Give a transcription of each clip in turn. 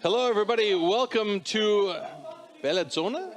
Hello, everybody. Welcome to Bellinzona?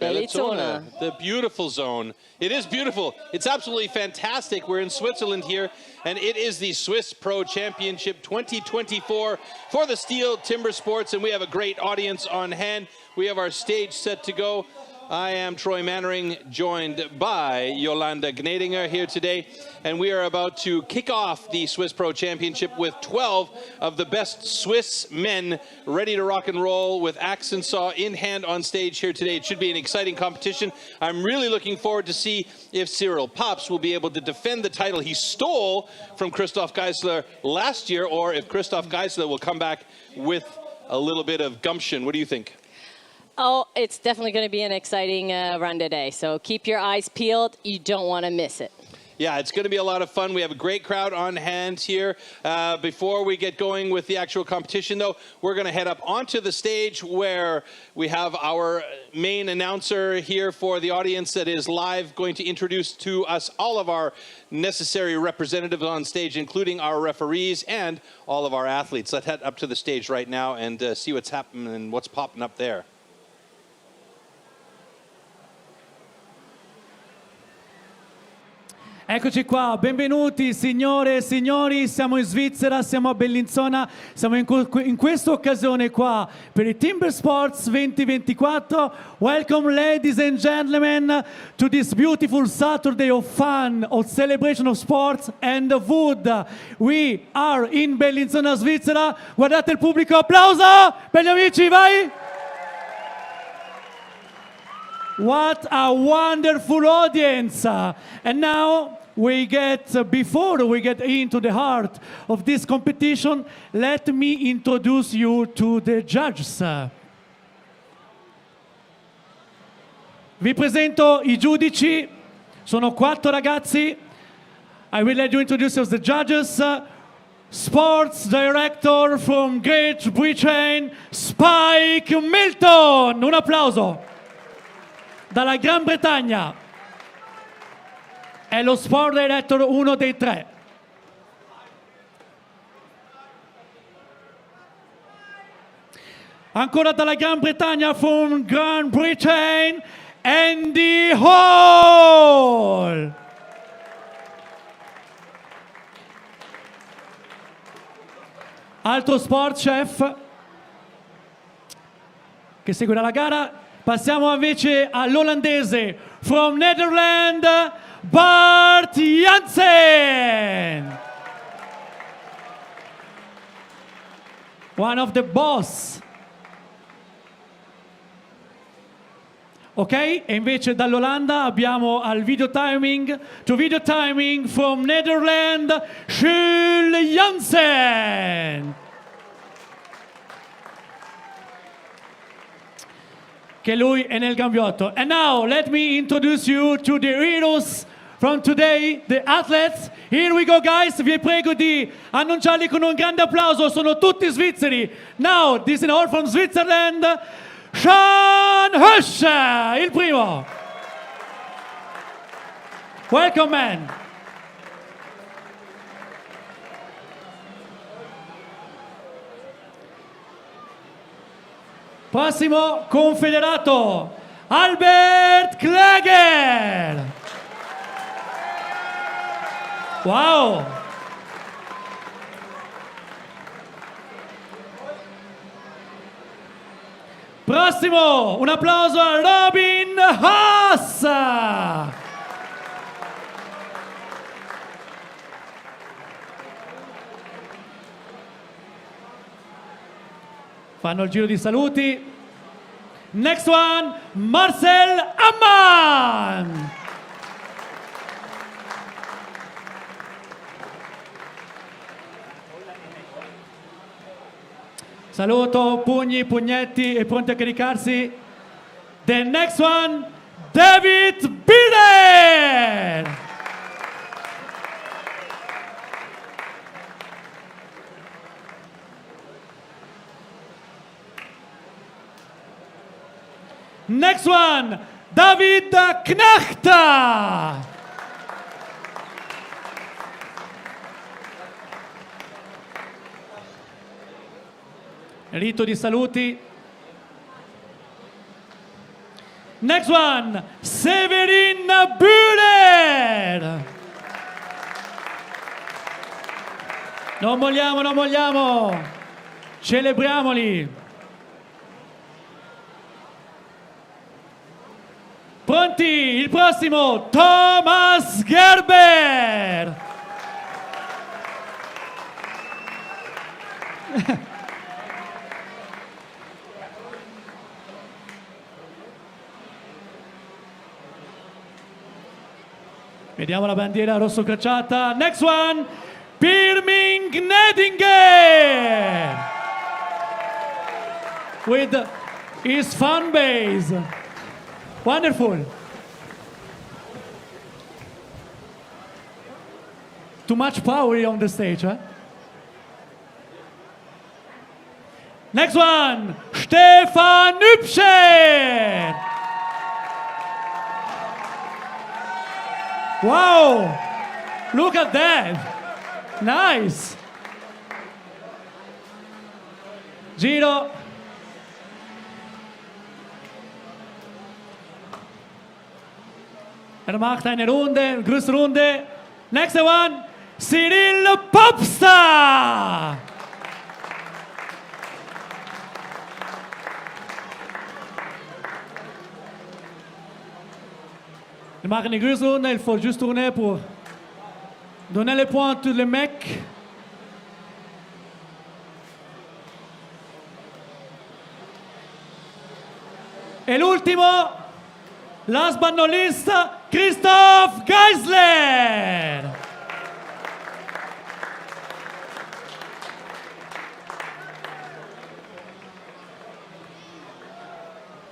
Bellinzona. The beautiful zone. It is beautiful. It's absolutely fantastic. We're in Switzerland here, and it is the Swiss Pro Championship 2024 for the STIHL Timbersports, and we have a great audience on hand. We have our stage set to go. I am Troy Mannering, joined by Jolanda Gnadinger here today, and we are about to kick off the Swiss Pro Championship with 12 of the best Swiss men ready to rock and roll with axe and saw in hand on stage here today. It should be an exciting competition. I'm really looking forward to see if Cyril Pabst will be able to defend the title he stole from Christophe Geissler last year, or if Christophe Geissler will come back with a little bit of gumption. What do you think? Oh, it's definitely going to be an exciting run today. So keep your eyes peeled. You don't want to miss it. Yeah, it's going to be a lot of fun. We have a great crowd on hand here. Before we get going with the actual competition, though, we're going to head up onto the stage where we have our main announcer here for the audience that is live, going to introduce to us all of our necessary representatives on stage, including our referees and all of our athletes. Let's head up to the stage right now and see what's happening and what's popping up there. Eccoci qua, benvenuti signore e signori, siamo in Svizzera, siamo a Bellinzona, siamo in questa occasione qua per il Timbersports 2024. Welcome ladies and gentlemen to this beautiful Saturday of fun, of celebration of sports and of food. We are in Bellinzona, Svizzera. Guardate il pubblico, applauso per gli amici, vai! What a wonderful audience! And now before we get into the heart of this competition, let me introduce you to the judges. Vi presento I giudici, sono 4 ragazzi. I will let you introduce us the judges. Sports Director from Great Britain, Spike Milton. Un applauso. Dalla Gran Bretagna è lo Sport Director, uno dei 3. Ancora dalla Gran Bretagna, from Great Britain, Andy Hall. Altro sport chef che seguirà la gara. Passiamo invece all'olandese, from Netherlands, Bart Jansen. One of the boss. Ok, e invece dall'Olanda abbiamo al video timing from Netherlands, STIHL Jansen. Che lui è nel gambiotto. And now let me introduce you to the heroes from today, the athletes. Here we go guys, vi prego di annunciarli con un grande applauso, sono tutti svizzeri. Now, this is all from Switzerland, Sean Hush, il primo. Welcome man. Prossimo confederato, Albert Kleger. Wow. Prossimo, un applauso a Robin Haas. Fanno il giro di saluti. Next one, Marcel Amman. Saluto, pugni, pugnetti e pronti a caricarsi. The next one, David Biller. Next one, David Knacht. Rito di saluti. Next one, Severin Bühler. Non molliamo, non molliamo. Celebriamoli. Pronti? Il prossimo, Thomas Gerber. Vediamo la bandiera rosso crociata. Next one, Pirming Nedinger with his fan base. Wonderful. Too much power on the stage, huh? Next one, Stefan Übchen. Wow, look at that. Nice. Giro. Macht eine Runde, größere Runde. Next one, Cyril Pabst. Ils marquent une grosse runde, il faut juste tourner pour donner les points à tous les mecs. Et l'ultimo, last but not least, Christophe Geissler.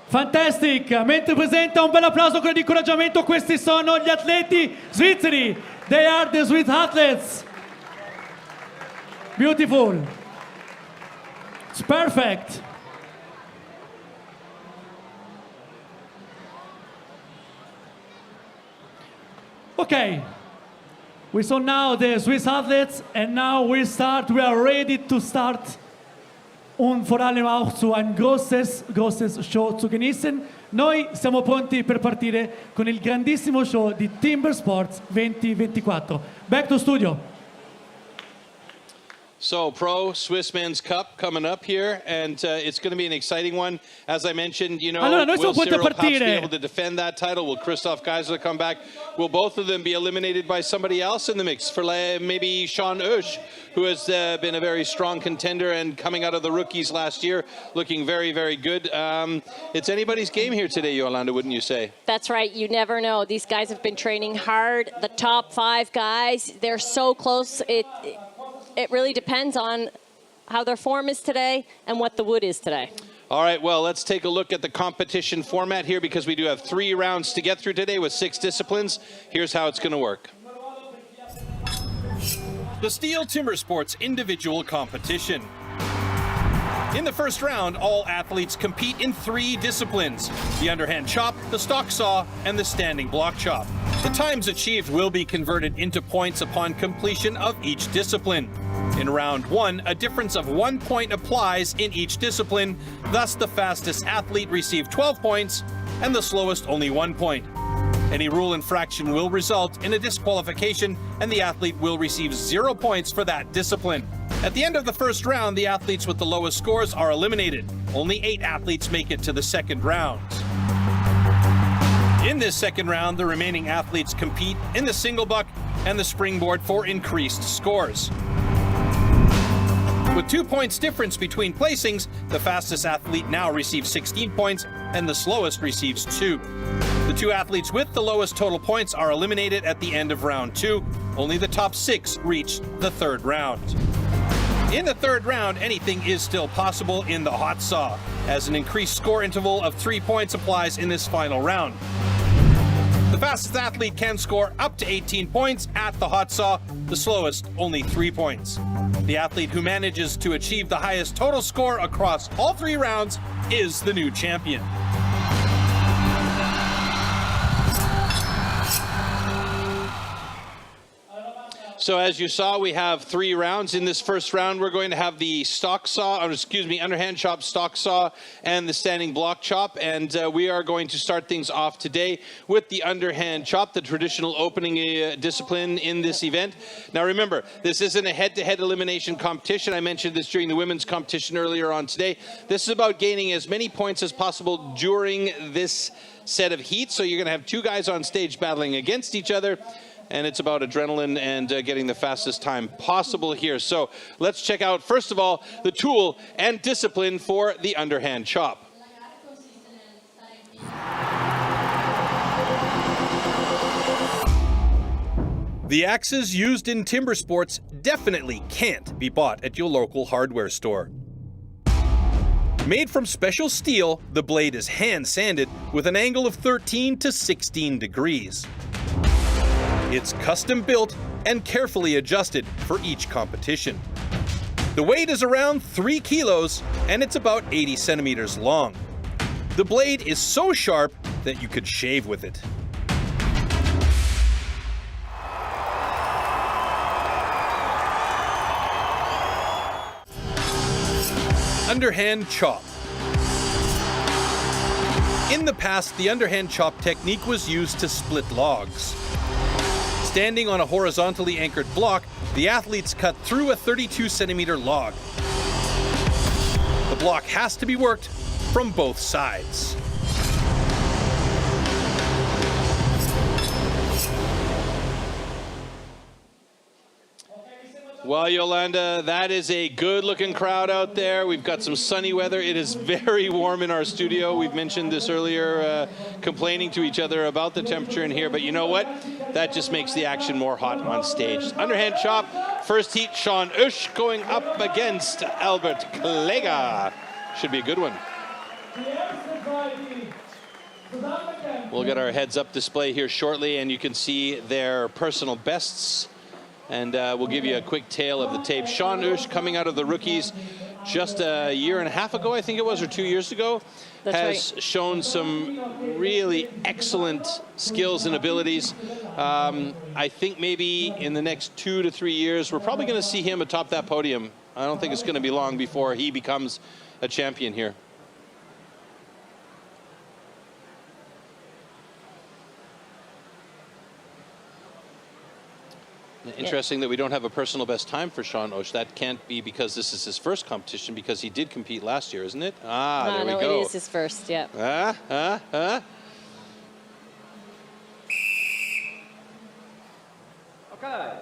Fantastic, mentre presenta un bel applauso con incoraggiamento, questi sono gli atleti svizzeri. They are the Swiss athletes. Beautiful. It's perfect. Okay, we saw now the Swiss athletes and now we are ready to start. Und vor allem auch zu ein großes Show zu genießen. Noi siamo pronti per partire con il grandissimo show di Timbersports 2024. Back to studio. So, Pro Swiss Men's Cup coming up here, and it's going to be an exciting one. As I mentioned, you know, allora, will Cyril Pabst be able to defend that title? Will Christophe Geissler come back? Will both of them be eliminated by somebody else in the mix? For maybe Sean Usch, who has been a very strong contender and coming out of the rookies last year, looking very, very good. It's anybody's game here today, Yolanda, wouldn't you say? That's right. You never know. These guys have been training hard. The top 5 guys, they're so close. It really depends on how their form is today and what the wood is today. All right, well, let's take a look at the competition format here because we do have 3 rounds to get through today with 6 disciplines. Here's how it's going to work. The STIHL Timbersports individual competition. In the first round, all athletes compete in 3 disciplines: the underhand chop, the stock saw, and the standing block chop. The times achieved will be converted into points upon completion of each discipline. In round 1, a difference of 1 point applies in each discipline, thus the fastest athlete receives 12 points and the slowest only 1 point. Any rule infraction will result in a disqualification and the athlete will receive 0 points for that discipline. At the end of the first round, the athletes with the lowest scores are eliminated. Only 8 athletes make it to the second round. In this second round, the remaining athletes compete in the single buck and the springboard for increased scores. With 2 points difference between placings, the fastest athlete now receives 16 points and the slowest receives 2. The 2 athletes with the lowest total points are eliminated at the end of round 2. Only the top 6 reach the third round. In the third round, anything is still possible in the hot saw, as an increased score interval of 3 points applies in this final round. The fastest athlete can score up to 18 points at the hot saw, the slowest only 3 points. The athlete who manages to achieve the highest total score across all 3 rounds is the new champion. So as you saw, we have 3 rounds. In this first round, we're going to have the stock saw, or excuse me, underhand chop, stock saw, and the standing block chop. And we are going to start things off today with the underhand chop, the traditional opening discipline in this event. Now remember, this isn't a head-to-head elimination competition. I mentioned this during the women's competition earlier on today. This is about gaining as many points as possible during this set of heats. So you're going to have 2 guys on stage battling against each other. And it's about adrenaline and getting the fastest time possible here. So let's check out, first of all, the tool and discipline for the underhand chop. The axes used in timber sports definitely can't be bought at your local hardware store. Made from special steel, the blade is hand sanded with an angle of 13 to 16 degrees. It's custom built and carefully adjusted for each competition. The weight is around 3 kilos and it's about 80 centimeters long. The blade is so sharp that you could shave with it. Underhand chop. In the past, the underhand chop technique was used to split logs. Standing on a horizontally anchored block, the athletes cut through a 32-centimeter log. The block has to be worked from both sides. Well, Yolanda, that is a good-looking crowd out there. We've got some sunny weather. It is very warm in our studio. We've mentioned this earlier, complaining to each other about the temperature in here. But you know what? That just makes the action more hot on stage. Underhand chop, first heat, Sean Usch going up against Albert Klega. Should be a good one. We'll get our heads-up display here shortly, and you can see their personal bests. And we'll give you a quick tale of the tape. Sean Usch, coming out of the rookies just a year and a half ago, I think it was, or 2 years ago, has shown some really excellent skills and abilities. I think maybe in the next 2 to 3 years, we're probably going to see him atop that podium. I don't think it's going to be long before he becomes a champion here. Interesting that we don't have a personal best time for Sean Usch. That can't be because this is his first competition, because he did compete last year, isn't it? There we go. It is his first, yeah. Okay.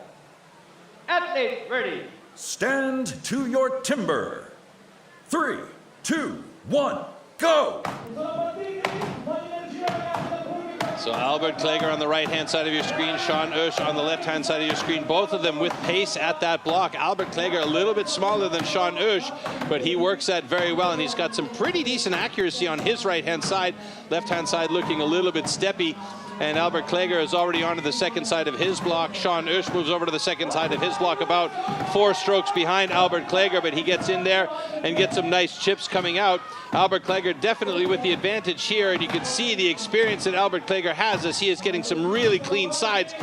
Athletes ready. Stand to your timber. 3, 2, 1, go! So Albert Klega on the right-hand side of your screen, Sean Usch on the left-hand side of your screen, both of them with pace at that block. Albert Klega a little bit smaller than Sean Usch, but he works that very well, and he's got some pretty decent accuracy on his right-hand side. Left-hand side looking a little bit steppy, and Albert Klega is already onto the second side of his block. Sean Usch moves over to the second side of his block, about 4 strokes behind Albert Klega, but he gets in there and gets some nice chips coming out. Albert Klega definitely with the advantage here, and you can see the experience that Albert Klega has as he is getting some really clean sides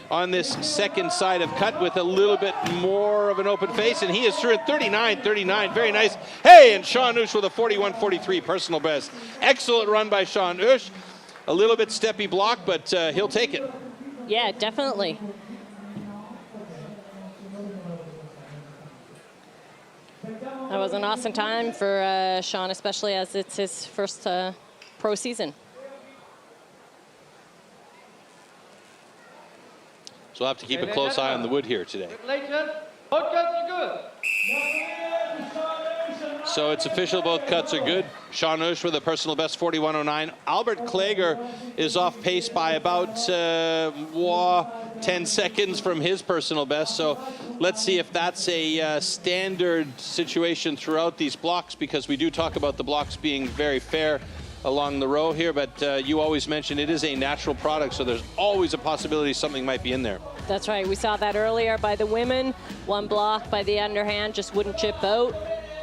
on this second side of cut with a little bit more of an open face, and he is through at 39-39. Very nice. Hey, and Sean Usch with a 41-43 personal best. Excellent run by Sean Usch. A little bit steppy block, but he'll take it. Yeah, definitely. That was an awesome time for Sean, especially as it's his first pro season. So we'll have to keep a close eye on the wood here today. Both cuts are good. So it's official, both cuts are good. Sean Usch with a personal best, 41.09. Albert Klega is off pace by about 10 seconds from his personal best. So let's see if that's a standard situation throughout these blocks, because we do talk about the blocks being very fair along the row here, but you always mention it is a natural product, so there's always a possibility something might be in there. That's right. We saw that earlier by the women. One block by the underhand just wouldn't chip out.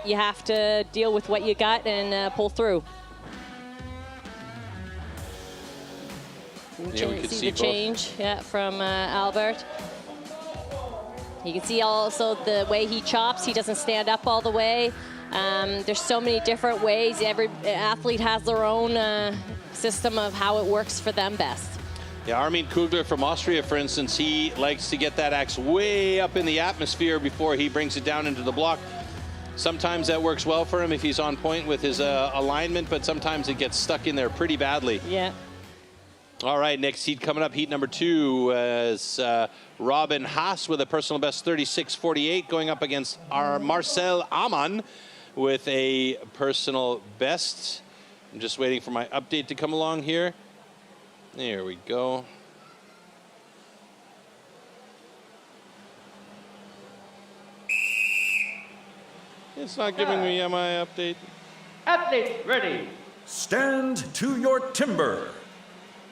You have to deal with what you got and pull through. Yeah, we could see the change, yeah, from Albert. You can see also the way he chops. He doesn't stand up all the way. There's so many different ways. Every athlete has their own system of how it works for them best. Yeah, Armin Kugler from Austria, for instance, he likes to get that axe way up in the atmosphere before he brings it down into the block. Sometimes that works well for him if he's on point with his alignment, but sometimes it gets stuck in there pretty badly. Yeah. All right, next heat coming up, heat number 2 is Robin Haas with a personal best 36.48 going up against our Marcel Amann with a personal best. I'm just waiting for my update to come along here. There we go. It's not giving me my update. Athletes ready. Stand to your timber.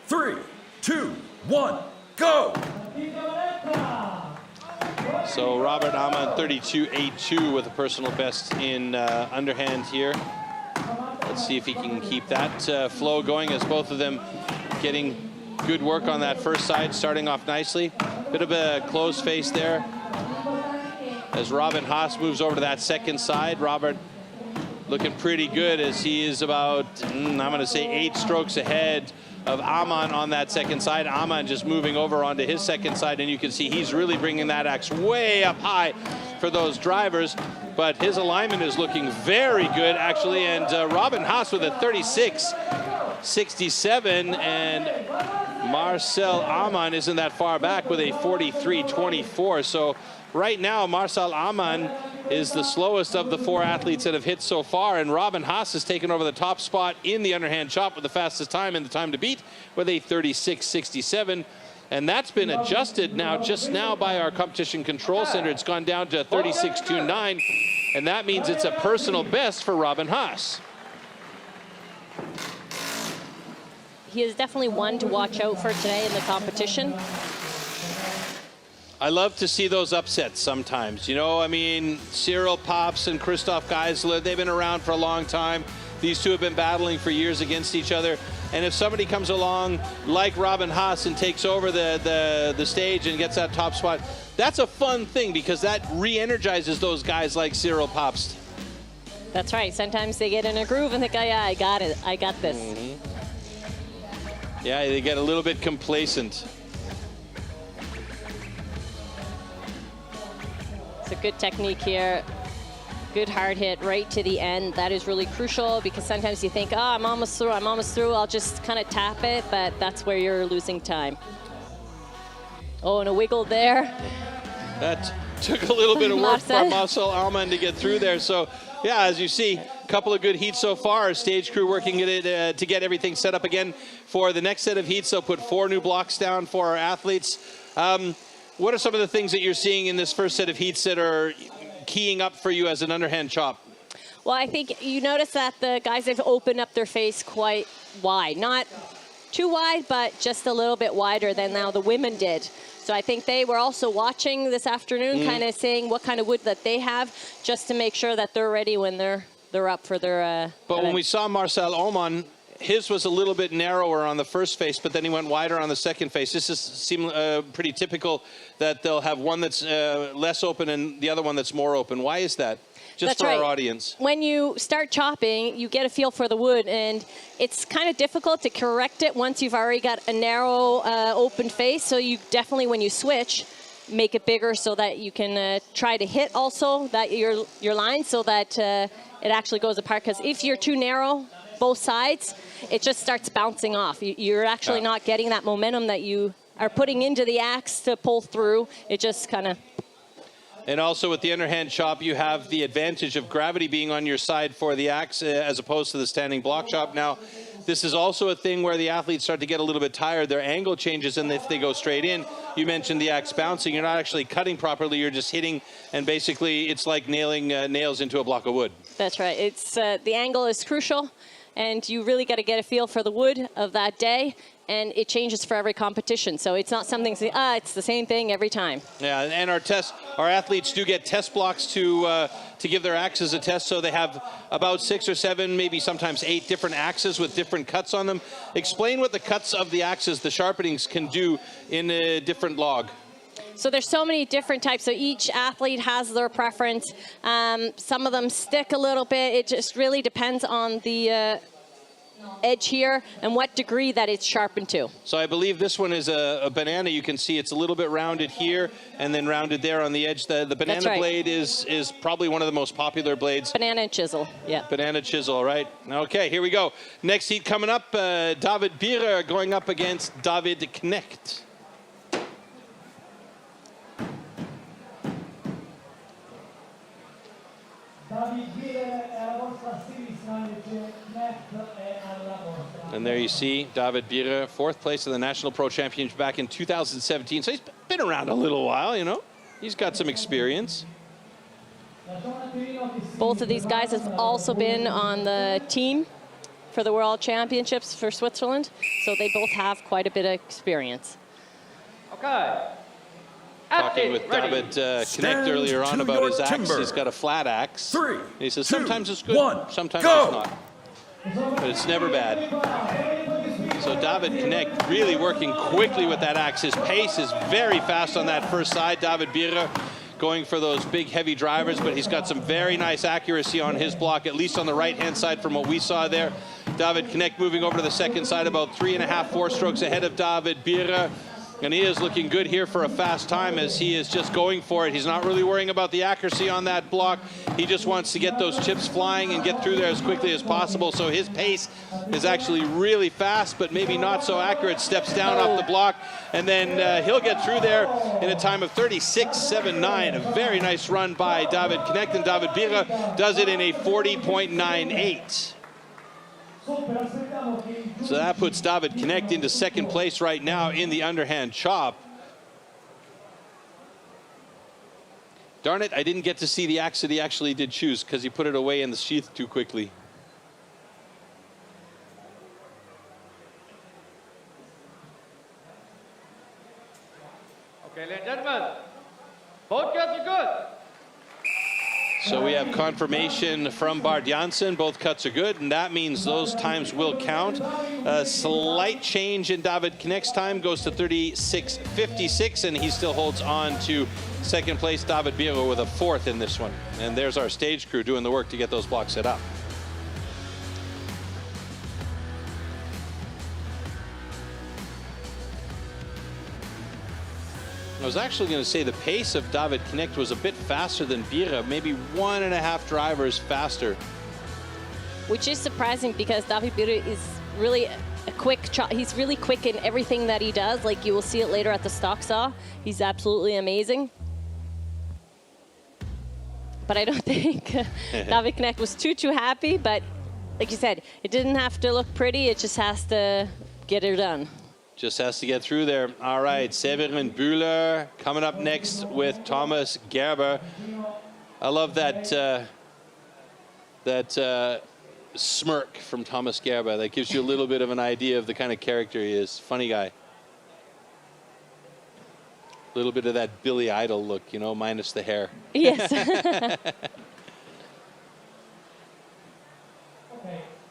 3, 2, 1, go! So Robert Amann 32.82 with a personal best in underhand here. Let's see if he can keep that flow going, as both of them getting good work on that first side, starting off nicely. Bit of a closed face there as Robin Haas moves over to that second side. Robert looking pretty good as he is about, I'm going to say 8 strokes ahead of Amann on that second side. Amann just moving over onto his second side, and you can see he's really bringing that axe way up high for those drivers. But his alignment is looking very good, actually. And Robin Haas with a 36.67, and Marcel Amann isn't that far back with a 43.24. So right now, Marcel Amann is the slowest of the 4 athletes that have hit so far, and Robin Haas has taken over the top spot in the underhand chop with the fastest time and the time to beat with a 36.67. And that's been adjusted now, just now, by our competition control center. It's gone down to 36.29, and that means it's a personal best for Robin Haas. He is definitely one to watch out for today in the competition. I love to see those upsets sometimes. You know, I mean, Cyril, Pabst, and Christophe Geissler, they've been around for a long time. These two have been battling for years against each other. And if somebody comes along like Robin Haas and takes over the stage and gets that top spot, that's a fun thing, because that re-energizes those guys like Cyril, Pabst. That's right. Sometimes they get in a groove and think, oh, yeah, I got it. I got this. Mm-hmm. Yeah, they get a little bit complacent. It's a good technique here. Good hard hit right to the end. That is really crucial, because sometimes you think, oh, I'm almost through, I'll just kind of tap it, but that's where you're losing time. Oh, and a wiggle there. That took a little bit of work for Marcel Amann to get through there. So, yeah, as you see, a couple of good heats so far. Stage crew working to get everything set up again for the next set of heats. They'll put 4 new blocks down for our athletes. What are some of the things that you're seeing in this first set of heats that are keying up for you as an underhand chop? Well, I think you notice that the guys have opened up their face quite wide. Not too wide, but just a little bit wider than now the women did. So I think they were also watching this afternoon, kind of saying what kind of wood that they have, just to make sure that they're ready when they're up for their But when we saw Marcel Amann, his was a little bit narrower on the first face, but then he went wider on the second face. This seems pretty typical that they'll have one that's less open and the other one that's more open. Why is that? Just That's for right. our audience. When you start chopping, you get a feel for the wood, and it's kind of difficult to correct it once you've already got a narrow, open face. So you definitely, when you switch, make it bigger so that you can try to hit also that your line, so that it actually goes apart. Because if you're too narrow, both sides, it just starts bouncing off. You're actually not getting that momentum that you are putting into the axe to pull through. It just kind of... And also with the underhand chop, you have the advantage of gravity being on your side for the axe as opposed to the standing block chop. Now, this is also a thing where the athletes start to get a little bit tired. Their angle changes, and if they go straight in, you mentioned the axe bouncing. You're not actually cutting properly. You're just hitting, and basically it's like nailing nails into a block of wood. That's right. It's the angle is crucial, and you really got to get a feel for the wood of that day. And it changes for every competition. So it's not something, it's the same thing every time. Yeah, and our athletes do get test blocks to give their axes a test. So they have about 6 or 7, maybe sometimes 8 different axes with different cuts on them. Explain what the cuts of the axes, the sharpenings, can do in a different log. So there's so many different types. So each athlete has their preference. Some of them stick a little bit. It just really depends on the edge here and what degree that it's sharpened to. So I believe this one is a banana. You can see it's a little bit rounded here and then rounded there on the edge. The banana blade is probably one of the most popular blades. Banana and chisel, yeah. Banana chisel, right? Okay, here we go. Next heat coming up, David Bierer going up against David Knecht. And there you see David Bierer, 4th place in the National Pro Championship back in 2017. So he's been around a little while, you know. He's got some experience. Both of these guys have also been on the team for the World Championships for Switzerland. So they both have quite a bit of experience. Okay. Talking with David Knecht earlier on about his axe. He's got a flat axe. 3, and he says 2, sometimes it's good, 1, sometimes go! it's not. But it's never bad. So David Knecht really working quickly with that axe. His pace is very fast on that first side. David Bierer going for those big heavy drivers, but he's got some very nice accuracy on his block, at least on the right-hand side from what we saw there. David Knecht moving over to the second side, about 3.5, 4 strokes ahead of David Bierer. And he is looking good here for a fast time as he is just going for it. He's not really worrying about the accuracy on that block. He just wants to get those chips flying and get through there as quickly as possible. So his pace is actually really fast, but maybe not so accurate. Steps down off the block, and then he'll get through there in a time of 36.79. A very nice run by David Knecht, and David Bierer does it in a 40.98. So that puts David Knecht into second place right now in the underhand chop. Darn it, I didn't get to see the axe that he actually did choose because he put it away in the sheath too quickly. Okay, ladies and gentlemen, both cuts are good. So we have confirmation from Bart Janssen. Both cuts are good, and that means those times will count. A slight change in David Knecht's time, goes to 36.56, and he still holds on to second place. David Bierer with a 4th in this one. And there's our stage crew doing the work to get those blocks set up. I was actually going to say the pace of David Knecht was a bit faster than Bierer, maybe 1.5 drivers faster. Which is surprising because David Bierer is really a quick he's really quick in everything that he does. Like you will see it later at the stock saw. He's absolutely amazing. But I don't think David Knecht was too happy. But like you said, it didn't have to look pretty. It just has to get it done. Just has to get through there. All right, Severin Bühler coming up next with Thomas Gerber. I love that smirk from Thomas Gerber. That gives you a little bit of an idea of the kind of character he is. Funny guy. A little bit of that Billy Idol look, you know, minus the hair. Yes. Ok,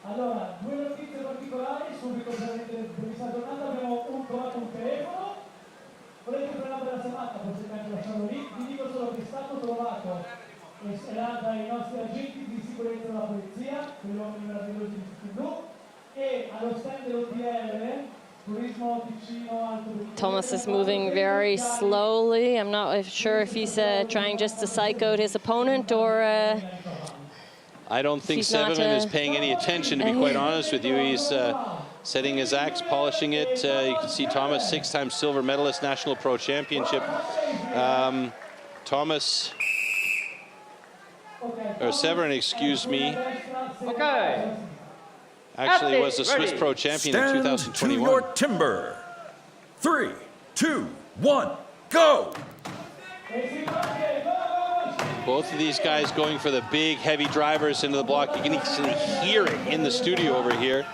allora, due notizie particolari, subito per questa giornata abbiamo trovato un telefono, volete prendere la chiamata, potete anche lasciarlo lì, vi dico solo che è stato trovato e sarà dai nostri agenti di sicurezza della polizia, quelli uomini meravigliosi di blu, e allo stand dell'OTR, Turismo Ticino Alto Ticino. Thomas is moving very slowly. I'm not sure if he's trying just to psych out his opponent or... I don't think Severin is paying any attention, to be quite honest with you. He's setting his axe, polishing it. You can see Thomas, 6-time silver medalist, National Pro Championship. Thomas, or Severin, excuse me, Okay. actually was a Swiss Pro Champion in Stand 2021. to your timber. 3, 2, 1, go! Both of these guys going for the big, heavy drivers into the block. You can actually hear it in the studio over here.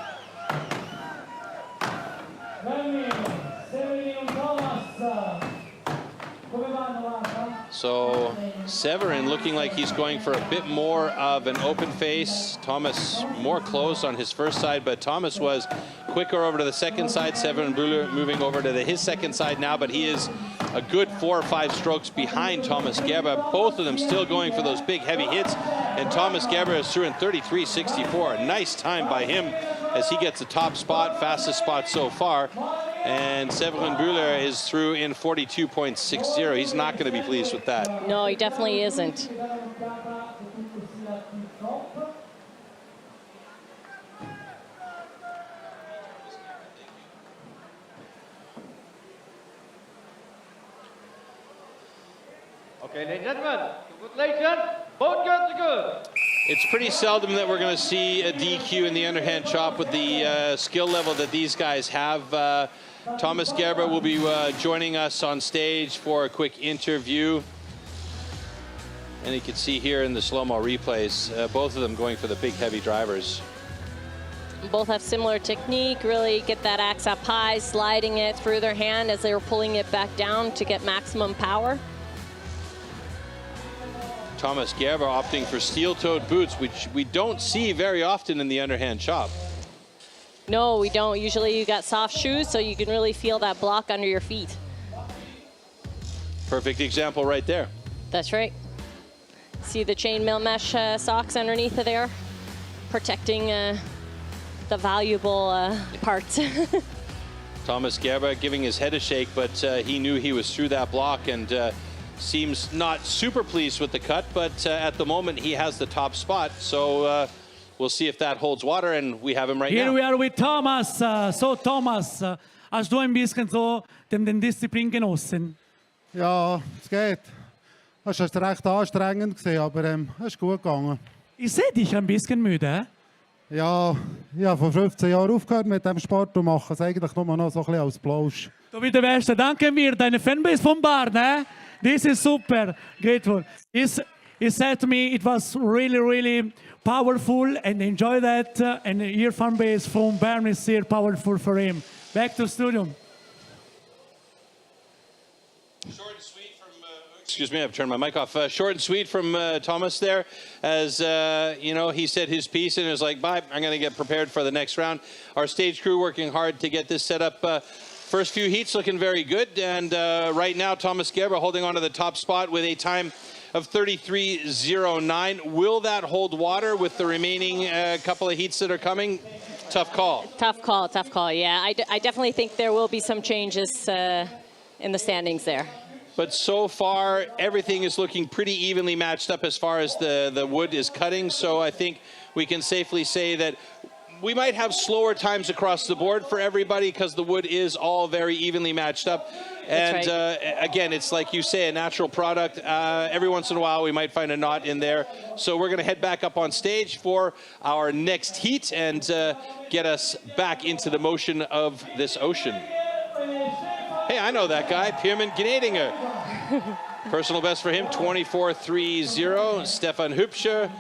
So Severin looking like he's going for a bit more of an open face. Thomas more closed on his first side, but Thomas was quicker over to the second side. Severin Bühler moving over to his second side now, but he is a good 4 or 5 strokes behind Thomas Gerber. Both of them still going for those big heavy hits, and Thomas Gerber is through in 33.64. A nice time by him as he gets the top spot, fastest spot so far. And Severin Bühler is through in 42.60. He's not going to be pleased with that. No, he definitely isn't. Okay, ladies and gentlemen, congratulations. Both guns are good. It's pretty seldom that we're going to see a DQ in the underhand chop with the skill level that these guys have. Thomas Gerber will be joining us on stage for a quick interview. And you can see here in the slow-mo replays, both of them going for the big, heavy drivers. Both have similar technique, really get that axe up high, sliding it through their hand as they were pulling it back down to get maximum power. Thomas Gerber opting for steel-toed boots, which we don't see very often in the underhand chop. No, we don't. Usually you got soft shoes, so you can really feel that block under your feet. Perfect example right there. That's right. See the chainmail mesh socks underneath of there, protecting the valuable parts. Thomas Gerber giving his head a shake, but he knew he was through that block and seems not super pleased with the cut, but at the moment he has the top spot. So we'll see if that holds water, and we have him right now. Here we are with Thomas. So Thomas, hast du ein bisschen so den Disziplin genossen? Ja, es geht. Es war recht anstrengend, aber es ist gut gegangen. Ich sehe dich ein bisschen müde. Ja, ich habe vor 15 Jahren aufgehört mit dem Sport und mache es eigentlich nur noch so ein bisschen als Plausch. Du bist der Beste. Danke mir, deine Fanbase vom Bar, ne? This is super. Grateful. He said to me it was really, really powerful and enjoy that. And your fanbase from Bern is here powerful for him. Back to studio. Short and sweet from, excuse me, I've turned my mic off. Short and sweet from Thomas there, as you know, he said his piece and it was like, bye, I'm going to get prepared for the next round. Our stage crew working hard to get this set up. First few heats looking very good, and right now Thomas Gerber holding on to the top spot with a time of 33.09. Will that hold water with the remaining couple of heats that are coming? Tough call. Tough call, yeah. I definitely think there will be some changes in the standings there. But so far, everything is looking pretty evenly matched up as far as the wood is cutting, so I think we can safely say that we might have slower times across the board for everybody because the wood is all very evenly matched up. And again, it's like you say, a natural product. Every once in a while, we might find a knot in there. So we're going to head back up on stage for our next heat and get us back into the motion of this ocean. Hey, I know that guy, Pierman Gnadinger. Personal best for him, 24.30. Stefan Hübscher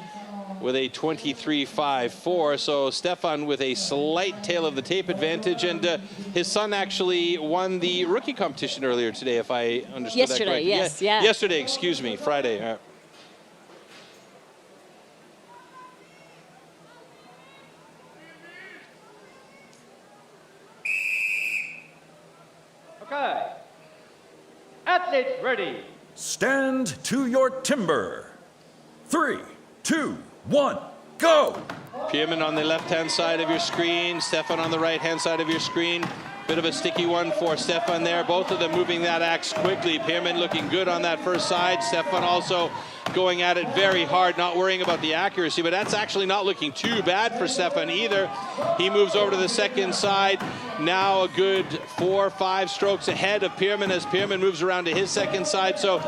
with a 23.54. So Stefan with a slight tail of the tape advantage, and his son actually won the rookie competition earlier today, if I understood that correctly. Yes, yeah. Yesterday, excuse me, Friday. Okay. Athletes ready. Stand to your timber. 3, 2, 1, go! Pierman on the left-hand side of your screen, Stefan on the right-hand side of your screen. Bit of a sticky one for Stefan there. Both of them moving that axe quickly. Pierman looking good on that first side. Stefan also going at it very hard, not worrying about the accuracy, but that's actually not looking too bad for Stefan either. He moves over to the second side. Now a good 4 or 5 strokes ahead of Pierman as Pierman moves around to his second side. So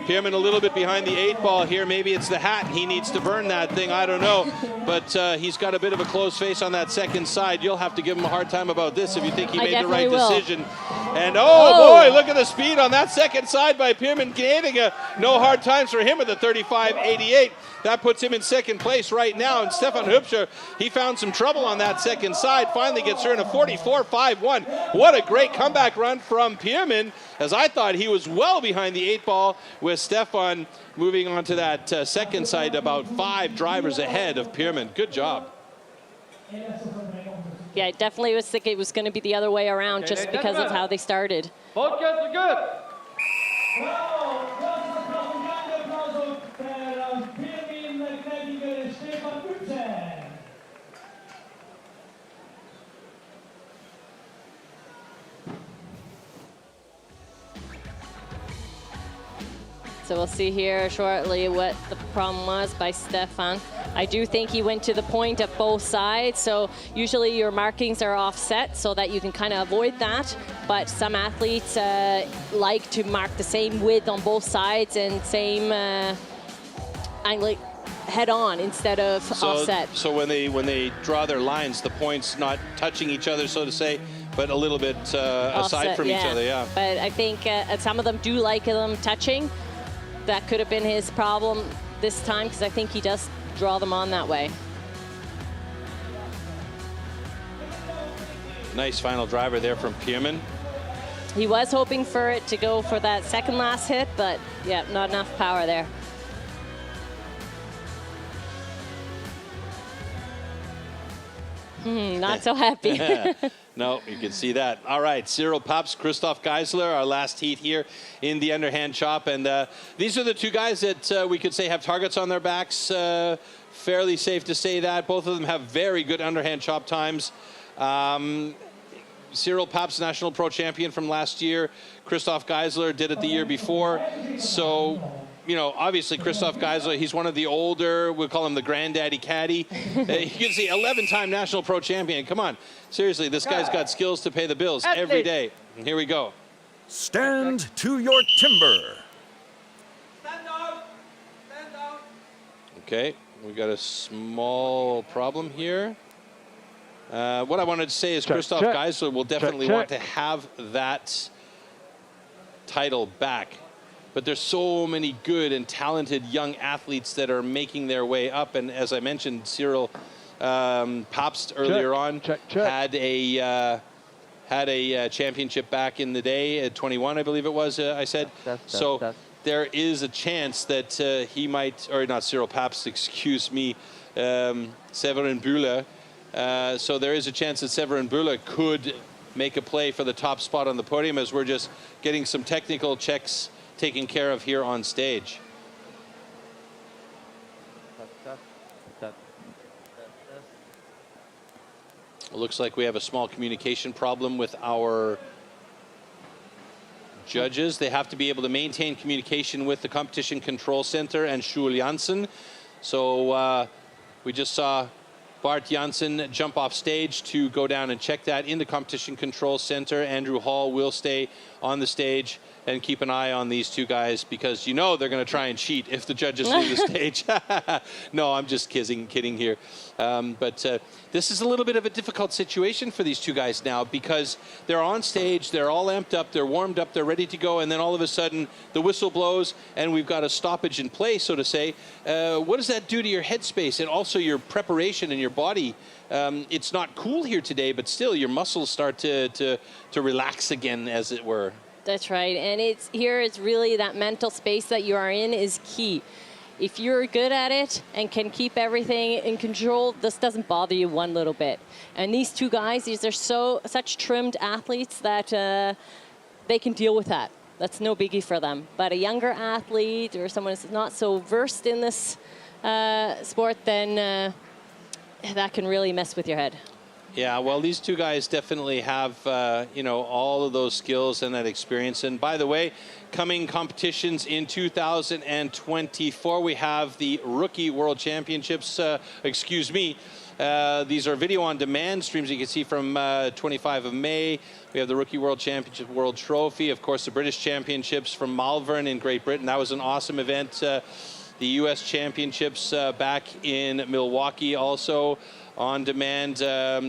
Pierman a little bit behind the 8 ball here. Maybe it's the hat. He needs to burn that thing. I don't know. But he's got a bit of a closed face on that second side. You'll have to give him a hard time about this if you think he made the right decision. And boy, look at the speed on that second side by Pierman Gnadinger. No hard times for him with a 35.88. That puts him in second place right now. And Stefan Hübscher, he found some trouble on that second side. Finally gets her in a 44.51. What a great comeback run from Pierman, as I thought he was well behind the 8 ball, with Stefan moving on to that second side about 5 drivers ahead of Pierman. Good job. Yeah, I definitely was thinking it was going to be the other way around just because of how they started. Both guys are good. So we'll see here shortly what the problem was by Stefan. I do think he went to the point at both sides, so usually your markings are offset so that you can kind of avoid that, but some athletes like to mark the same width on both sides and same angle head on instead of offset. So when they draw their lines, the points not touching each other, so to say, but a little bit aside from each other, yeah. But I think some of them do like them touching. That could have been his problem this time, because I think he does draw them on that way. Nice final driver there from Pierman. He was hoping for it to go for that second last hit, but yeah, not enough power there. Not so happy. No, you can see that. All right, Cyril Pabst, Christophe Geissler, our last heat here in the underhand chop. And these are the two guys that we could say have targets on their backs. Fairly safe to say that. Both of them have very good underhand chop times. Cyril Pabst, national pro champion from last year. Christophe Geissler did it the year before. So, you know, obviously Christophe Geissler, he's one of the older, we'll call him the granddaddy caddy. You can see 11-time national pro champion. Come on, seriously, this guy's got skills to pay the bills every day. And here we go. Stand to your timber. Stand down. Stand down. Okay, we got a small problem here. What I wanted to say is Christophe Geissler will definitely want to have that title back. But there's so many good and talented young athletes that are making their way up. And as I mentioned, Cyril Pabst earlier on had a championship back in the day at 21, I believe it was, I said. So there is a chance that he might, or not Cyril Pabst, excuse me, Severin Bühler. So there is a chance that Severin Bühler could make a play for the top spot on the podium, as we're just getting some technical checks taken care of here on stage. It looks like we have a small communication problem with our judges. They have to be able to maintain communication with the Competition Control Center and Schul Janssen. So we just saw Bart Janssen jump off stage to go down and check that in the Competition Control Center. Andrew Hall will stay on the stage and keep an eye on these two guys, because you know they're going to try and cheat if the judges leave the stage. No, I'm just kidding here. But this is a little bit of a difficult situation for these two guys now, because they're on stage, they're all amped up, they're warmed up, they're ready to go, and then all of a sudden the whistle blows and we've got a stoppage in play, so to say. What does that do to your headspace and also your preparation and your body? It's not cool here today, but still your muscles start to relax again, as it were. That's right, and it's really that mental space that you are in is key. If you're good at it and can keep everything in control, this doesn't bother you one little bit. And these two guys, these are such trimmed athletes that they can deal with that. That's no biggie for them. But a younger athlete or someone who's not so versed in this sport, then that can really mess with your head. Yeah, well, these two guys definitely have, you know, all of those skills and that experience. And by the way, coming competitions in 2024, we have the Rookie World Championships, excuse me. These are video on demand streams you can see from 25 of May. We have the Rookie World Championship World Trophy, of course, the British Championships from Malvern in Great Britain. That was an awesome event. The US Championships back in Milwaukee also on demand.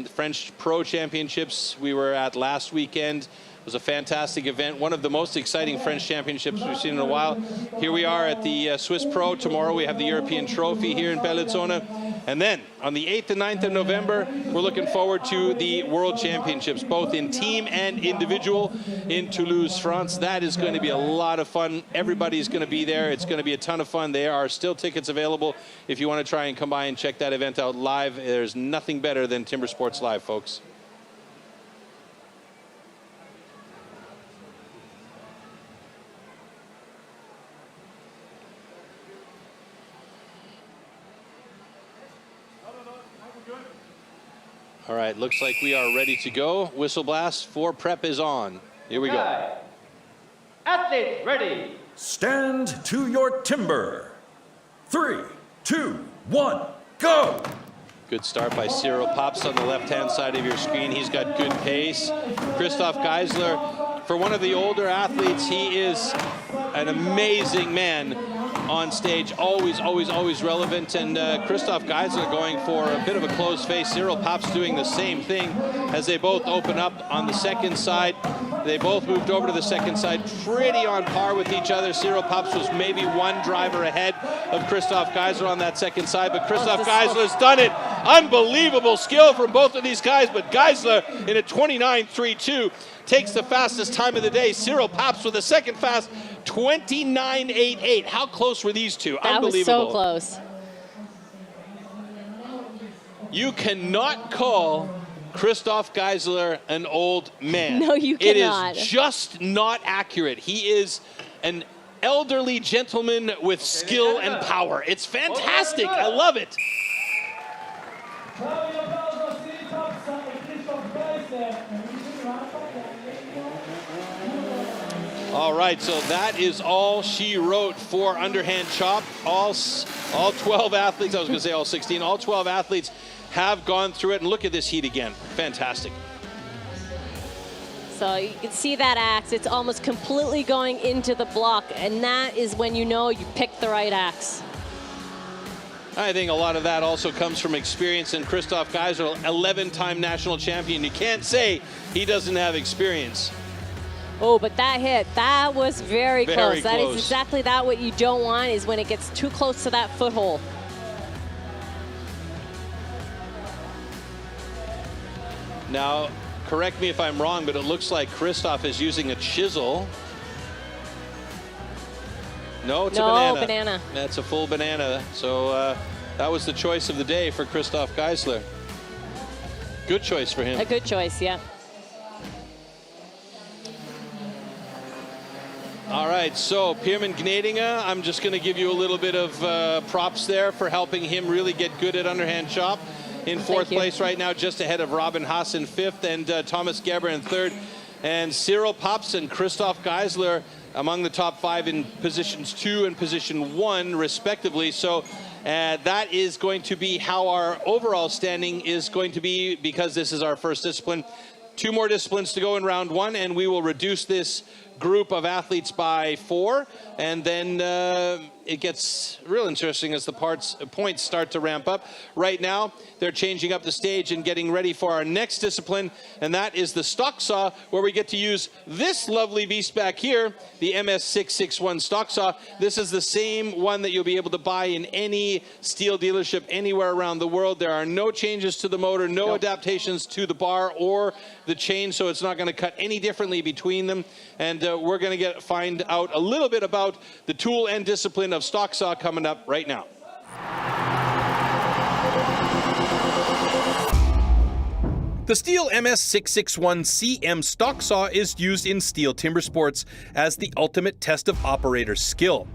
French Pro Championships we were at last weekend. It was a fantastic event, one of the most exciting French championships we've seen in a while. Here we are at the Swiss Pro. Tomorrow we have the European Trophy here in Bellinzona. And then on the 8th and 9th of November, we're looking forward to the World Championships, both in team and individual in Toulouse, France. That is going to be a lot of fun. Everybody's going to be there. It's going to be a ton of fun. There are still tickets available if you want to try and come by and check that event out live. There's nothing better than Timber Sports Live, folks. All right, looks like we are ready to go. Whistle blast for prep is on. Here we go. Athletes ready. Stand to your timber. 3, 2, 1, go! Good start by Cyril Pabst on the left-hand side of your screen. He's got good pace. Christophe Geissler, for one of the older athletes, he is an amazing man on stage, always relevant. And Christophe Geissler going for a bit of a closed face. Cyril Pabst doing the same thing as they both open up on the second side. They both moved over to the second side, pretty on par with each other. Cyril Pabst was maybe one driver ahead of Christophe Geissler on that second side, but Christophe Geissler's done it. Unbelievable skill from both of these guys, but Geissler in a 29.32 takes the fastest time of the day. Cyril Pabst with a second fast 29.88. How close were these two? That Unbelievable. was so close. You cannot call Christophe Geissler an old man. No, you cannot. It is just not accurate. He is an elderly gentleman with skill and power. It's fantastic. I love it. All right, so that is all she wrote for Underhand Chop. All 12 athletes, I was going to say all 16, all 12 athletes have gone through it. And look at this heat again. Fantastic. So you can see that axe. It's almost completely going into the block, and that is when you know you picked the right axe. I think a lot of that also comes from experience, and Christophe Geissler, 11-time national champion. You can't say he doesn't have experience. Oh, but that hit, that was very close. That close. is exactly that what you don't want, is when it gets too close to that foothold. Now, correct me if I'm wrong, but it looks like Christophe is using a chisel. No, it's a banana. Banana. That's a full banana. So that was the choice of the day for Christophe Geissler. Good choice for him. A good choice, yeah. All right, so Pierman Gnadinga, I'm just going to give you a little bit of props there for helping him really get good at underhand chop. In fourth place right now, just ahead of Robin Haas in fifth, and Thomas Geber in third. And Cyril Pabst and Christophe Geissler among the top 5 in positions 2 and position 1, respectively. So that is going to be how our overall standing is going to be, because this is our first discipline. 2 more disciplines to go in round 1, and we will reduce this group of athletes by 4, and then it gets real interesting as the points start to ramp up. Right now, they're changing up the stage and getting ready for our next discipline, and that is the stock saw, where we get to use this lovely beast back here, the MS661 stock saw. This is the same one that you'll be able to buy in any steel dealership anywhere around the world. There are no changes to the motor, no adaptations to the bar or the chain, so it's not going to cut any differently between them. And we're going to find out a little bit about the tool and discipline of stock saw coming up right now. The STIHL MS661 CM stock saw is used in STIHL Timbersports as the ultimate test of operator skill.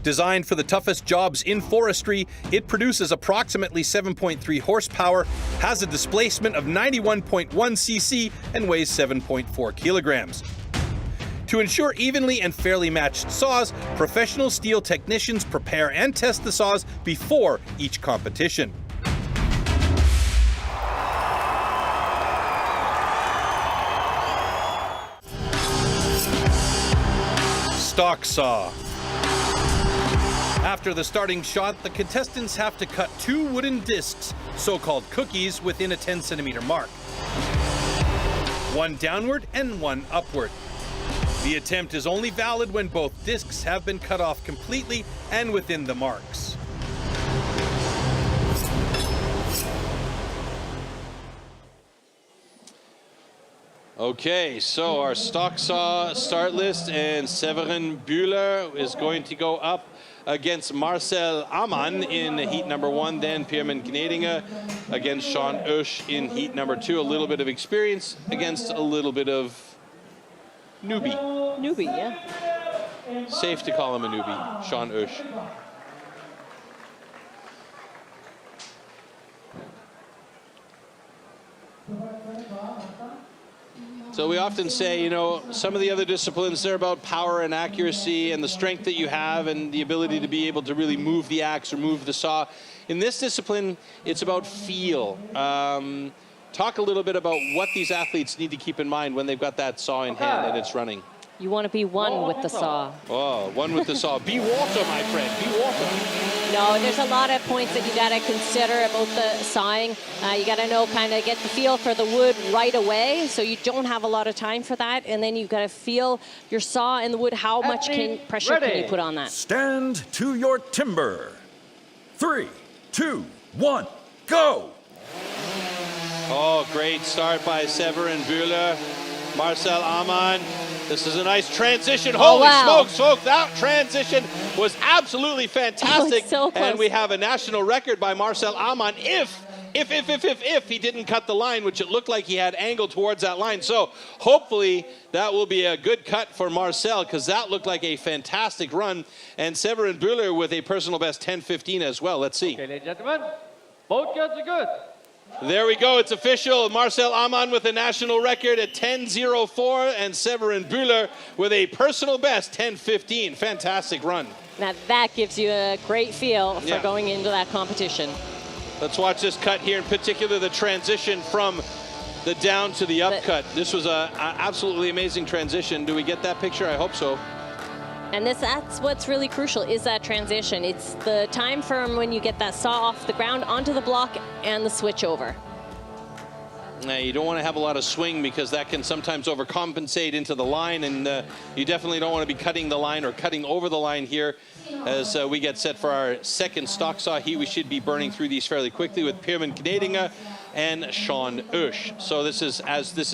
Designed for the toughest jobs in forestry, it produces approximately 7.3 horsepower, has a displacement of 91.1 cc, and weighs 7.4 kilograms. To ensure evenly and fairly matched saws, professional steel technicians prepare and test the saws before each competition. Stock saw. After the starting shot, the contestants have to cut 2 wooden discs, so-called cookies, within a 10-centimeter mark. one downward and one upward. The attempt is only valid when both discs have been cut off completely and within the marks. Okay, so our stock saw start list, and Severin Bühler is going to go up against Marcel Amann in heat number 1, then Pierman Gnedinger against Sean Oesch in heat number 2. A little bit of experience against a little bit of newbie. Newbie, yeah. Safe to call him a newbie, Sean Oesch. So we often say, you know, some of the other disciplines, they're about power and accuracy and the strength that you have and the ability to be able to really move the axe or move the saw. In this discipline, it's about feel. Talk a little bit about what these athletes need to keep in mind when they've got that saw in hand and it's running. You want to be one with the saw. Oh, one with the saw. Be water, my friend. Be water. No, there's a lot of points that you got to consider about the sawing. You got to know, kind of get the feel for the wood right away, so you don't have a lot of time for that. And then you've got to feel your saw in the wood. How much pressure can you put on that? Stand to your timber. 3, 2, 1, go! Oh, great start by Severin Bühler. Marcel Amann. This is a nice transition. Holy smokes, folks. That transition was absolutely fantastic. So close. And we have a national record by Marcel Amann if he didn't cut the line, which it looked like he had angled towards that line. So hopefully that will be a good cut for Marcel, because that looked like a fantastic run. And Severin Bühler with a personal best 10:15 as well. Let's see. Okay, ladies and gentlemen, both cuts are good. There we go. It's official. Marcel Amann with a national record at 10:04 and Severin Bühler with a personal best 10:15. Fantastic run. Now that gives you a great feel for going into that competition. Let's watch this cut here, in particular the transition from the down to the up cut. This was a absolutely amazing transition. Do we get that picture? I hope so. And that's what's really crucial, is that transition. It's the time from when you get that saw off the ground onto the block and the switch over. Now, you don't want to have a lot of swing, because that can sometimes overcompensate into the line, and you definitely don't want to be cutting the line or cutting over the line here. As we get set for our second stock saw heat, we should be burning through these fairly quickly with Pierman Gnedinger and Sean Oesch. So this is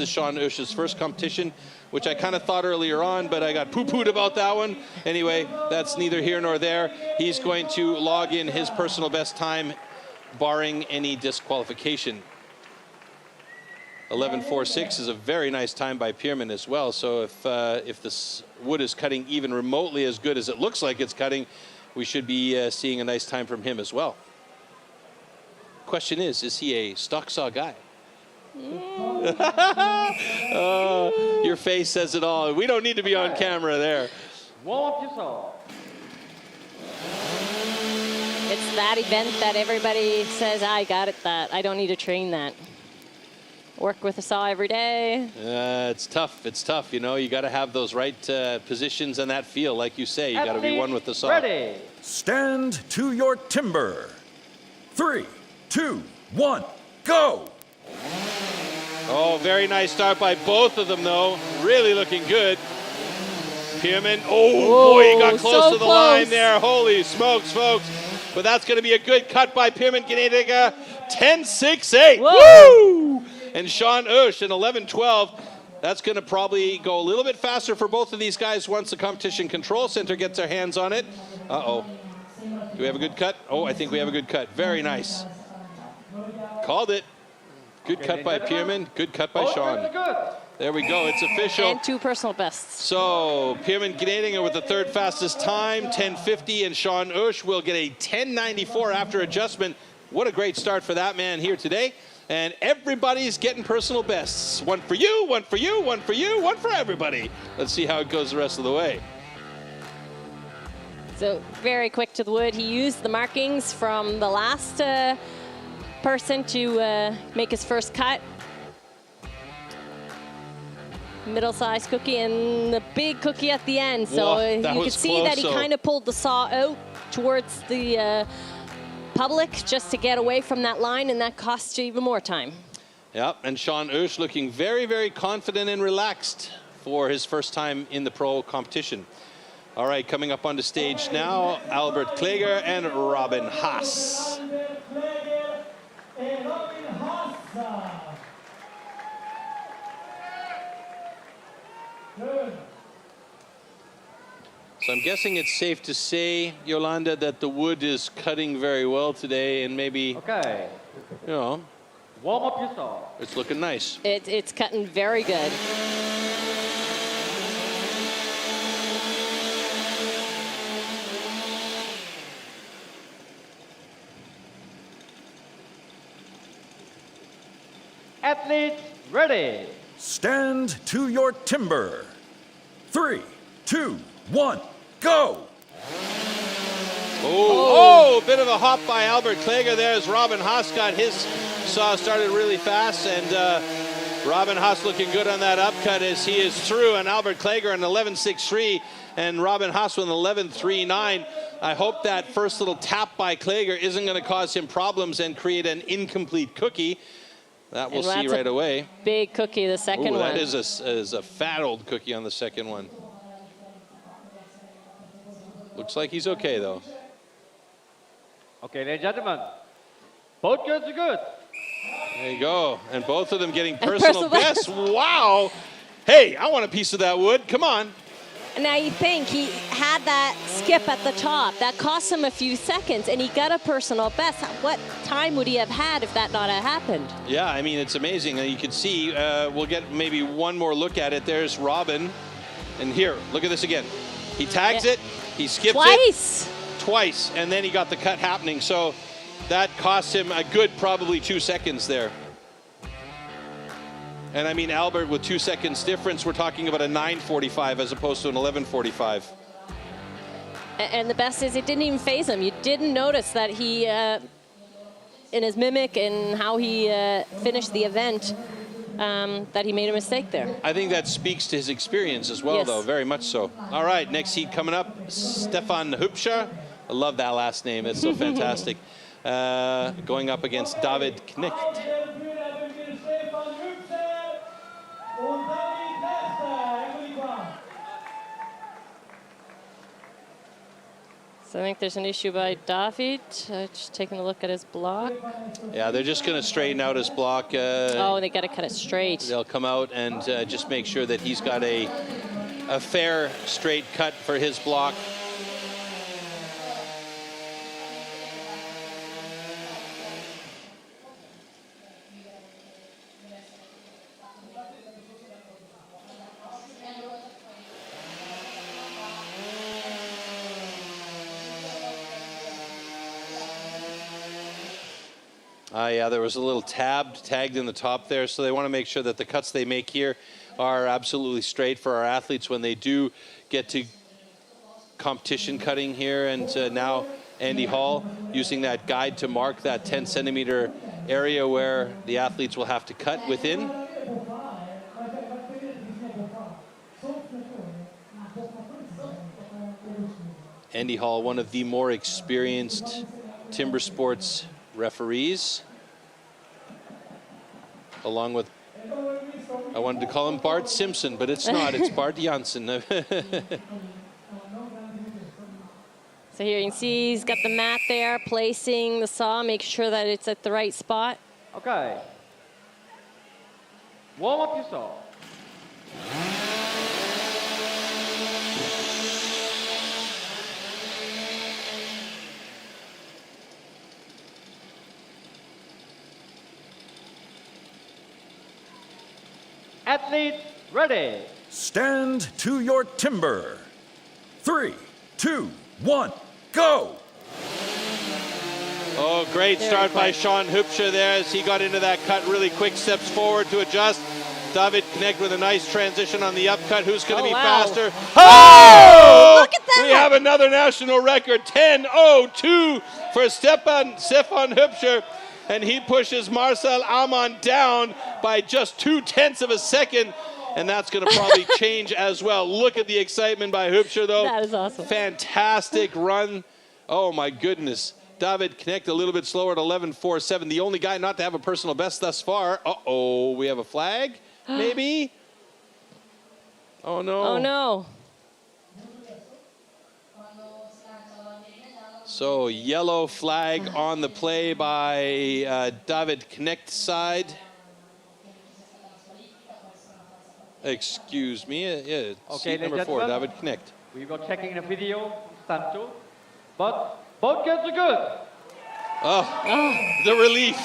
Sean Oesch's first competition, which I kind of thought earlier on, but I got poo-pooed about that one. Anyway, that's neither here nor there. He's going to log in his personal best time, barring any disqualification. 11:46 is a very nice time by Pierman as well. So if this wood is cutting even remotely as good as it looks like it's cutting, we should be seeing a nice time from him as well. Question is he a stock saw guy? Your face says it all. We don't need to be on camera there. Warm up your saw. It's that event that everybody says, I got it, that I don't need to train that. Work with a saw every day. It's tough. It's tough. You know, you got to have those right positions and that feel. Like you say, you got to be one with the saw. Ready. Stand to your timber. 3, 2, 1, go! Oh, very nice start by both of them, though. Really looking good. Pierman. Oh, boy, he got close to the line there. Holy smokes, folks. But that's going to be a good cut by Pierman Gnedinger. 10:68. Woo! And Sean Oesch in 11:12. That's going to probably go a little bit faster for both of these guys once the Competition Control Center gets their hands on it. Uh-oh. Do we have a good cut? Oh, I think we have a good cut. Very nice. Called it. Good cut by Pierman. Good cut by Sean. There we go. It's official. And 2 personal bests. So Pierman Gnedinger with the third fastest time, 10:50, and Sean Oesch will get a 10:94 after adjustment. What a great start for that man here today. And everybody's getting personal bests. One for you, one for you, one for you, one for everybody. Let's see how it goes the rest of the way. So very quick to the wood. He used the markings from the last person to make his first cut. Middle-sized cookie and the big cookie at the end. So you could see that he kind of pulled the saw out towards the public just to get away from that line, and that cost you even more time. Yep, and Sean Oesch looking very, very confident and relaxed for his first time in the pro competition. All right, coming up on the stage now, Albert Kleger and Robin Haas. So I'm guessing it's safe to say, Yolanda, that the wood is cutting very well today, and maybe, Okay. you know, Warm up your saw. it's looking nice. It's cutting very good. Athletes ready. Stand to your timber. 3, 2, 1, go! Oh, bit of a hop by Albert Kleger there as Robin Haas got his saw started really fast, and Robin Haas looking good on that upcut as he is through, and Albert Kleger an 11.63 and Robin Haas with an 11.39. I hope that first little tap by Kleger isn't going to cause him problems and create an incomplete cookie. That we'll see right away. Big cookie, the second one. That is a fat old cookie on the second one. Looks like he's okay, though. Okay, ladies and gentlemen. Both goods are good. There you go. And both of them getting personal bests. Wow. Hey, I want a piece of that wood. Come on. Now you think he had that skip at the top. That cost him a few seconds, and he got a personal best. What time would he have had if that not had happened? Yeah, I mean, it's amazing. You can see, we'll get maybe one more look at it. There's Robin. And here, look at this again. He tags it. He skips it. Twice. And then he got the cut happening. So that cost him a good probably 2 seconds there. And I mean, Albert, with 2 seconds difference, we're talking about a 9.45 as opposed to an 11.45. And the best is it didn't even phase him. You didn't notice that he, in his mimic and how he finished the event, that he made a mistake there. I think that speaks to his experience as well, though, very much so. All right, next heat coming up, Stefan Hübscher. I love that last name. It's so fantastic. Going up against David Knecht. So I think there's an issue by David. Just taking a look at his block. Yeah, they're just going to straighten out his block. Oh, they got to cut it straight. They'll come out and just make sure that he's got a fair, straight cut for his block. Yeah, there was a little tagged in the top there, so they want to make sure that the cuts they make here are absolutely straight for our athletes when they do get to competition cutting here. And now Andy Hall using that guide to mark that 10-centimeter area where the athletes will have to cut within. Andy Hall, one of the more experienced timber sports referees, along with, I wanted to call him Bart Simpson, but it's not, it's Bart Janssen. So here you can see he's got the mat there, placing the saw, make sure that it's at the right spot. Okay. Warm up your saw. Athletes ready. Stand to your timber. 3, 2, 1, go! Oh, great start by Sean Hübscher there as he got into that cut really quick, steps forward to adjust. David Knecht with a nice transition on the upcut. Who's going to be faster? Oh! Look at that! We have another national record, 10.02 for Stefan Hübscher. And he pushes Marcel Amann down by just 0.2 of a second. And that's going to probably change as well. Look at the excitement by Hübscher, though. That is awesome. Fantastic run. Oh, my goodness. David Knecht a little bit slower at 11.47. The only guy not to have a personal best thus far. Uh-oh, we have a flag, maybe? Oh, no. Oh, no. So, yellow flag on the play by David Knecht's side. Excuse me. Yeah, Okay, seat number 4, gentlemen. David Knecht. We were checking the video, stand 2. But both girls are good. Oh, the relief.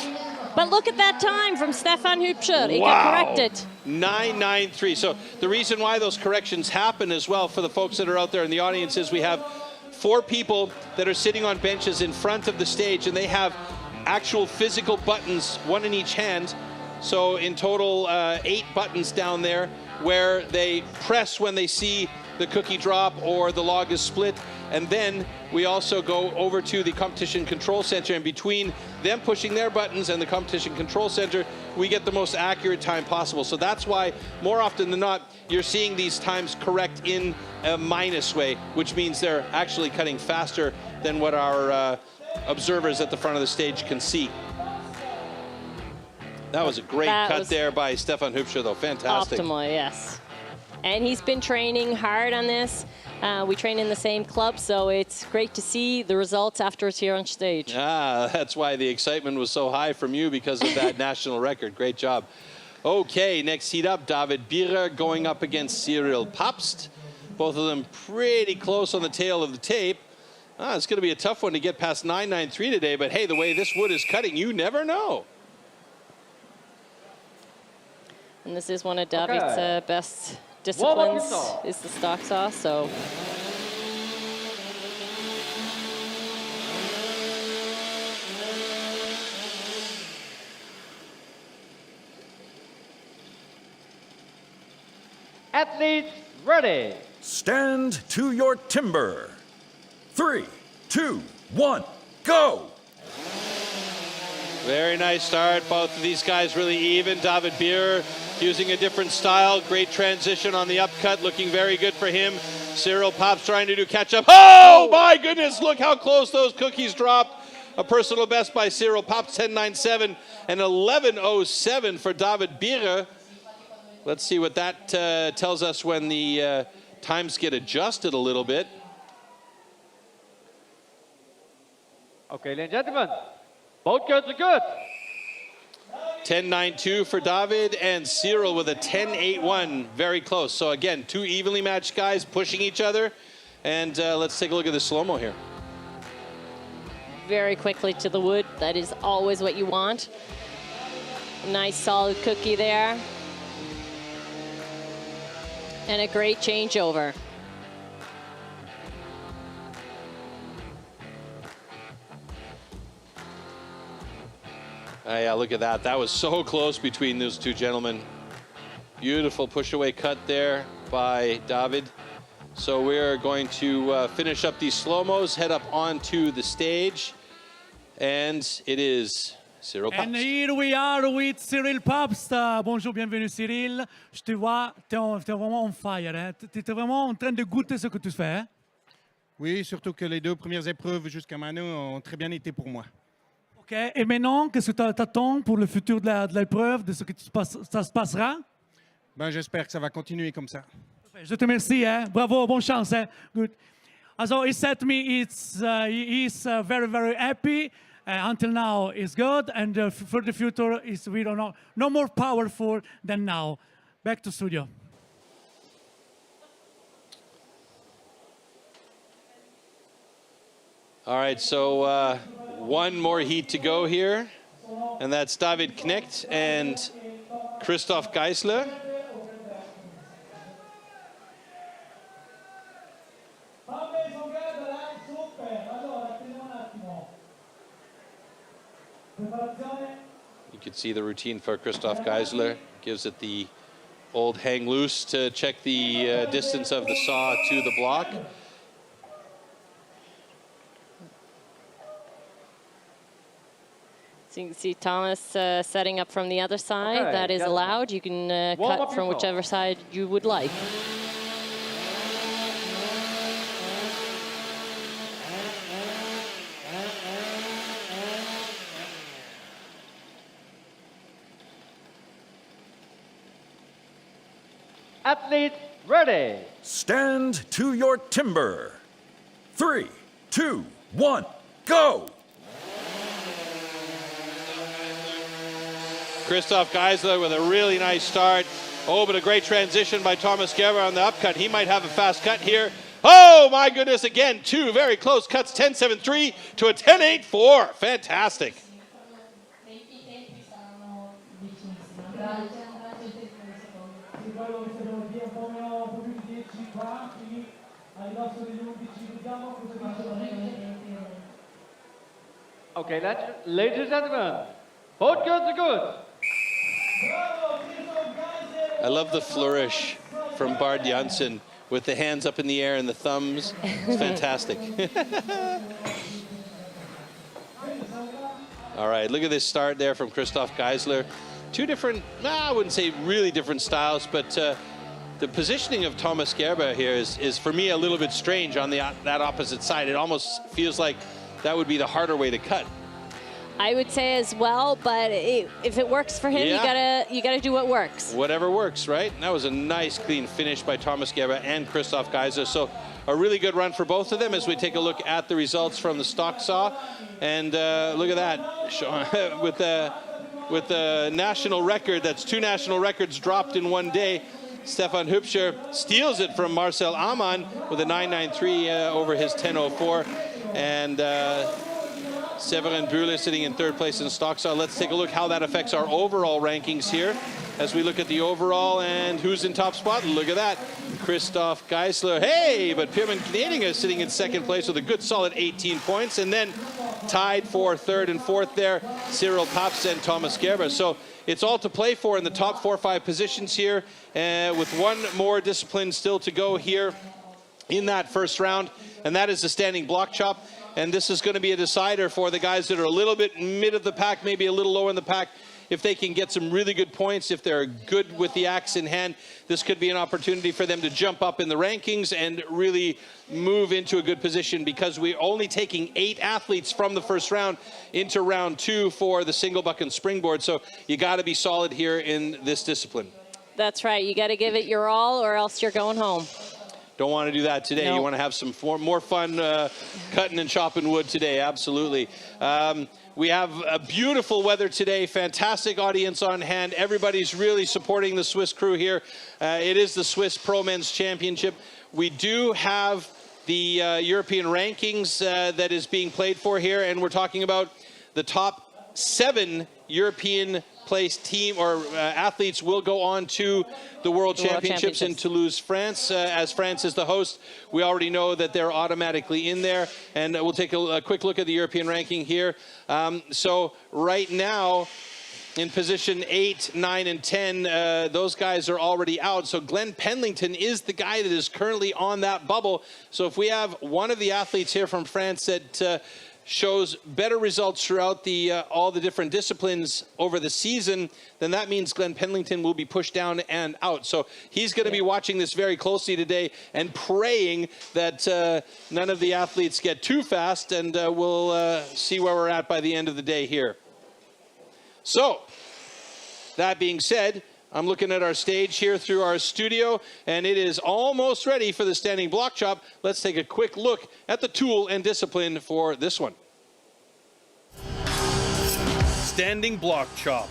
But look at that time from Stefan Hübscher. He Wow. got corrected. 9.93. So the reason why those corrections happen as well for the folks that are out there in the audience is we have 4 people that are sitting on benches in front of the stage, and they have actual physical buttons, 1 in each hand. So in total, 8 buttons down there where they press when they see the cookie drop or the log is split. And then we also go over to the competition control center, and between them pushing their buttons and the competition control center, we get the most accurate time possible. So that's why more often than not, you're seeing these times correct in a minus way, which means they're actually cutting faster than what our observers at the front of the stage can see. That was a great cut there by Stefan Hübscher, though. Fantastic. Optimal, yes. And he's been training hard on this. We train in the same club, so it's great to see the results afterwards here on stage. Ah, that's why the excitement was so high from you, because of that national record. Great job. Okay, next heat up, David Bierer going up against Cyril Pabst. Both of them pretty close on the tail of the tape. It's going to be a tough one to get past 9.93 today, but hey, the way this wood is cutting, you never know. And this is one of David's best disciplines, is the stock saw, so. Athletes ready. Stand to your timber. 3, 2, 1, go! Very nice start. Both of these guys really even. David Bierer using a different style. Great transition on the upcut. Looking very good for him. Cyril Pabst trying to do catch up. Oh, my goodness. Look how close those cookies dropped. A personal best by Cyril Pabst, 10.97 and 11.07 for David Bierer. Let's see what that tells us when the times get adjusted a little bit. Okay, ladies and gentlemen, both girls are good. 10.92 for David, and Cyril with a 10.81, very close. So again, 2 evenly matched guys pushing each other. And let's take a look at the slow-mo here. Very quickly to the wood. That is always what you want. Nice solid cookie there. And a great changeover. Yeah, look at that. That was so close between those 2 gentlemen. Beautiful push-away cut there by David. So we're going to finish up these slow-mos, head up onto the stage, and it is Cyril Pabst. And here we are with Cyril Pabst. Bonjour, bienvenue Cyril. Je te vois, t'es vraiment on fire. Hein? T'es vraiment en train de goûter ce que tu fais. Hein? Oui, surtout que les 2 premières épreuves jusqu'à maintenant ont très bien été pour moi. Ok. Et maintenant, qu'est-ce que tu attends pour le futur de l'épreuve, de ce que ça se passera? Ben, j'espère que ça va continuer comme ça. Je te remercie. Hein? Bravo, bonne chance. Hein? Good. Also, he said to me, he is very, very happy. Until now, it's good, and for the future, is we don't know, no more powerful than now. Back to studio. All right, so one more heat to go here, and that's David Knecht and Christophe Geissler. You can see the routine for Christophe Geissler. Gives it the old hang loose to check the distance of the saw to the block. So you can see Thomas setting up from the other side. Okay, that is yes. allowed. You can cut from whichever side you would like. Athletes ready. Stand to your timber. 3, 2, 1, go! Christophe Geissler with a really nice start. Oh, but a great transition by Thomas Gerber on the upcut. He might have a fast cut here. Oh, my goodness, again, two very close cuts, 10.73 to a 10.84. Fantastic. Okay, ladies and gentlemen, both girls are good. I love the flourish from Bard Janssen with the hands up in the air and the thumbs. It's fantastic. All right, look at this start there from Christophe Geissler. Two different, I wouldn't say really different styles, but the positioning of Thomas Gerber here is for me a little bit strange on that opposite side. It almost feels like that would be the harder way to cut. I would say as well, but if it works for him, you gotta do what works. Whatever works, right? And that was a nice, clean finish by Thomas Gerber and Christophe Geissler. So a really good run for both of them as we take a look at the results from the stock saw. And look at that, Sean, with the national record. That's two national records dropped in one day. Stefan Hübscher steals it from Marcel Amann with a 9.93 over his 10.04. And Severin Bühler sitting in third place in stock saw. Let's take a look how that affects our overall rankings here as we look at the overall and who's in top spot. Look at that, Christophe Geissler. Hey, but Pierman Kneding is sitting in second place with a good solid 18 points. And then tied for third and fourth there, Cyril Pabst and Thomas Gerber. So it's all to play for in the top 4 or 5 positions here, with one more discipline still to go here in that first round, and that is the standing block chop. And this is going to be a decider for the guys that are a little bit mid of the pack, maybe a little low in the pack. If they can get some really good points, if they're good with the axe in hand, this could be an opportunity for them to jump up in the rankings and really move into a good position, because we're only taking 8 athletes from the first round into round 2 for the single buck and springboard. So you got to be solid here in this discipline. That's right. You got to give it your all, or else you're going home. Don't want to do that today. Nope. You want to have some more fun cutting and chopping wood today. Absolutely. We have a beautiful weather today. Fantastic audience on hand. Everybody's really supporting the Swiss crew here. It is the Swiss Pro Men's Championship. We do have the European rankings that is being played for here, and we're talking about the top 7 European place team or athletes will go on to the World Championships in Toulouse, France. As France is the host, we already know that they're automatically in there, and we'll take a quick look at the European ranking here. So right now, in position 8, 9, and 10, those guys are already out. So Glenn Pendleton is the guy that is currently on that bubble. So if we have one of the athletes here from France that shows better results throughout all the different disciplines over the season, then that means Glenn Pendleton will be pushed down and out. So he's going to be watching this very closely today and praying that none of the athletes get too fast, and we'll see where we're at by the end of the day here. So that being said, I'm looking at our stage here through our studio, and it is almost ready for the standing block chop. Let's take a quick look at the tool and discipline for this one. Standing block chop.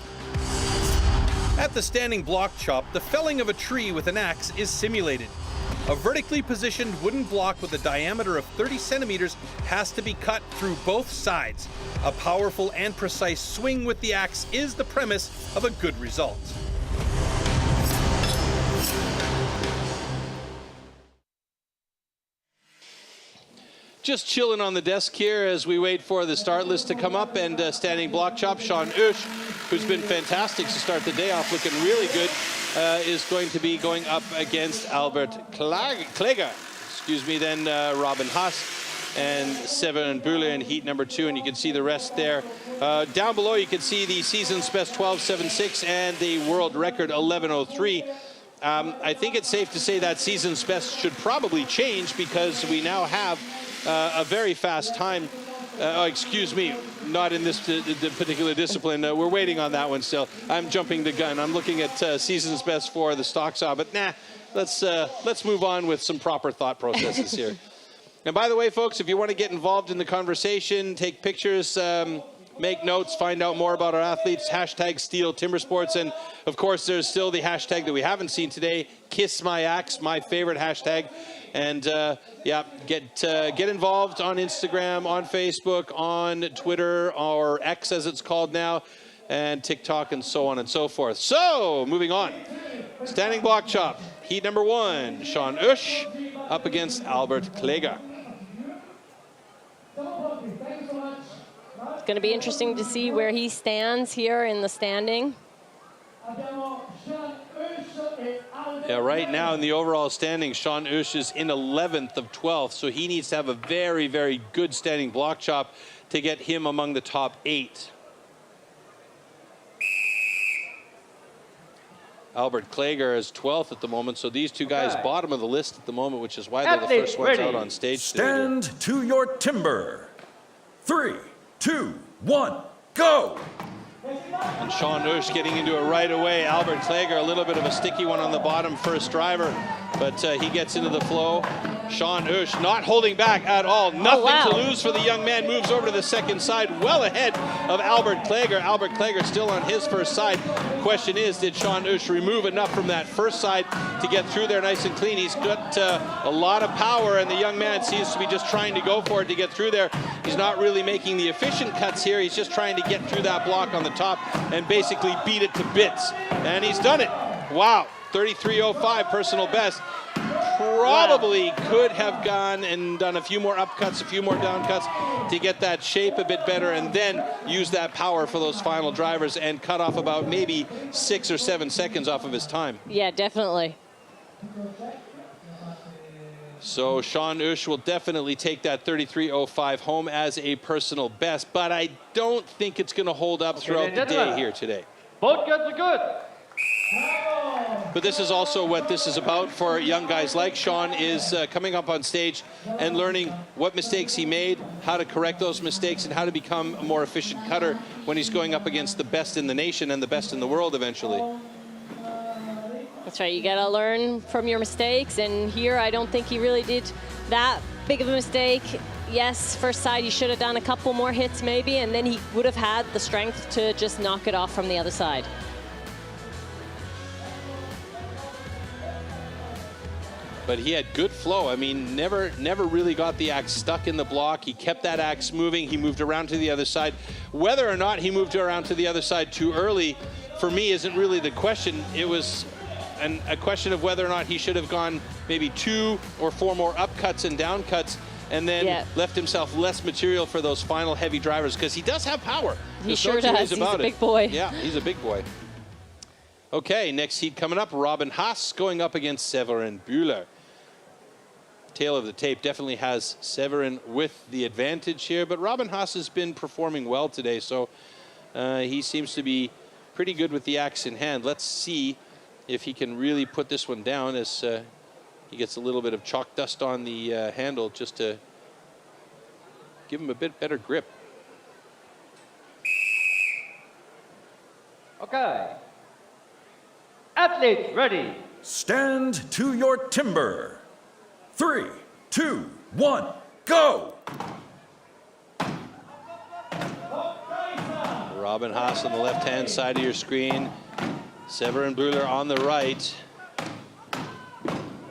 At the standing block chop, the felling of a tree with an axe is simulated. A vertically positioned wooden block with a diameter of 30 centimeters has to be cut through both sides. A powerful and precise swing with the axe is the premise of a good result. Just chilling on the desk here as we wait for the start list to come up, and standing block chop, Sean Usch, who's been fantastic to start the day off, looking really good, is going to be going up against Albert Kläger. Excuse me, then Robin Haas and Severin Bühler in heat number 2, and you can see the rest there. Down below, you can see the season's best 12.76 and the world record 11.03. I think it's safe to say that season's best should probably change, because we now have a very fast time. Excuse me, not in this particular discipline. We're waiting on that one still. I'm jumping the gun. I'm looking at season's best for the stock saw, but nah, let's move on with some proper thought processes here. And by the way, folks, if you want to get involved in the conversation, take pictures, make notes, find out more about our athletes, hashtag STIHL TIMBERSPORTS. And of course, there's still the hashtag that we haven't seen today, Kiss My Axe, my favorite hashtag. And yeah, get involved on Instagram, on Facebook, on Twitter, or X as it's called now, and TikTok, and so on and so forth. So, moving on. Standing block chop, heat number 1, Sean Usch up against Albert Kleger. It's going to be interesting to see where he stands here in the standing. Yeah, right now in the overall standing, Sean Usch is in 11th of 12th, so he needs to have a very, very good standing block chop to get him among the top 8. Albert Kleger is 12th at the moment, so these two guys bottom of the list at the moment, which is why they're the first ones out on stage. Stand to your timber. 3, 2, 1, go! And Sean Usch getting into it right away. Albert Kleger, a little bit of a sticky one on the bottom first driver, but he gets into the flow. Sean Usch not holding back at all. Nothing to lose for the young man. Moves over to the second side, well ahead of Albert Kleger. Albert Kleger still on his first side. Question is, did Sean Usch remove enough from that first side to get through there nice and clean? He's got a lot of power, and the young man seems to be just trying to go for it to get through there. He's not really making the efficient cuts here. He's just trying to get through that block on the top and basically beat it to bits. And he's done it. Wow, 33.05 personal best. Probably could have gone and done a few more upcuts, a few more downcuts to get that shape a bit better, and then use that power for those final drivers and cut off about maybe 6 or 7 seconds off of his time. Yeah, definitely. So Sean Usch will definitely take that 33.05 home as a personal best, but I don't think it's going to hold up throughout the day here today. Both guns are good. But this is also what this is about for young guys like Sean, is coming up on stage and learning what mistakes he made, how to correct those mistakes, and how to become a more efficient cutter when he's going up against the best in the nation and the best in the world eventually. That's right, you gotta learn from your mistakes, and here I don't think he really did that big of a mistake. Yes, first side he should have done a couple more hits maybe, and then he would have had the strength to just knock it off from the other side. But he had good flow. I mean, never really got the axe stuck in the block. He kept that axe moving. He moved around to the other side. Whether or not he moved around to the other side too early, for me, isn't really the question. It was a question of whether or not he should have gone maybe 2 or 4 more upcuts and downcuts, and then left himself less material for those final heavy drivers, because he does have power. He sure does. He's a big boy. Yeah, he's a big boy. Okay, next heat coming up, Robin Haas going up against Severin Bühler. Tail of the tape definitely has Severin with the advantage here, but Robin Haas has been performing well today, so he seems to be pretty good with the axe in hand. Let's see if he can really put this one down as he gets a little bit of chalk dust on the handle just to give him a bit better grip. Okay. Athletes ready. Stand to your timber. 3, 2, 1, go! Robin Haas on the left-hand side of your screen. Severin Bühler on the right.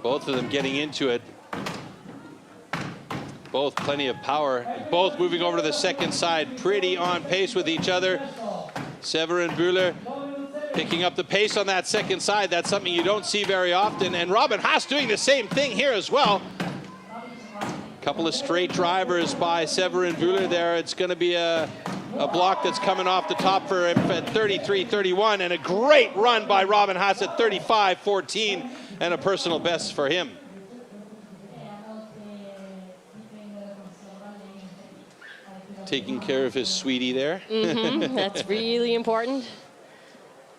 Both of them getting into it. Both plenty of power. Both moving over to the second side. Pretty on pace with each other. Severin Bühler picking up the pace on that second side. That's something you don't see very often. And Robin Haas doing the same thing here as well. Couple of straight drivers by Severin Bühler there. It's going to be a block that's coming off the top for him at 33-31, and a great run by Robin Haas at 35-14, and a personal best for him. Taking care of his sweetie there. That's really important.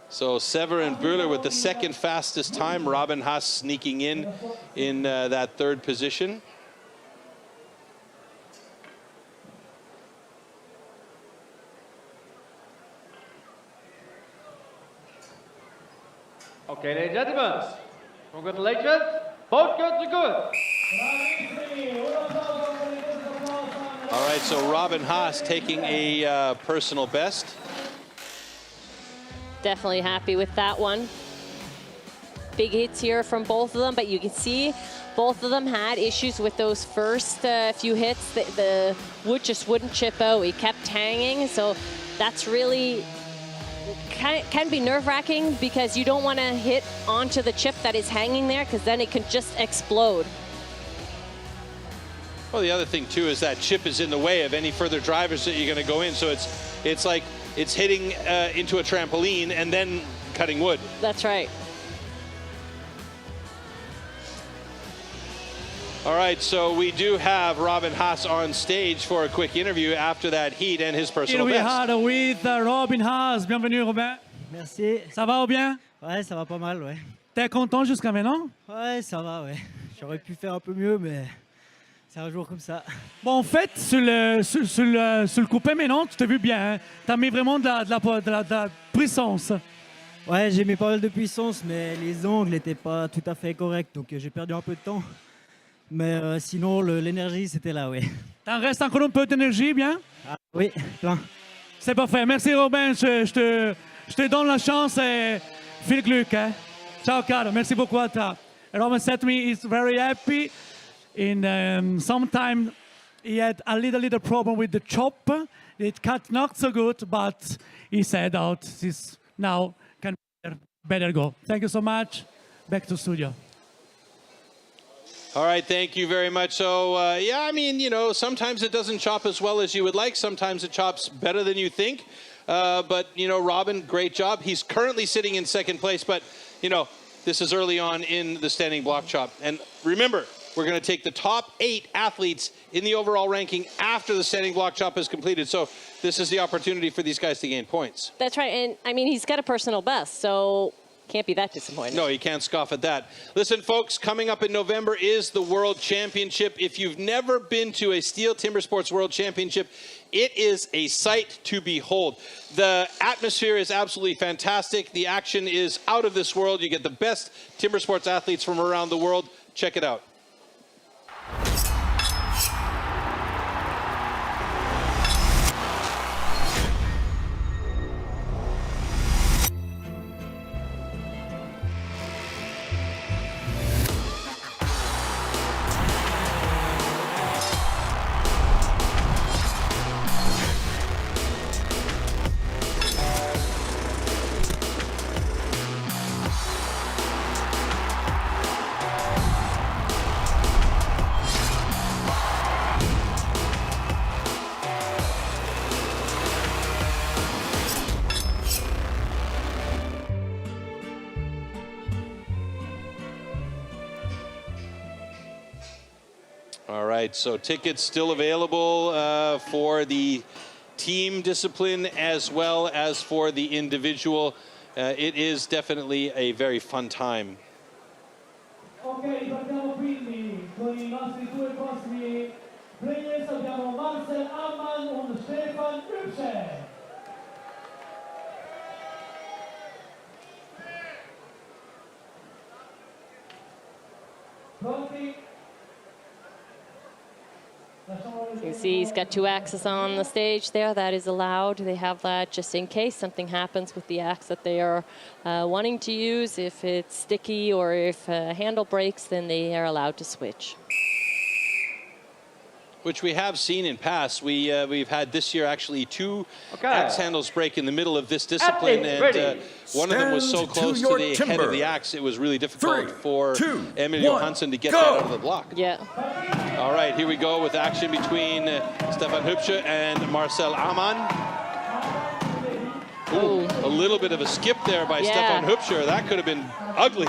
So Severin Bühler with the second fastest time. Robin Haas sneaking in that third position. Okay, ladies and gentlemen, Congratulations. Both goods are good. All right, so Robin Haas taking a personal best. Definitely happy with that one. Big hits here from both of them, but you can see both of them had issues with those first few hits. The wood just wouldn't chip out. He kept hanging, so that's really can be nerve-wracking because you don't want to hit onto the chip that is hanging there because then it can just explode. Well, the other thing too is that chip is in the way of any further drivers that you're going to go in, so it's like it's hitting into a trampoline and then cutting wood. That's right. All right, so we do have Robin Haas on stage for a quick interview after that heat and his personal Here we best. are with Robin Haas. Bienvenue, Robin. Merci. Ça va ou bien? Ouais, ça va pas mal, ouais. T'es content jusqu'à maintenant? Ouais, ça va, ouais. J'aurais pu faire un peu mieux, mais c'est un jour comme ça. Bon, en fait, sur le coupé maintenant, tu t'es vu bien. Hein? T'as mis vraiment de la puissance. Ouais, j'ai mis pas mal de puissance, mais les angles n'étaient pas tout à fait corrects, donc j'ai perdu un peu de temps. Mais sinon, l'énergie, c'était là, oui. T'en restes encore un peu d'énergie, bien? Ah, oui, plein. C'est parfait. Merci, Robin. Je te donne la chance et viel Glück. Hein? Ciao, caro. Merci beaucoup à toi. Robin said to me he's very happy. In sometime he had a little problem with the chop. It cut not so good, but he said out this now can better go. Thank you so much. Back to studio. All right, thank you very much. So, yeah, I mean, you know, sometimes it doesn't chop as well as you would like. Sometimes it chops better than you think. But, you know, Robin, great job. He's currently sitting in second place, but, you know, this is early on in the standing block chop. And remember, we're going to take the top 8 athletes in the overall ranking after the standing block chop is completed. So this is the opportunity for these guys to gain points. That's right, and I mean, he's got a personal best, so can't be that disappointing. No, you can't scoff at that. Listen, folks, coming up in November is the World Championship. If you've never been to a Steel Timber Sports World Championship, it is a sight to behold. The atmosphere is absolutely fantastic. The action is out of this world. You get the best timber sports athletes from around the world. Check it out. All right, so tickets still available for the team discipline as well as for the individual. It is definitely a very fun time. Ok, partiamo quindi con I nostri due prossimi players. Abbiamo Marcel Ammann und Stefan Hübscher. Pronti? You can see he's got 2 axes on the stage there. That is allowed. They have that just in case something happens with the axe that they are wanting to use. If it's sticky or if a handle breaks, then they are allowed to switch. Which we have seen in past. We've had this year actually 2 axe handles break in the middle of this discipline, and one of them was so close to the head of the axe, it was really difficult for Emil Johansson to get that out of the block. Yeah. All right, here we go with action between Stefan Hübscher and Marcel Ammann. Ooh, a little bit of a skip there by Stefan Hübscher. That could have been ugly.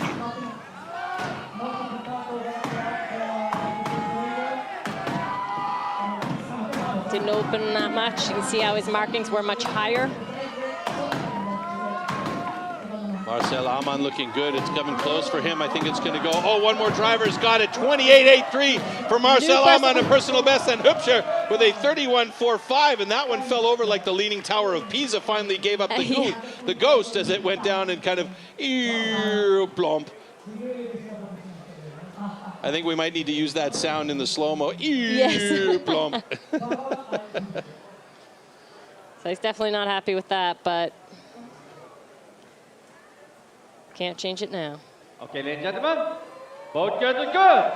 Didn't open that much. You can see how his markings were much higher. Marcel Ammann looking good. It's coming close for him. I think it's going to go. Oh, one more driver's got it. 28.83 for Marcel Ammann, a personal best, and Hübscher with a 31.45, and that one fell over like the Leaning Tower of Pisa finally gave up the ghost as it went down and kind of plump. I think we might need to use that sound in the slow-mo. Yes. Plump. So he's definitely not happy with that, but can't change it now. Okay, ladies and gentlemen, both girls are good.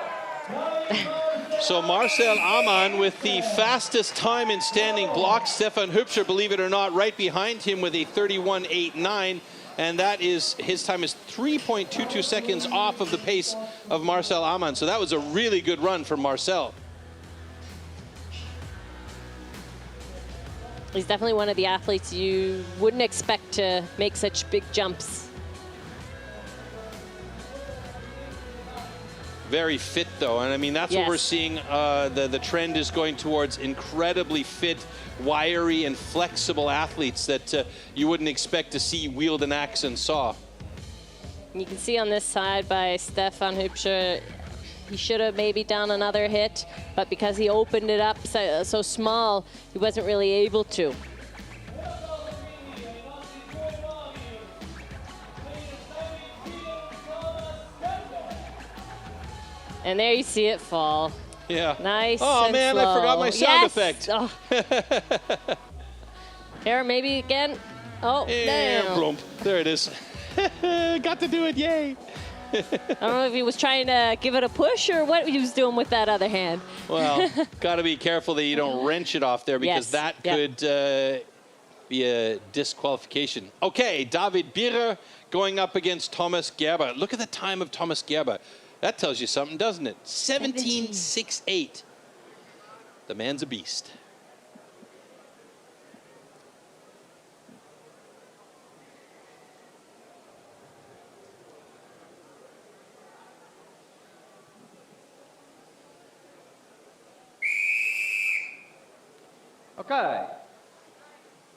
So Marcel Amann with the fastest time in standing blocks. Stefan Hübscher, believe it or not, right behind him with a 31.89. And that is, his time is 3.22 seconds off of the pace of Marcel Amann. So that was a really good run from Marcel. He's definitely one of the athletes you wouldn't expect to make such big jumps. Very fit, though, and I mean that's what we're seeing. The trend is going towards incredibly fit, wiry, and flexible athletes that you wouldn't expect to see wield an axe and saw. You can see on this side by Stefan Hübscher, he should have maybe done another hit, but because he opened it up so small, he wasn't really able to. And there you see it fall. Yeah. Nice. Oh and man, slow. I forgot my sound effect. Oh. Here, maybe again. Oh, damn. Plump. There it is. Got to do it, yay. I don't know if he was trying to give it a push or what he was doing with that other hand. Well, got to be careful that you don't wrench it off there because that could be a disqualification. Okay, David Bierer going up against Thomas Gerber. Look at the time of Thomas Gerber. That tells you something, doesn't it? 17.68. The man's a beast. Okay.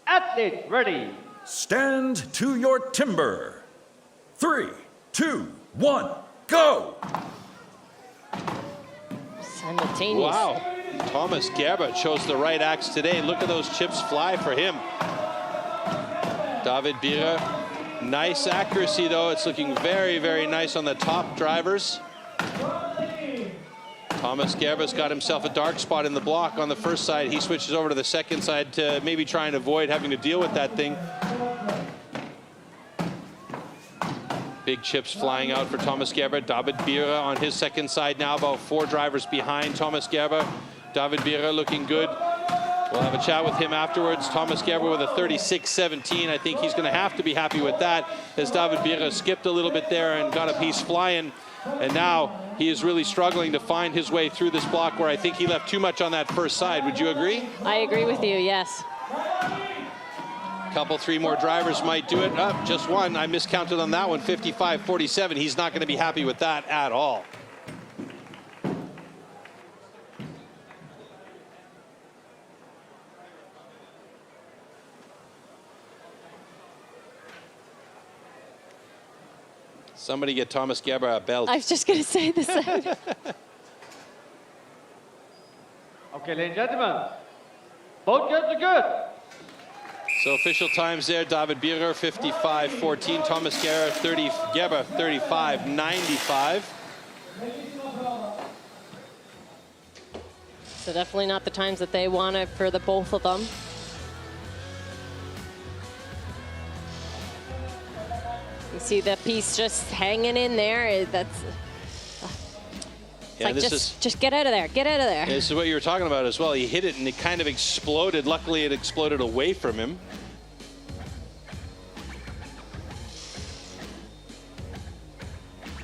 Athletes ready. Stand to your timber. 3, 2, 1, go! Simultaneous. Wow. Thomas Gerber chose the right axe today. Look at those chips fly for him. David Bierer, nice accuracy though. It's looking very, very nice on the top drivers. Thomas Gerber's got himself a dark spot in the block on the first side. He switches over to the second side to maybe try and avoid having to deal with that thing. Big chips flying out for Thomas Gerber. David Bierer on his second side now, about 4 drivers behind Thomas Gerber. David Bierer looking good. We'll have a chat with him afterwards. Thomas Gerber with a 36.17. I think he's going to have to be happy with that, as David Bierer skipped a little bit there and got a piece flying. And now he is really struggling to find his way through this block where I think he left too much on that first side. Would you agree? I agree with you, yes. Couple, 3 more drivers might do it. Just one. I miscounted on that one, 55.47. He's not going to be happy with that at all. Somebody get Thomas Gerber a belt. I was just going to say the same. Okay, ladies and gentlemen, both girls are good. So official times there, David Bierer 55.14, Thomas Gerber 35.95. So definitely not the times that they wanted for the both of them. You see the piece just hanging in there. That's Yeah, like just get out of there. Get out of there. This is what you were talking about as well. He hit it and it kind of exploded. Luckily, it exploded away from him.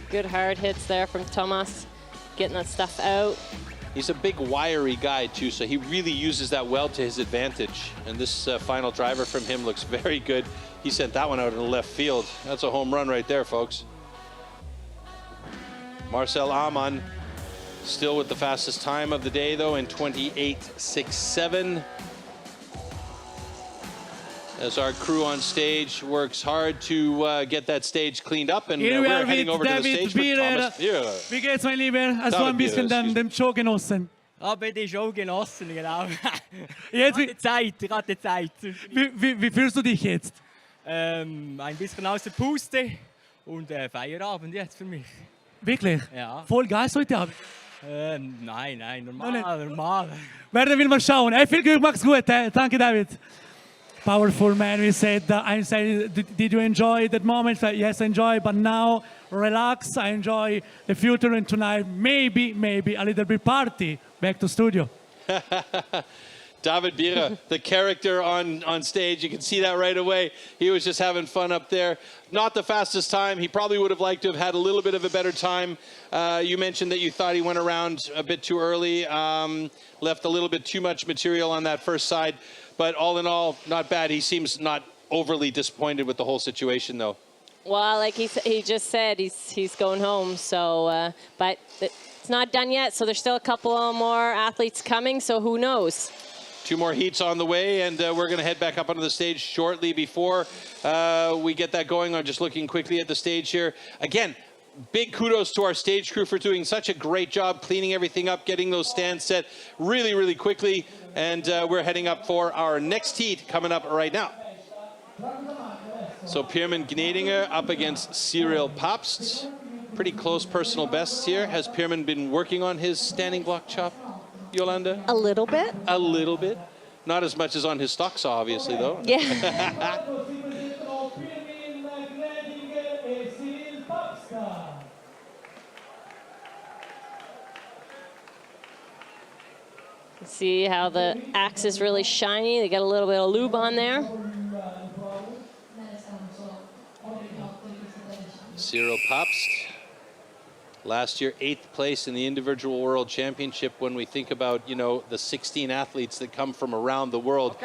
Good hard hits there from Thomas, getting that stuff out. He's a big, wiry guy, too, so he really uses that well to his advantage. And this final driver from him looks very good. He sent that one out in the left field. That's a home run right there, folks. Marcel Amann still with the fastest time of the day, though, in 28.67. As our crew on stage works hard to get that stage cleaned up, and Here we we're are heading with over to the David stage with Bierer. Thomas Bierer. Wie geht's, mein Lieber? Hast du David ein bisschen Bierer, dem Showgenossen? Aber die Showgenossen, genau. Jetzt, Ich hatte Zeit. wie fühlst du dich jetzt? Ein bisschen aus der Puste Und Feierabend jetzt für mich. Wirklich? Ja. Voll Geist heute Abend. Nein, Noch nicht. normal. Werden will mal schauen. Hey, viel Glück, mach's gut. Danke, David. Powerful man, we said. I said, did you enjoy that moment? Yes, I enjoy, but now relax. I enjoy the future, and tonight maybe a little bit party. Back to studio. David Bira, the character on stage. You can see that right away. He was just having fun up there. Not the fastest time. He probably would have liked to have had a little bit of a better time. You mentioned that you thought he went around a bit too early, left a little bit too much material on that first side. But all in all, not bad. He seems not overly disappointed with the whole situation, though. Well, like he just said, he's going home. So, but it's not done yet. So there's still a couple more athletes coming. So who knows? 2 more heats on the way, and we're going to head back up onto the stage shortly. Before we get that going, I'm just looking quickly at the stage here. Again, big kudos to our stage crew for doing such a great job cleaning everything up, getting those stands set really, really quickly. And we're heading up for our next heat coming up right now. So Pierman Gnadinger up against Cyril Pabst. Pretty close personal bests here. Has Pierman been working on his standing block chop, Yolanda? A little bit. A little bit. Not as much as on his stock saw, obviously, though. Yeah. See how the axe is really shiny. They got a little bit of lube on there. Cyril Pabst, last year 8th place in the individual world championship. When we think about, you know, the 16 athletes that come from around the world,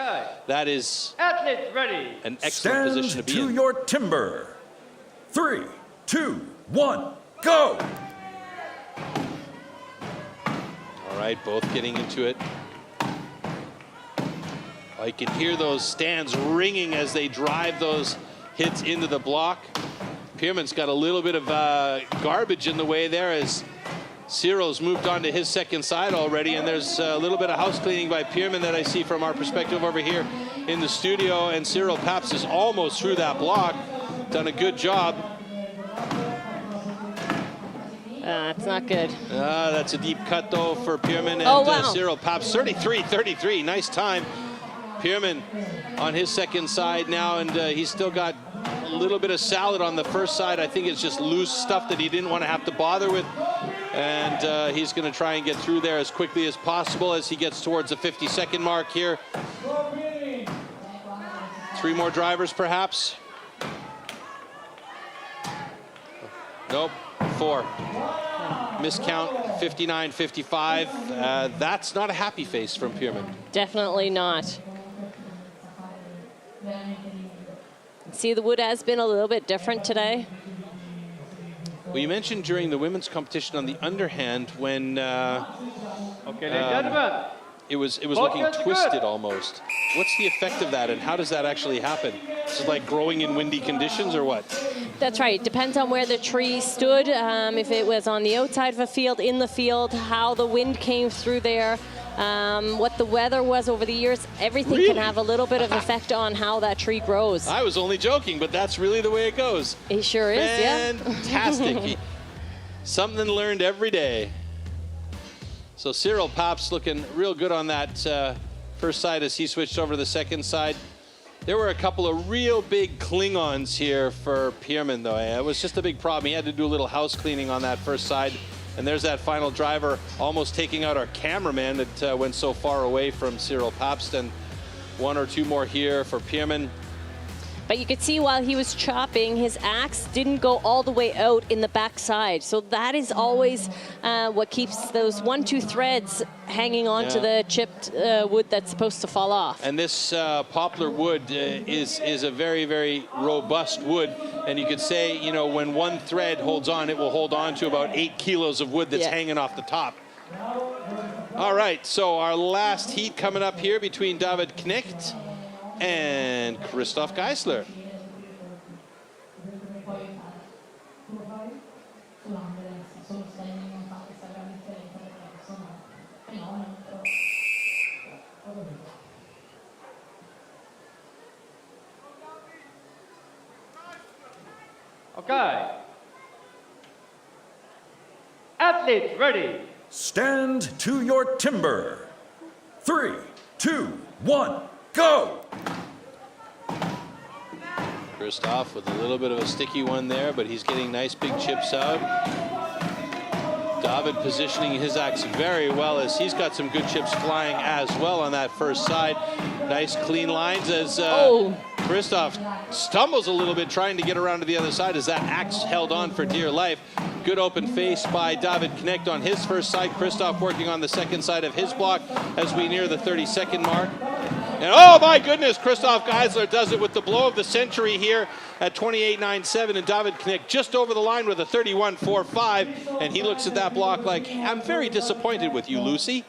that is Athletes ready. an excellent position to be Stand to in. your timber. 3, 2, 1, go! All right, both getting into it. I can hear those stands ringing as they drive those hits into the block. Pierman's got a little bit of garbage in the way there as Cyril's moved on to his second side already, and there's a little bit of house cleaning by Pierman that I see from our perspective over here in the studio, and Cyril Pabst is almost through that block. Done a good job. It's not good. That's a deep cut, though, for Pierman and Cyril Pabst. 33-33, nice time. Pierman on his second side now, and he's still got a little bit of salad on the first side. I think it's just loose stuff that he didn't want to have to bother with. And he's going to try and get through there as quickly as possible as he gets towards the 50-second mark here. 3 more drivers, perhaps. Nope, 4. Miscount, 59-55. That's not a happy face from Pierman. Definitely not. See, the wood has been a little bit different today. Well, you mentioned during the women's competition on the underhand when Okay, ladies and gentlemen. it was looking twisted almost. What's the effect of that, and how does that actually happen? Is it like growing in windy conditions or what? That's right. Depends on where the tree stood. If it was on the outside of a field, in the field, how the wind came through there, what the weather was over the years. Everything can have a little bit of effect on how that tree grows. I was only joking, but that's really the way it goes. It sure is, yeah. Fantastic. Something learned every day. So Cyril Pabst looking real good on that first side as he switched over to the second side. There were a couple of real big Klingons here for Pierman, though. It was just a big problem. He had to do a little house cleaning on that first side. And there's that final driver almost taking out our cameraman that went so far away from Cyril Pabst. And 1 or 2 more here for Pierman. But you could see while he was chopping, his axe didn't go all the way out in the backside. So that is always what keeps those 1-2 threads hanging on to the chipped wood that's supposed to fall off. And this poplar wood is a very, very robust wood. And you could say, you know, when one thread holds on, it will hold on to about 8 kilos of wood that's hanging off the top. All right, so our last heat coming up here between David Knecht and Christophe Geissler. Okay. Athletes ready. Stand to your timber. 3, 2, 1, go! Christophe with a little bit of a sticky one there, but he's getting nice big chips out. David positioning his axe very well as he's got some good chips flying as well on that first side. Nice clean lines as Christophe stumbles a little bit trying to get around to the other side as that axe held on for dear life. Good open face by David Knecht on his first side. Christophe working on the second side of his block as we near the 30-second mark. And oh my goodness, Christophe Geissler does it with the blow of the century here at 28.97, and David Knecht just over the line with a 31.45, and he looks at that block like, I'm very disappointed with you, Lucy.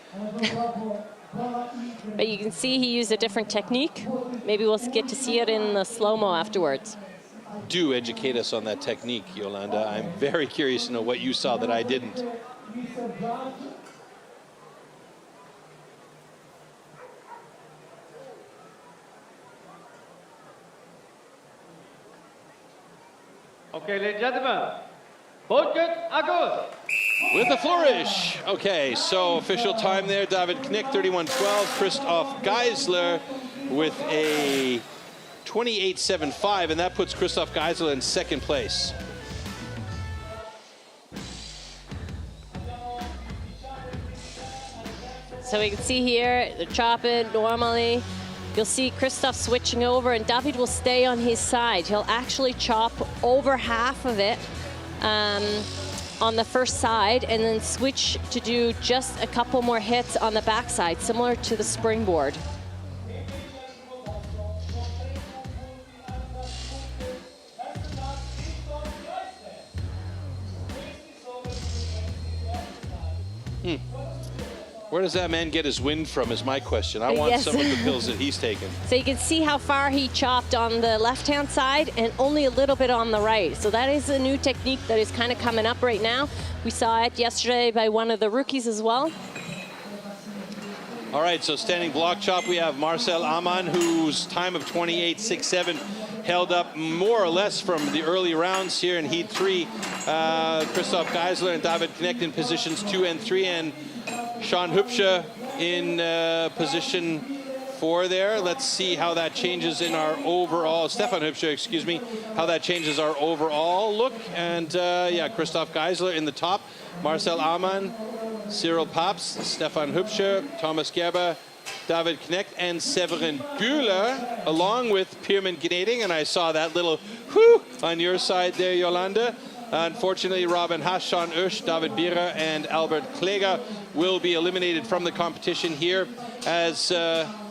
But you can see he used a different technique. Maybe we'll get to see it in the slow-mo afterwards. Do educate us on that technique, Yolanda. I'm very curious to know what you saw that I didn't. Okay, ladies and gentlemen. Both good, à gauche. With a flourish. Okay, so official time there, David Knecht, 31.12. Christophe Geissler with a 28.75, and that puts Christophe Geissler in second place. So we can see here, they're chopping normally. You'll see Christophe switching over, and David will stay on his side. He'll actually chop over half of it on the first side, and then switch to do just a couple more hits on the backside, similar to the springboard. Where does that man get his wind from is my question. I want some of the pills that he's taken. So you can see how far he chopped on the left-hand side and only a little bit on the right. So that is a new technique that is kind of coming up right now. We saw it yesterday by one of the rookies as well. All right, so standing block chop, we have Marcel Amann, whose time of 28.67 held up more or less from the early rounds here in Heat 3. Christophe Geissler and David Knecht in positions 2 and 3, and Sean Hübsche in position 4 there. Let's see how that changes in our overall, Stefan Hübsche, excuse me, how that changes our overall look. And yeah, Christophe Geissler in the top, Marcel Amann, Cyril Pabst, Stefan Hübsche, Thomas Gerber, David Knecht, and Severin Bühler, along with Pierman Gnading. And I saw that little whoo on your side there, Yolanda. Unfortunately, Robin Haas, Sean Usch, David Bierer, and Albert Kläger will be eliminated from the competition here as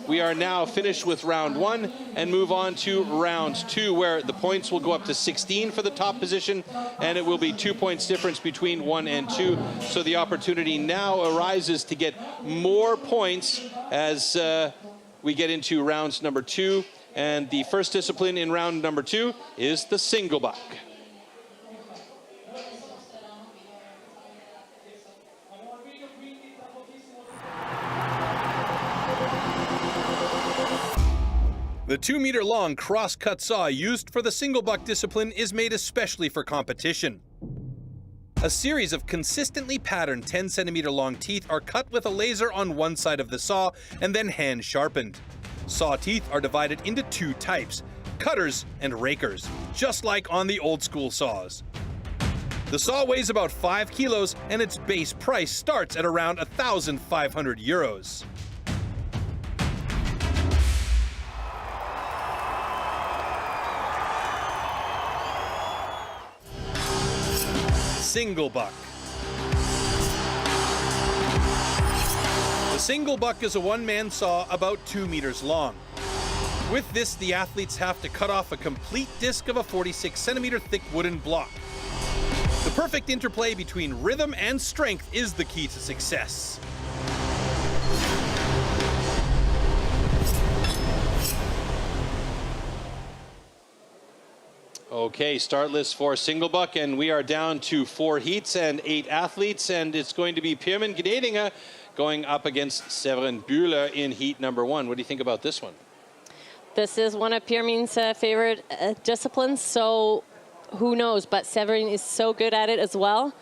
we are now finished with round 1 and move on to round 2, where the points will go up to 16 for the top position, and it will be 2 points difference between 1 and 2. So the opportunity now arises to get more points as we get into rounds number 2. And the first discipline in round number 2 is the single buck. The 2-meter-long cross-cut saw used for the single buck discipline is made especially for competition. A series of consistently patterned 10-centimeter-long teeth are cut with a laser on one side of the saw and then hand-sharpened. Saw teeth are divided into 2 types, cutters and rakers, just like on the old-school saws. The saw weighs about 5 kilos and its base price starts at around 1,500 euros. Single buck. The single buck is a one-man saw about 2 meters long. With this, the athletes have to cut off a complete disc of a 46-centimeter thick wooden block. The perfect interplay between rhythm and strength is the key to success. Okay, start list for single buck, and we are down to 4 heats and 8 athletes, and it's going to be Pierman Gnading going up against Severin Bühler in heat number 1. What do you think about this one? This is one of Pierman's favorite disciplines, so who knows? But Severin is so good at it as well.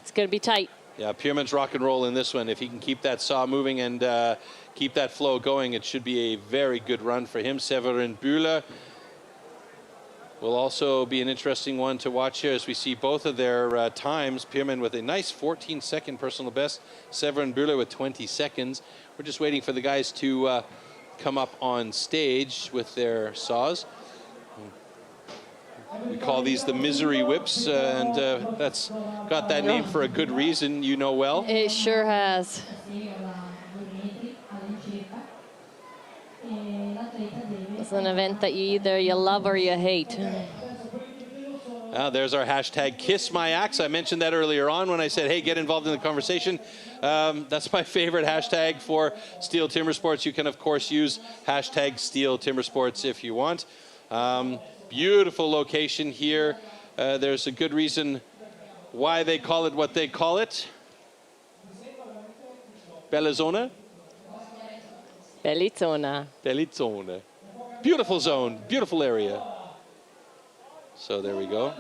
It's going to be tight. Yeah, Pierman's rock and roll in this one. If he can keep that saw moving and keep that flow going, it should be a very good run for him. Severin Bühler will also be an interesting one to watch here as we see both of their times. Pierman with a nice 14-second personal best. Severin Bühler with 20 seconds. We're just waiting for the guys to come up on stage with their saws. We call these the misery whips, and that's got that name for a good reason, you know well. It sure has. It's an event that either you love or you hate. There's our hashtag Kiss My Axe. I mentioned that earlier on when I said, hey, get involved in the conversation. That's my favorite hashtag for STIHL Timbersports. You can, of course, use hashtag STIHL Timbersports if you want. Beautiful location here. There's a good reason why they call it what they call it. Bellinzona? Bellinzona. Bellinzona. Beautiful zone, beautiful area. So there we go.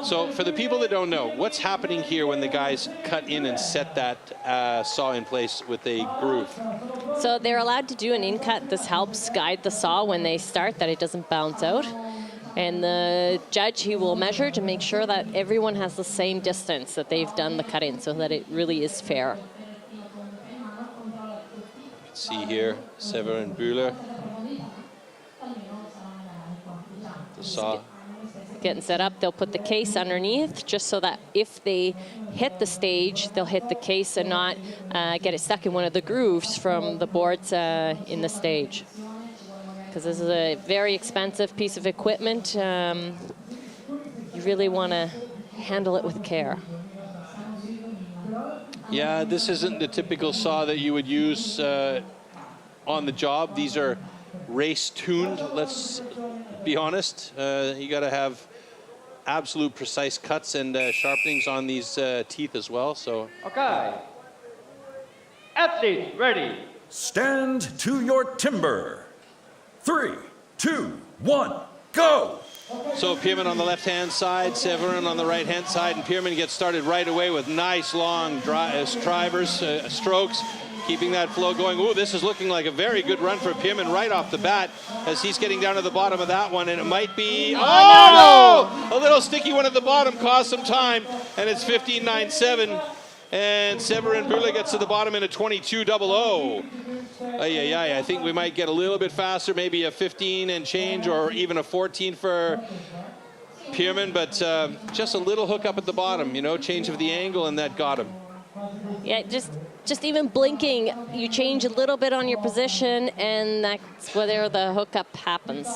So for the people that don't know, what's happening here when the guys cut in and set that saw in place with a groove? So they're allowed to do an in-cut. This helps guide the saw when they start, that it doesn't bounce out. And the judge, he will measure to make sure that everyone has the same distance that they've done the cut in, so that it really is fair. See here, Severin Bühler. The saw. Getting set up, they'll put the case underneath just so that if they hit the stage, they'll hit the case and not get it stuck in one of the grooves from the boards in the stage. Because this is a very expensive piece of equipment. You really want to handle it with care. Yeah, this isn't the typical saw that you would use on the job. These are race tuned, let's be honest. You got to have absolute precise cuts and sharpenings on these teeth as well. So Okay. Athletes, ready. Stand to your timber. 3, 2, 1, go! So Pierman on the left-hand side, Severin on the right-hand side, and Pierman gets started right away with nice long strokes, keeping that flow going. Ooh, this is looking like a very good run for Pierman right off the bat as he's getting down to the bottom of that one, and it might be... Oh, no! A little sticky one at the bottom cost some time, and it's 15.97, and Severin Bühler gets to the bottom in a 22.00. I think we might get a little bit faster, maybe a 15 and change, or even a 14 for Pierman, but just a little hook up at the bottom, you know, change of the angle, and that got him. Yeah, just even blinking, you change a little bit on your position, and that's where the hookup happens.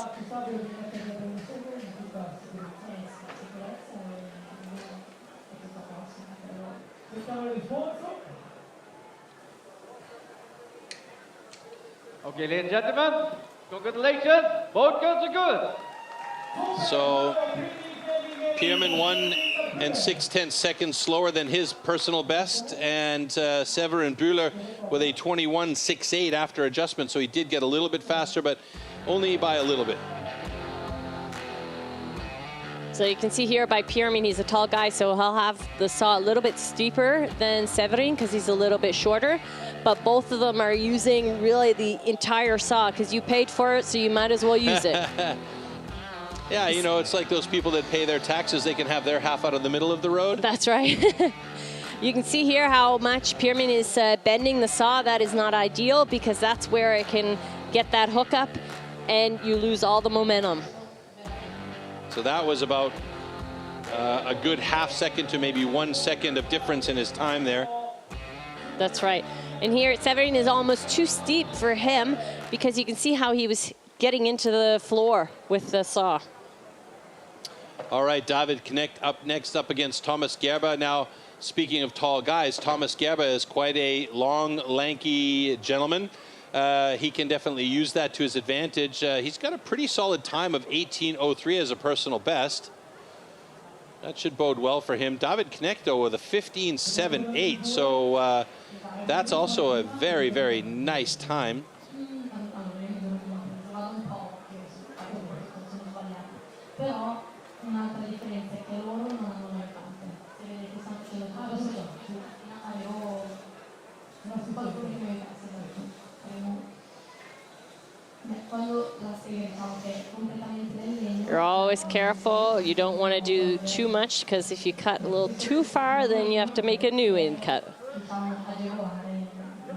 Okay, ladies and gentlemen, congratulations. Both guns are good. So Pierman 1 and 6/10 seconds slower than his personal best, and Severin Bühler with a 21.68 after adjustment. So he did get a little bit faster, but only by a little bit. So you can see here by Pierman, he's a tall guy, so he'll have the saw a little bit steeper than Severin because he's a little bit shorter. But both of them are using really the entire saw because you paid for it, so you might as well use it. Yeah, you know, it's like those people that pay their taxes, they can have their half out of the middle of the road. That's right. You can see here how much Pierman is bending the saw. That is not ideal because that's where it can get that hook up and you lose all the momentum. So that was about a good half second to maybe 1 second of difference in his time there. That's right. And here Severin is almost too steep for him because you can see how he was getting into the floor with the saw. All right, David Knecht up next up against Thomas Gerber. Now, speaking of tall guys, Thomas Gerber is quite a long, lanky gentleman. He can definitely use that to his advantage. He's got a pretty solid time of 18.03 as a personal best. That should bode well for him. David Knecht, though, with a 15.78. So that's also a very, very nice time. always careful. You don't want to do too much, because if you cut a little too far, then you have to make a new in cut.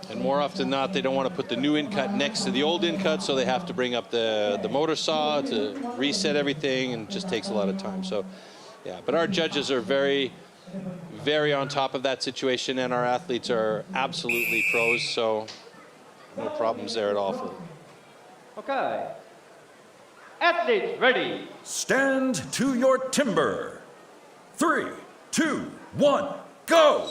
And more often than not, they don't want to put the new in cut next to the old in cut, so they have to bring up the motor saw to reset everything, and it just takes a lot of time. So, yeah, but our judges are very, very on top of that situation, and our athletes are absolutely pros, so no problems there at all for them. Okay. Athletes ready. Stand to your timber. 3, 2, 1, go!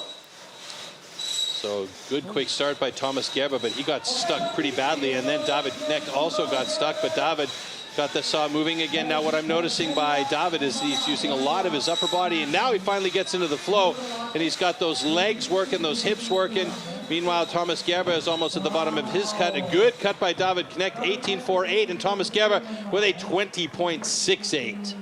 So good quick start by Thomas Gerber, but he got stuck pretty badly, and then David Knecht also got stuck, but David got the saw moving again. Now what I'm noticing by David is he's using a lot of his upper body, and now he finally gets into the flow, and he's got those legs working, those hips working. Meanwhile, Thomas Gerber is almost at the bottom of his cut. A good cut by David Knecht, 18.48, and Thomas Gerber with a 20.68.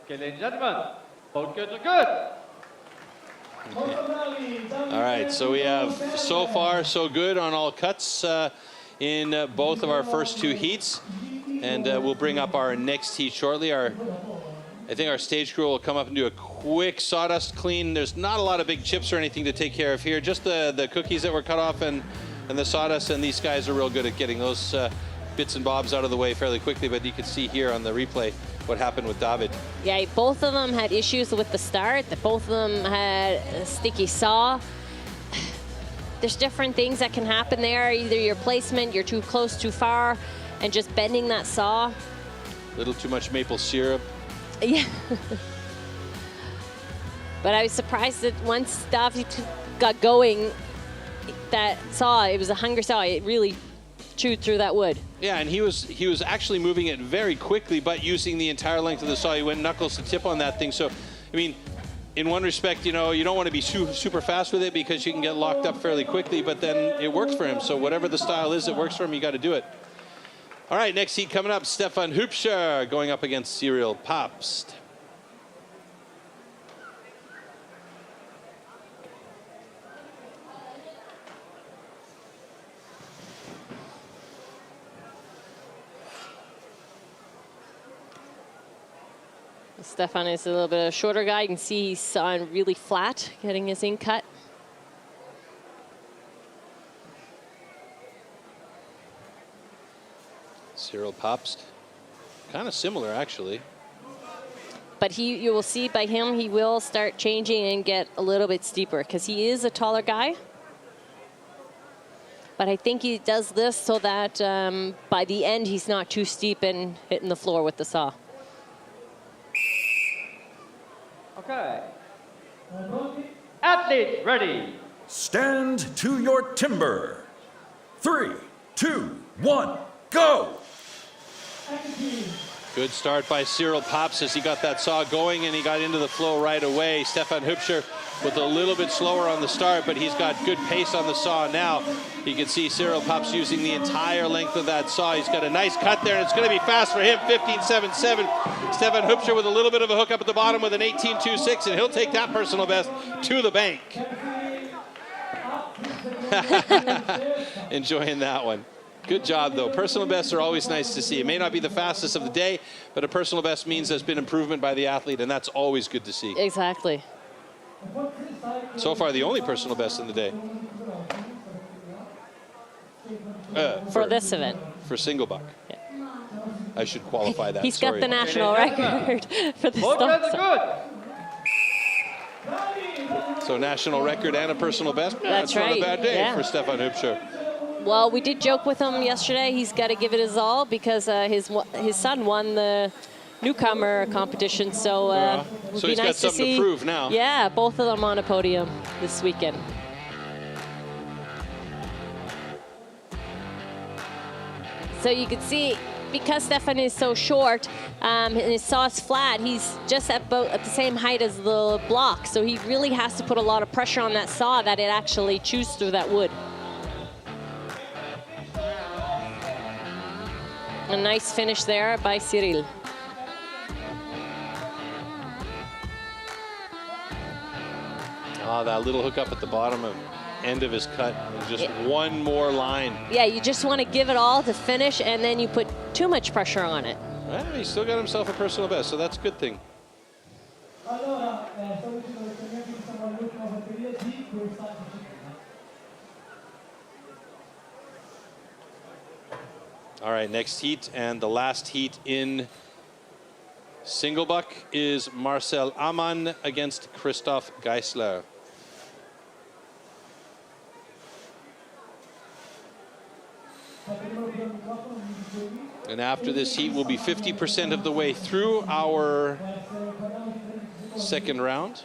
Okay, ladies and gentlemen, both kids are good. All right, so we have so far so good on all cuts in both of our first two heats, and we'll bring up our next heat shortly. I think our stage crew will come up and do a quick sawdust clean. There's not a lot of big chips or anything to take care of here, just the cookies that were cut off and the sawdust, and these guys are real good at getting those bits and bobs out of the way fairly quickly, but you can see here on the replay what happened with David. Yeah, both of them had issues with the start. Both of them had a sticky saw. There's different things that can happen there. Either your placement, you're too close, too far, and just bending that saw. A little too much maple syrup. Yeah. But I was surprised that once David got going, that saw, it was a hunger saw. It really chewed through that wood. Yeah, and he was actually moving it very quickly, but using the entire length of the saw. He went knuckles to tip on that thing. So, I mean, in one respect, you know, you don't want to be super fast with it because you can get locked up fairly quickly, but then it works for him. So whatever the style is that works for him, you got to do it. All right, next heat coming up, Stefan Hübscher going up against Cyril Pabst. Stefan is a little bit of a shorter guy. You can see he's sawing really flat, getting his in cut. Cyril Pabst, kind of similar actually. But you will see by him, he will start changing and get a little bit steeper because he is a taller guy. But I think he does this so that by the end, he's not too steep and hitting the floor with the saw. Okay. Athletes ready. Stand to your timber. 3, 2, 1, go! Good start by Cyril Pabst as he got that saw going and he got into the flow right away. Stefan Hübscher with a little bit slower on the start, but he's got good pace on the saw now. You can see Cyril Pabst using the entire length of that saw. He's got a nice cut there, and it's going to be fast for him, 15.77. Stefan Hübscher with a little bit of a hook up at the bottom with an 18.26, and he'll take that personal best to the bank. Enjoying that one. Good job, though. Personal bests are always nice to see. It may not be the fastest of the day, but a personal best means there's been improvement by the athlete, and that's always good to see. Exactly. So far, the only personal best in the day. For this event. For single buck. Yeah. I should qualify that. He's got the national record for the stop. So national record and a personal best? That's right. Not a bad day yeah. for Stefan Hübscher. Well, we did joke with him yesterday. He's got to give it his all because his son won the newcomer competition. So it would so be he's nice got something to see. To prove now. Yeah, both of them on a podium this weekend. So you can see, because Stefan is so short and his saw is flat, he's just at the same height as the block. So he really has to put a lot of pressure on that saw that it actually chews through that wood. A nice finish there by Cyril. Oh, that little hook up at the bottom of end of his cut. Just one more line. Yeah, you just want to give it all to finish, and then you put too much pressure on it. Well, he still got himself a personal best, so that's a good thing. All right, next heat, and the last heat in single buck is Marcel Amann against Christophe Geissler. And after this heat, we'll be 50% of the way through our second round.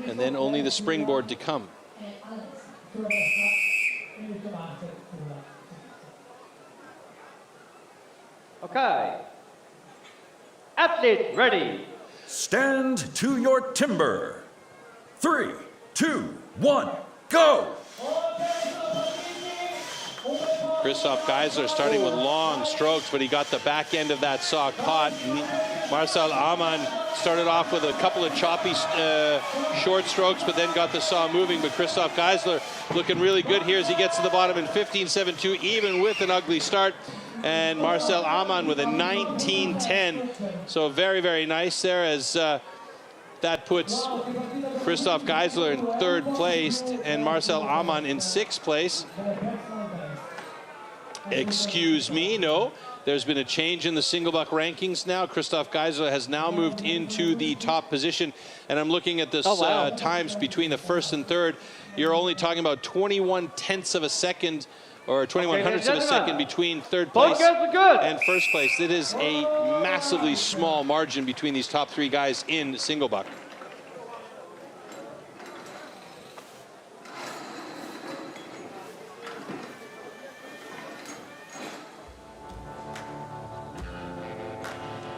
And then only the springboard to come. Okay. Athlete ready. Stand to your timber. 3, 2, 1, go! Christophe Geissler starting with long strokes, but he got the back end of that saw caught. Marcel Amann started off with a couple of choppy short strokes, but then got the saw moving. But Christophe Geissler looking really good here as he gets to the bottom in 15.72, even with an ugly start. And Marcel Amann with a 19.10. So very, very nice there, as that puts Christophe Geissler in third place and Marcel Amann in sixth place. Excuse me, no. There's been a change in the single buck rankings now. Christophe Geissler has now moved into the top position. And I'm looking at this times between the first and third. You're only talking about 21 tenths of a second, or 21 hundredths of a second between third place and first place. It is a massively small margin between these top three guys in single buck.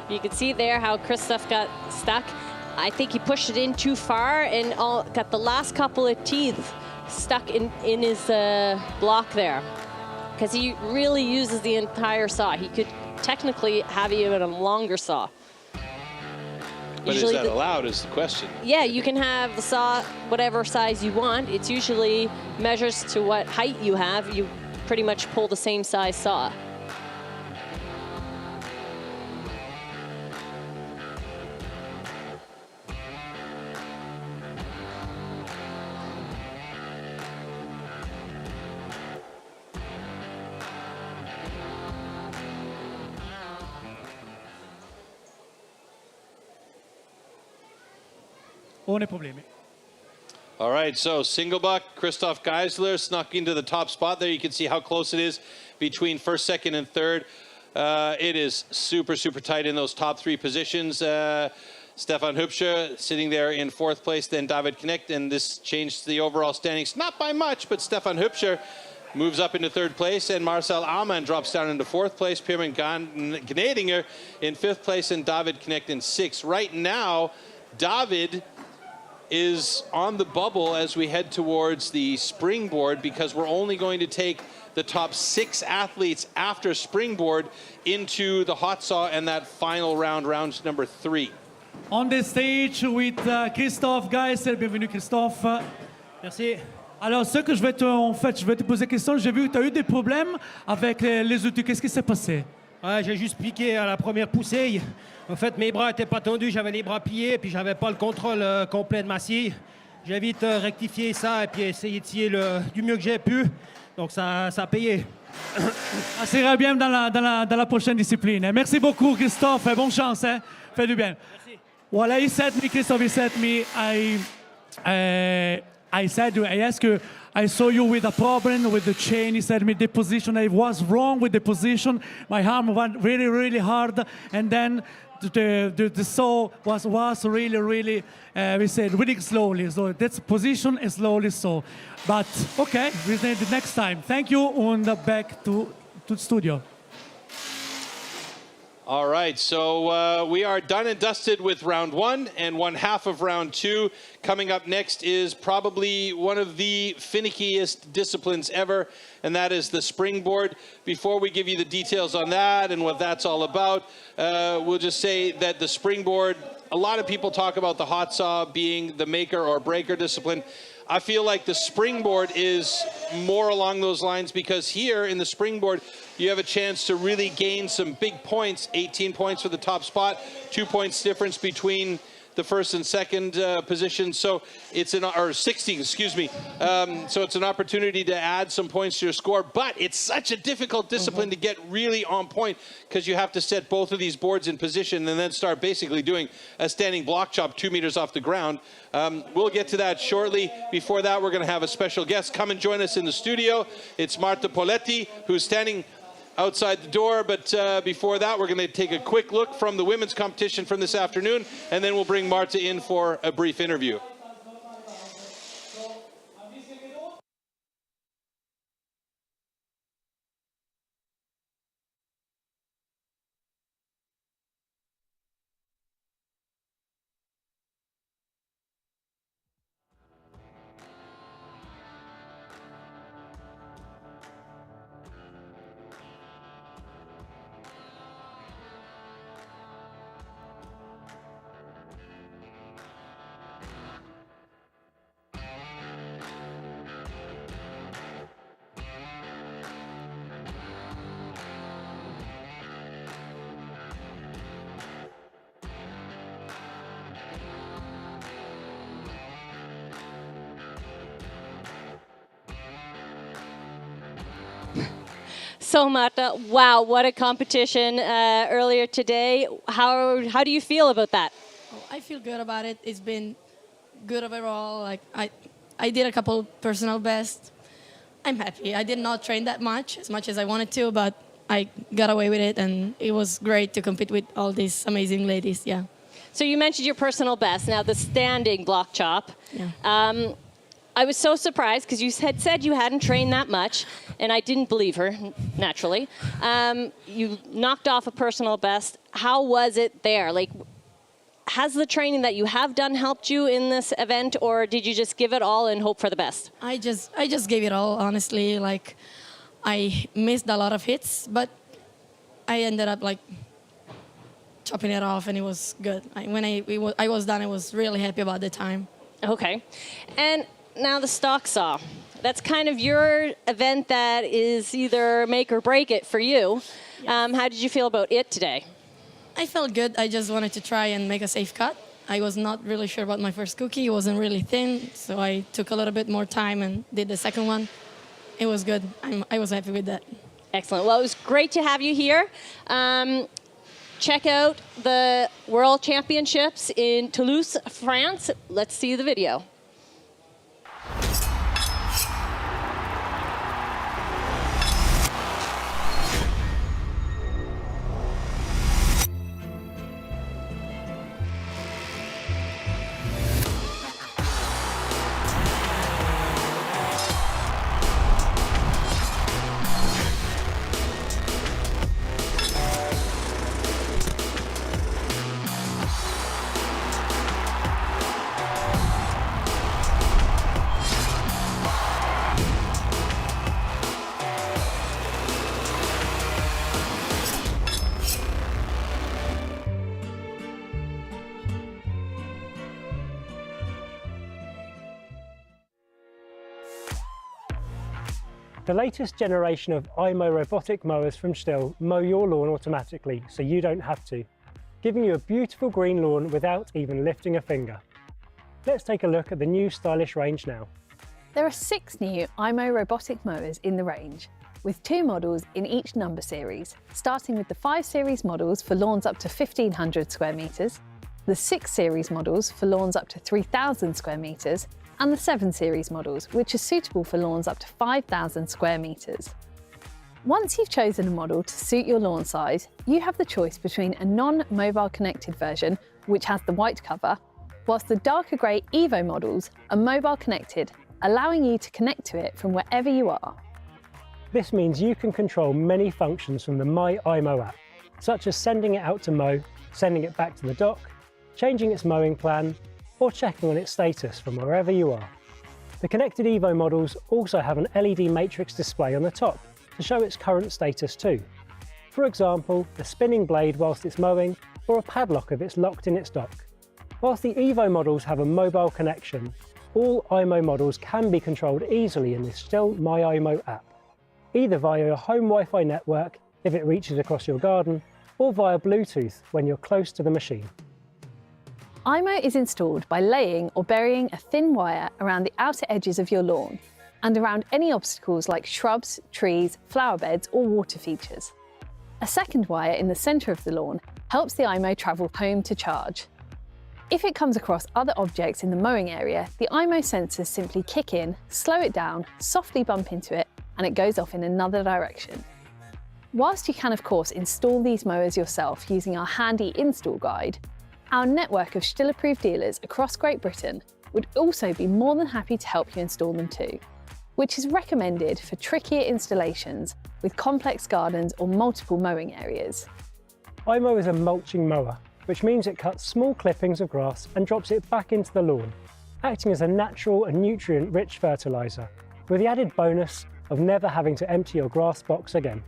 You can see there how Christophe got stuck. I think he pushed it in too far and got the last couple of teeth stuck in his block there, because he really uses the entire saw. He could technically have even a longer saw. But usually is that allowed is the question. Yeah, you can have the saw whatever size you want. It's usually measures to what height you have. You pretty much pull the same size saw. Ohne Probleme. All right, so single buck, Christophe Geissler snuck into the top spot there. You can see how close it is between first, second, and third. It is super, super tight in those top three positions. Stefan Hübscher sitting there in fourth place, then David Knecht, and this changed the overall standings, not by much, but Stefan Hübscher moves up into third place, and Marcel Amann drops down into fourth place. Pierre Gnadinger in fifth place, and David Knecht in sixth. Right now, David is on the bubble as we head towards the springboard, because we're only going to take the top 6 athletes after springboard into the hot saw and that final round, round number 3. On the stage with Christophe Geissler. Bienvenue Christophe. Merci. Alors, ce que je vais te poser la question, j'ai vu que tu as eu des problèmes avec les outils. Qu'est-ce qui s'est passé? Ouais, j'ai juste piqué à la première poussée. En fait, mes bras n'étaient pas tendus, j'avais les bras pliés, puis j'avais pas le contrôle complet de ma scie. J'ai vite rectifié ça et puis essayé de scier du mieux que j'ai pu. Donc ça a payé. Ça ira bien dans la prochaine discipline. Merci beaucoup Christophe, bonne chance. Hein? Fais du bien. Merci. Well, he said me, Christophe, he said me, I asked you, I saw you with a problem with the chain. He said me the position, I was wrong with the position. My arm went really, really hard. And then the saw was really we said really slowly. So that's position and slowly so. But okay, we say the next time. Thank you, and back to the studio. All right, so we are done and dusted with round one and one half of round two. Coming up next is probably one of the finickiest disciplines ever, and that is the springboard. Before we give you the details on that and what that's all about, we'll just say that the springboard, a lot of people talk about the hot saw being the maker or breaker discipline. I feel like the springboard is more along those lines because here in the springboard, you have a chance to really gain some big points, 18 points for the top spot, 2 points difference between the first and second position. So it's or 60, excuse me. So it's an opportunity to add some points to your score, but it's such a difficult discipline to get really on point because you have to set both of these boards in position and then start basically doing a standing block chop 2 meters off the ground. We'll get to that shortly. Before that, we're going to have a special guest come and join us in the studio. It's Marta Poletti, who's standing outside the door, but before that, we're going to take a quick look from the women's competition from this afternoon, and then we'll bring Marta in for a brief interview. So Marta, wow, what a competition earlier today. How do you feel about that? I feel good about it. It's been good overall. Like I did a couple personal bests. I'm happy. I did not train that much as I wanted to, but I got away with it, and it was great to compete with all these amazing ladies. Yeah. So you mentioned your personal best. Now the standing block chop. Yeah. I was so surprised because you had said you hadn't trained that much, and I didn't believe her, naturally. You knocked off a personal best. How was it there? Like, has the training that you have done helped you in this event, or did you just give it all and hope for the best? I just gave it all, honestly. Like, I missed a lot of hits, but I ended up like chopping it off, and it was good. When I was done, I was really happy about the time. Okay, and now the stock saw. That's kind of your event that is either make or break it for you. Yes. How did you feel about it today? I felt good. I just wanted to try and make a safe cut. I was not really sure about my first cookie. It wasn't really thin, so I took a little bit more time and did the second one. It was good. I was happy with that. Excellent. Well, it was great to have you here. Check out the World Championships in Toulouse, France. Let's see the video. The latest generation of IMO robotic mowers from STIHL mow your lawn automatically, so you don't have to, giving you a beautiful green lawn without even lifting a finger. Let's take a look at the new stylish range now. There are 6 new IMO robotic mowers in the range, with 2 models in each number series, starting with the 5 Series models for lawns up to 1,500 square metres, the 6 Series models for lawns up to 3,000 square metres, and the 7 Series models, which are suitable for lawns up to 5,000 square metres. Once you've chosen a model to suit your lawn size, you have the choice between a non-mobile connected version, which has the white cover, whilst the darker grey Evo models are mobile connected, allowing you to connect to it from wherever you are. This means you can control many functions from the My IMO app, such as sending it out to mow, sending it back to the dock, changing its mowing plan, or checking on its status from wherever you are. The connected Evo models also have an LED matrix display on the top to show its current status too. For example, a spinning blade whilst it's mowing, or a padlock if it's locked in its dock. Whilst the Evo models have a mobile connection, all IMO models can be controlled easily in the STIHL My IMO app, either via your home Wi-Fi network if it reaches across your garden, or via Bluetooth when you're close to the machine. IMO is installed by laying or burying a thin wire around the outer edges of your lawn and around any obstacles like shrubs, trees, flower beds or water features. A second wire in the centre of the lawn helps the IMO travel home to charge. If it comes across other objects in the mowing area, the IMO sensors simply kick in, slow it down, softly bump into it, and it goes off in another direction. Whilst you can of course install these mowers yourself using our handy install guide, our network of STIHL approved dealers across Great Britain would also be more than happy to help you install them too, which is recommended for trickier installations with complex gardens or multiple mowing areas. IMO is a mulching mower, which means it cuts small clippings of grass and drops it back into the lawn, acting as a natural and nutrient-rich fertiliser, with the added bonus of never having to empty your grass box again.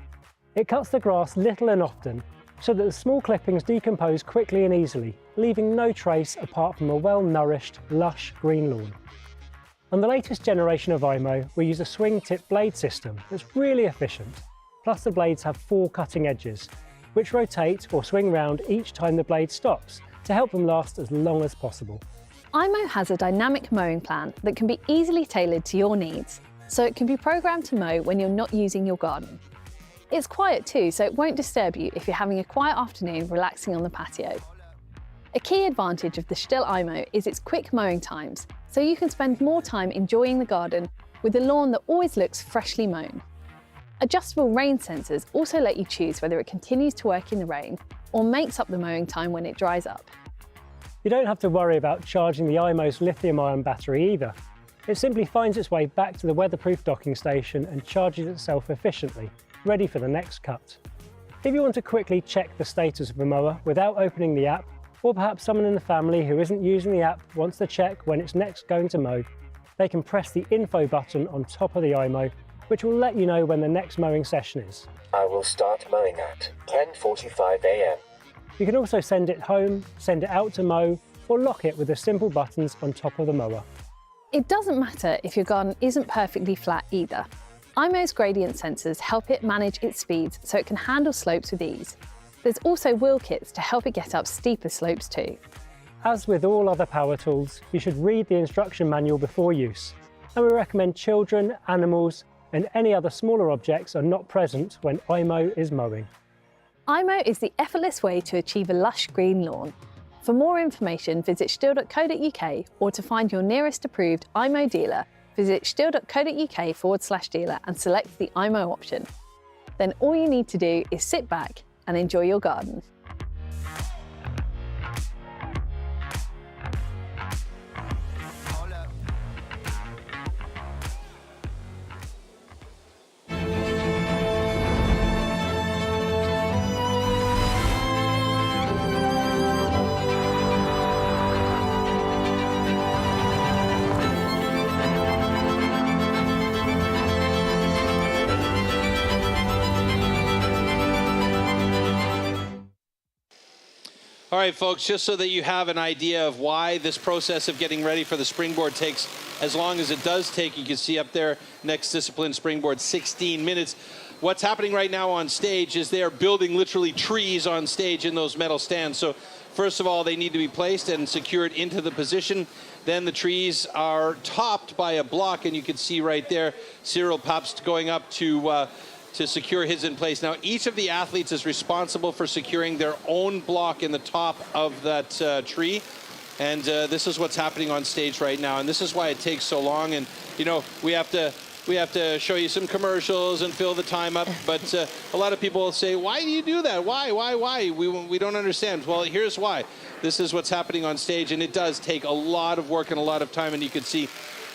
It cuts the grass little and often, so that the small clippings decompose quickly and easily, leaving no trace apart from a well-nourished, lush green lawn. On the latest generation of IMO, we use a swing-tip blade system that's really efficient. Plus the blades have 4 cutting edges, which rotate or swing round each time the blade stops to help them last as long as possible. IMO has a dynamic mowing plan that can be easily tailored to your needs, so it can be programmed to mow when you're not using your garden. It's quiet too, so it won't disturb you if you're having a quiet afternoon relaxing on the patio. A key advantage of the STIHL IMO is its quick mowing times, so you can spend more time enjoying the garden with a lawn that always looks freshly mown. Adjustable rain sensors also let you choose whether it continues to work in the rain or makes up the mowing time when it dries up. You don't have to worry about charging the IMO's lithium-ion battery either. It simply finds its way back to the weatherproof docking station and charges itself efficiently, ready for the next cut. If you want to quickly check the status of a mower without opening the app, or perhaps someone in the family who isn't using the app wants to check when it's next going to mow, they can press the info button on top of the IMO, which will let you know when the next mowing session is. I will start mowing at 10:45 a.m. You can also send it home, send it out to mow, or lock it with the simple buttons on top of the mower. It doesn't matter if your garden isn't perfectly flat either. IMO's gradient sensors help it manage its speeds so it can handle slopes with ease. There's also wheel kits to help it get up steeper slopes too. As with all other power tools, you should read the instruction manual before use, and we recommend children, animals, and any other smaller objects are not present when IMO is mowing. IMO is the effortless way to achieve a lush green lawn. For more information, visit stihl.co.uk, or to find your nearest approved IMO dealer, visit stihl.co.uk/dealer and select the IMO option. Then all you need to do is sit back and enjoy your garden. All right, folks, just so that you have an idea of why this process of getting ready for the Springboard takes as long as it does take, you can see up there, next discipline, Springboard, 16 minutes. What's happening right now on stage is they are building literally trees on stage in those metal stands. So first of all, they need to be placed and secured into the position. Then the trees are topped by a block, and you can see right there, Cyril Pabst going up to secure his in place. Now, each of the athletes is responsible for securing their own block in the top of that tree. And this is what's happening on stage right now. And this is why it takes so long. And, you know, we have to we have to show you some commercials and fill the time up. But a lot of people say, why do you do that? Why? We don't understand. Well, here's why. This is what's happening on stage, and it does take a lot of work and a lot of time, and you can see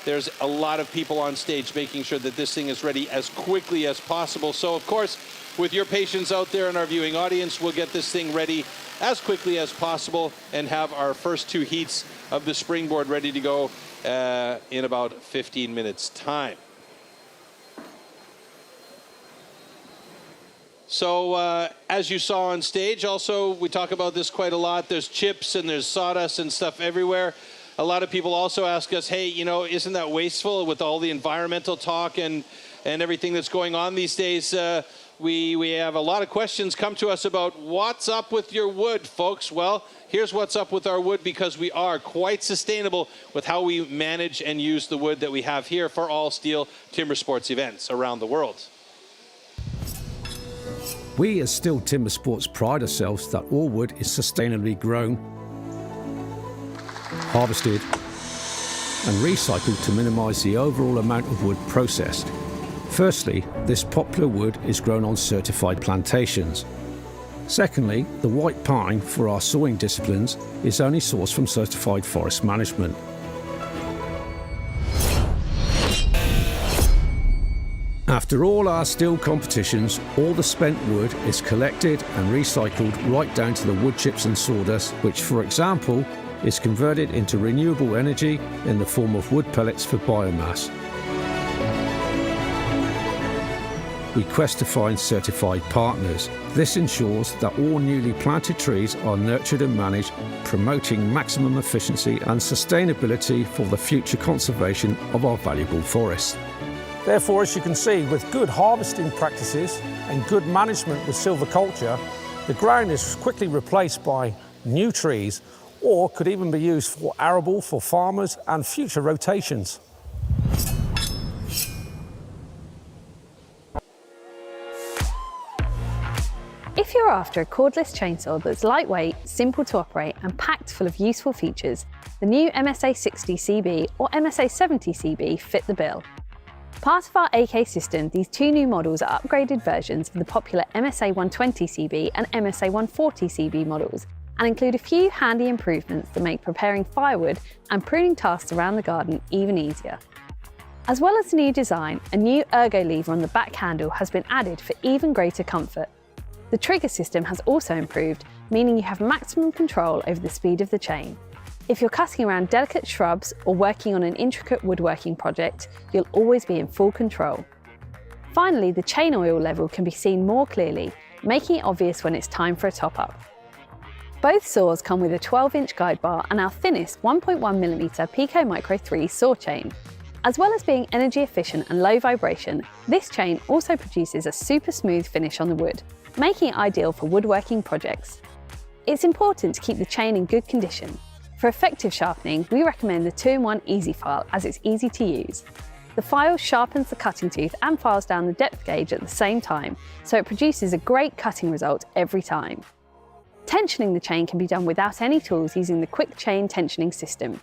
there's a lot of people on stage making sure that this thing is ready as quickly as possible. So, of course, with your patience out there in our viewing audience, we'll get this thing ready as quickly as possible and have our first 2 heats of the Springboard ready to go in about 15 minutes' time. So as you saw on stage, also, we talk about this quite a lot. There's chips and there's sawdust and stuff everywhere. A lot of people also ask us, hey, you know, isn't that wasteful with all the environmental talk and everything that's going on these days? We have a lot of questions come to us about what's up with your wood, folks. Well, here's what's up with our wood, because we are quite sustainable with how we manage and use the wood that we have here for all STIHL Timber Sports events around the world. We as STIHL Timbersports pride ourselves that all wood is sustainably grown, harvested and recycled to minimise the overall amount of wood processed. Firstly, this popular wood is grown on certified plantations. Secondly, the white pine for our sawing disciplines is only sourced from certified forest management. After all our STIHL competitions, all the spent wood is collected and recycled right down to the wood chips and sawdust, which, for example, is converted into renewable energy in the form of wood pellets for biomass. We quest to find certified partners. This ensures that all newly planted trees are nurtured and managed, promoting maximum efficiency and sustainability for the future conservation of our valuable forests. Therefore, as you can see, with good harvesting practices and good management with silviculture, the ground is quickly replaced by new trees, or could even be used for arable for farmers and future rotations. If you're after a cordless chainsaw that's lightweight, simple to operate and packed full of useful features, the new MSA 60 CB or MSA 70 CB fit the bill. Part of our AK system, these 2 new models are upgraded versions of the popular MSA 120 CB and MSA 140 CB models, and include a few handy improvements that make preparing firewood and pruning tasks around the garden even easier. As well as the new design, a new ergo lever on the back handle has been added for even greater comfort. The trigger system has also improved, meaning you have maximum control over the speed of the chain. If you're cutting around delicate shrubs or working on an intricate woodworking project, you'll always be in full control. Finally, the chain oil level can be seen more clearly, making it obvious when it's time for a top-up. Both saws come with a 12-inch guide bar and our thinnest 1.1mm Pico Micro 3 saw chain. As well as being energy efficient and low vibration, this chain also produces a super smooth finish on the wood, making it ideal for woodworking projects. It's important to keep the chain in good condition. For effective sharpening, we recommend the 2-in-1 Easy File as it's easy to use. The file sharpens the cutting tooth and files down the depth gauge at the same time, so it produces a great cutting result every time. Tensioning the chain can be done without any tools using the quick chain tensioning system.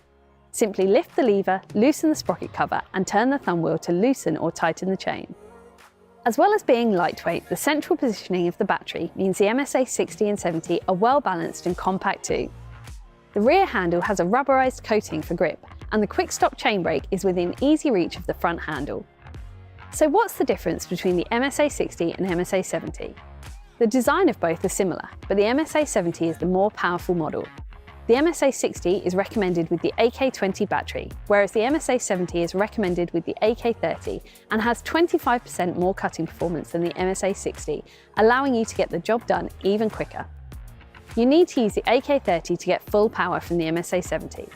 Simply lift the lever, loosen the sprocket cover and turn the thumb wheel to loosen or tighten the chain. As well as being lightweight, the central positioning of the battery means the MSA 60 and 70 are well balanced and compact too. The rear handle has a rubberized coating for grip, and the quick stop chain brake is within easy reach of the front handle. So what's the difference between the MSA 60 and MSA 70? The design of both are similar, but the MSA 70 is the more powerful model. The MSA 60 is recommended with the AK20 battery, whereas the MSA 70 is recommended with the AK30 and has 25% more cutting performance than the MSA 60, allowing you to get the job done even quicker. You need to use the AK30 to get full power from the MSA 70.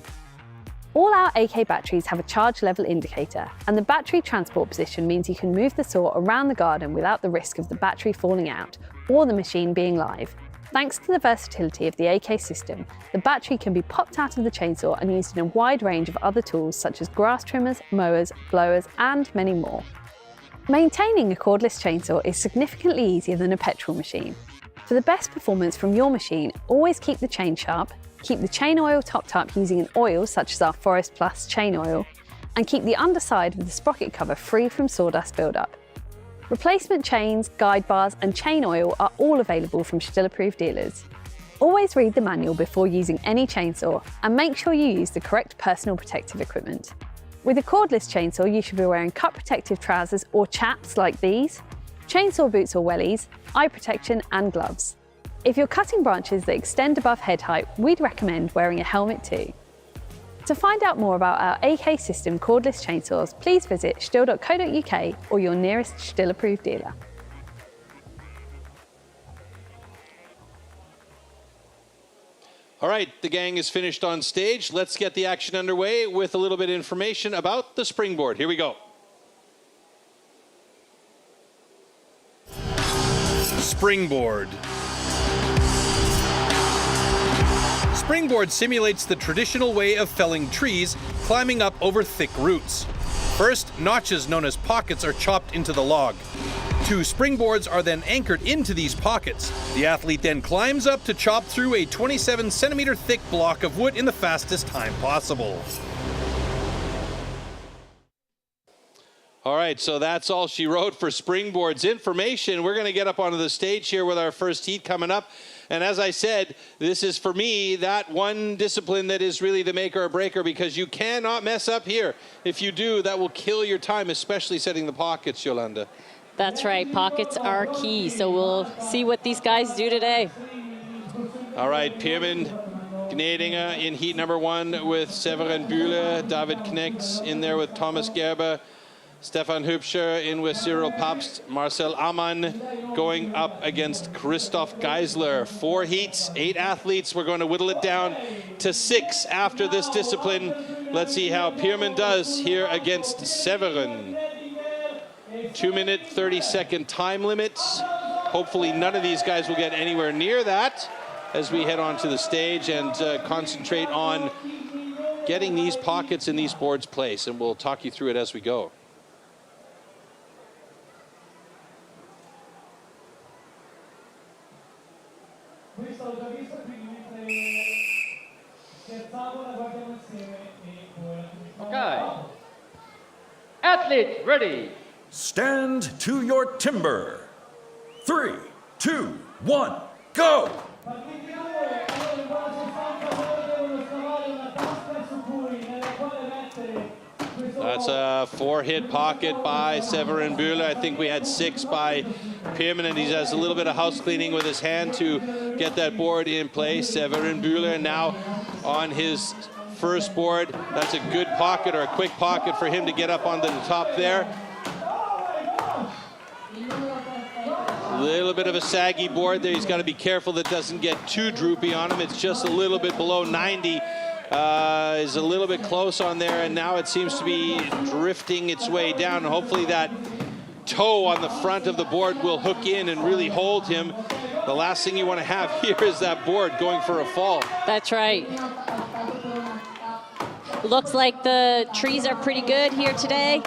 All our AK batteries have a charge level indicator, and the battery transport position means you can move the saw around the garden without the risk of the battery falling out or the machine being live. Thanks to the versatility of the AK system, the battery can be popped out of the chainsaw and used in a wide range of other tools such as grass trimmers, mowers, blowers, and many more. Maintaining a cordless chainsaw is significantly easier than a petrol machine. For the best performance from your machine, always keep the chain sharp, keep the chain oil topped up using an oil such as our Forest Plus chain oil, and keep the underside of the sprocket cover free from sawdust buildup. Replacement chains, guide bars and chain oil are all available from STIHL approved dealers. Always read the manual before using any chainsaw and make sure you use the correct personal protective equipment. With a cordless chainsaw, you should be wearing cut protective trousers or chaps like these, chainsaw boots or wellies, eye protection and gloves. If you're cutting branches that extend above head height, we'd recommend wearing a helmet too. To find out more about our AK System cordless chainsaws, please visit stihl.co.uk or your nearest STIHL approved dealer. All right, the gang is finished on stage. Let's get the action underway with a little bit of information about the Springboard. Here we go. Springboard. Springboard simulates the traditional way of felling trees, climbing up over thick roots. First, notches known as pockets are chopped into the log. 2 springboards are then anchored into these pockets. The athlete then climbs up to chop through a 27-centimeter thick block of wood in the fastest time possible. All right, so that's all she wrote for Springboard's information. We're going to get up onto the stage here with our first heat coming up. And as I said, this is for me that one discipline that is really the make or breaker, because you cannot mess up here. If you do, that will kill your time, especially setting the pockets, Yolanda. That's right, pockets are key. So we'll see what these guys do today. All right, Pierman Gnedinger in heat number 1 with Severin Bühler, David Knecht in there with Thomas Gerber, Stefan Hübscher in with Cyril Pabst, Marcel Ammann going up against Christophe Geissler. 4 heats, 8 athletes. We're going to whittle it down to 6 after this discipline. Let's see how Pierman does here against Severin. 2-minute, 30-second time limits. Hopefully none of these guys will get anywhere near that as we head onto the stage and concentrate on getting these pockets in these boards placed, and we'll talk you through it as we go. Okay. Athletes ready. Stand to your timber. 3, 2, 1, go! That's a 4-hit pocket by Severin Bühler. I think we had 6 by Pierman, and he does a little bit of house cleaning with his hand to get that board in place. Severin Bühler now on his first board. That's a good pocket, or a quick pocket for him to get up onto the top there. A little bit of a saggy board there. He's got to be careful that doesn't get too droopy on him. It's just a little bit below 90. Is a little bit close on there, and now it seems to be drifting its way down. And hopefully that toe on the front of the board will hook in and really hold him. The last thing you want to have here is that board going for a fall. That's right. Looks like the trees are pretty good here today.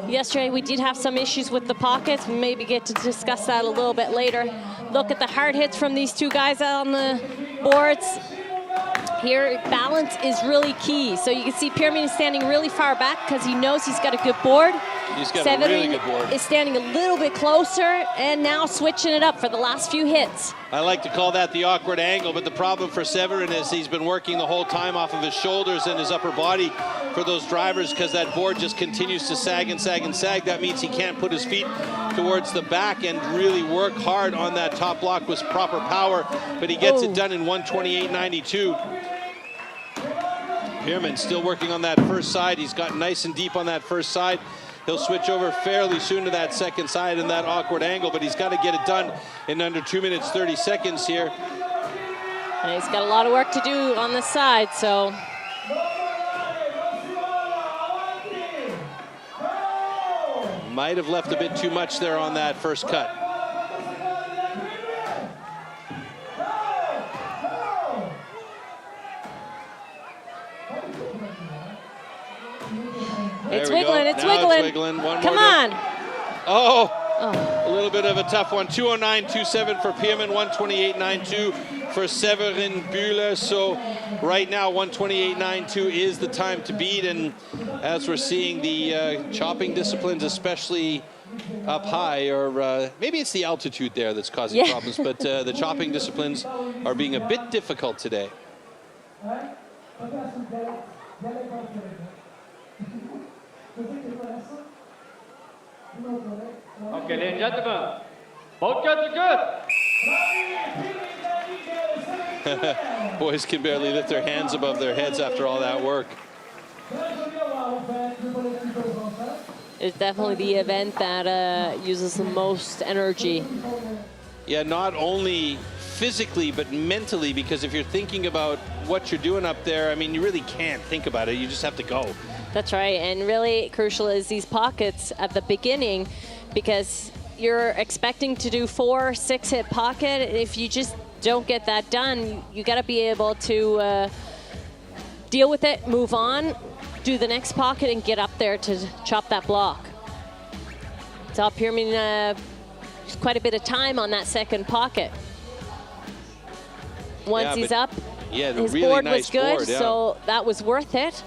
Yesterday we did have some issues with the pockets. We maybe get to discuss that a little bit later. Look at the hard hits from these 2 guys on the boards. Here, balance is really key. So you can see Pierman is standing really far back because he knows he's got a good board. He's got a really good board. Is standing a little bit closer and now switching it up for the last few hits. I like to call that the awkward angle, but the problem for Severin is he's been working the whole time off of his shoulders and his upper body for those drivers, because that board just continues to sag and sag and sag. That means he can't put his feet towards the back and really work hard on that top block with proper power, but he gets it done in 128.92. Pierman still working on that first side. He's got nice and deep on that first side. He'll switch over fairly soon to that second side in that awkward angle, but he's got to get it done in under 2 minutes, 30 seconds here. And he's got a lot of work to do on this side, so. Might have left a bit too much there on that first cut. It's wiggling, it's wiggling. One Come more on. Oh, A little bit of a tough one. 209.27 for PM and 128.92 for Severin Bühler. So right now, 128.92 is the time to beat. And as we're seeing, the chopping disciplines, especially up high, or maybe it's the altitude there that's causing problems, but the chopping disciplines are being a bit difficult today. Okay, ladies and gentlemen, both guns are good. Boys can barely lift their hands above their heads after all that work. It's definitely the event that uses the most energy. Yeah, not only physically, but mentally, because if you're thinking about what you're doing up there, I mean, you really can't think about it. You just have to go. That's right, and really crucial is these pockets at the beginning, because you're expecting to do 4, 6 hit pocket. If you just don't get that done, you got to be able to deal with it, move on, do the next pocket, and get up there to chop that block. Top Pyramid, quite a bit of time on that second pocket. Once he's up, his really board nice was good, board, yeah. so that was worth it.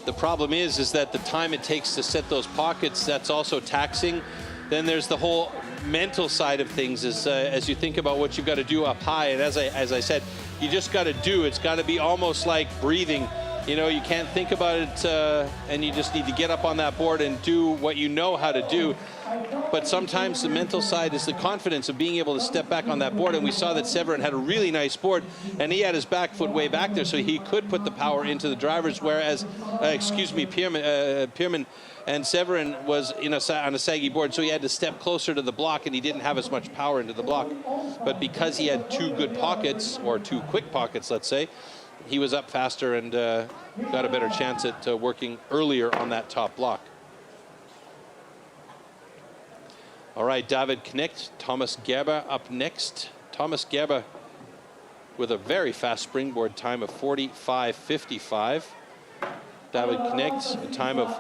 The problem is that the time it takes to set those pockets, that's also taxing. Then there's the whole mental side of things as you think about what you've got to do up high. And as I said, you just got to do. It's got to be almost like breathing. You know, you can't think about it, and you just need to get up on that board and do what you know how to do. But sometimes the mental side is the confidence of being able to step back on that board. And we saw that Severin had a really nice board, and he had his back foot way back there, so he could put the power into the drivers, whereas, Pierman and Severin was on a saggy board, so he had to step closer to the block, and he didn't have as much power into the block. But because he had 2 good pockets, or 2 quick pockets, let's say, he was up faster and got a better chance at working earlier on that top block. All right, David Knecht, Thomas Gerber up next. Thomas Gerber with a very fast springboard time of 45.55. David Knecht, a time of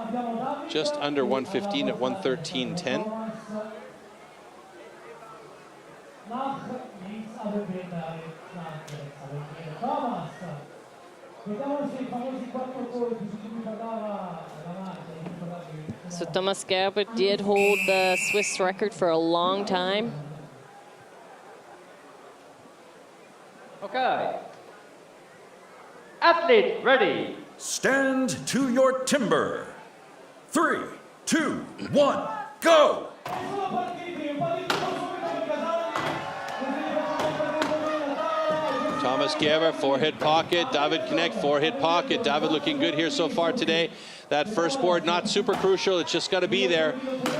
just under 1:15 at 1:13.10. So Thomas Gerber did hold the Swiss record for a long time. Okay. Athlete ready. Stand to your timber. 3, 2, 1, go! Thomas Gerber, 4-hit pocket. David Knecht, 4-hit pocket. David looking good here so far today. That first board not super crucial. It's just got to be there.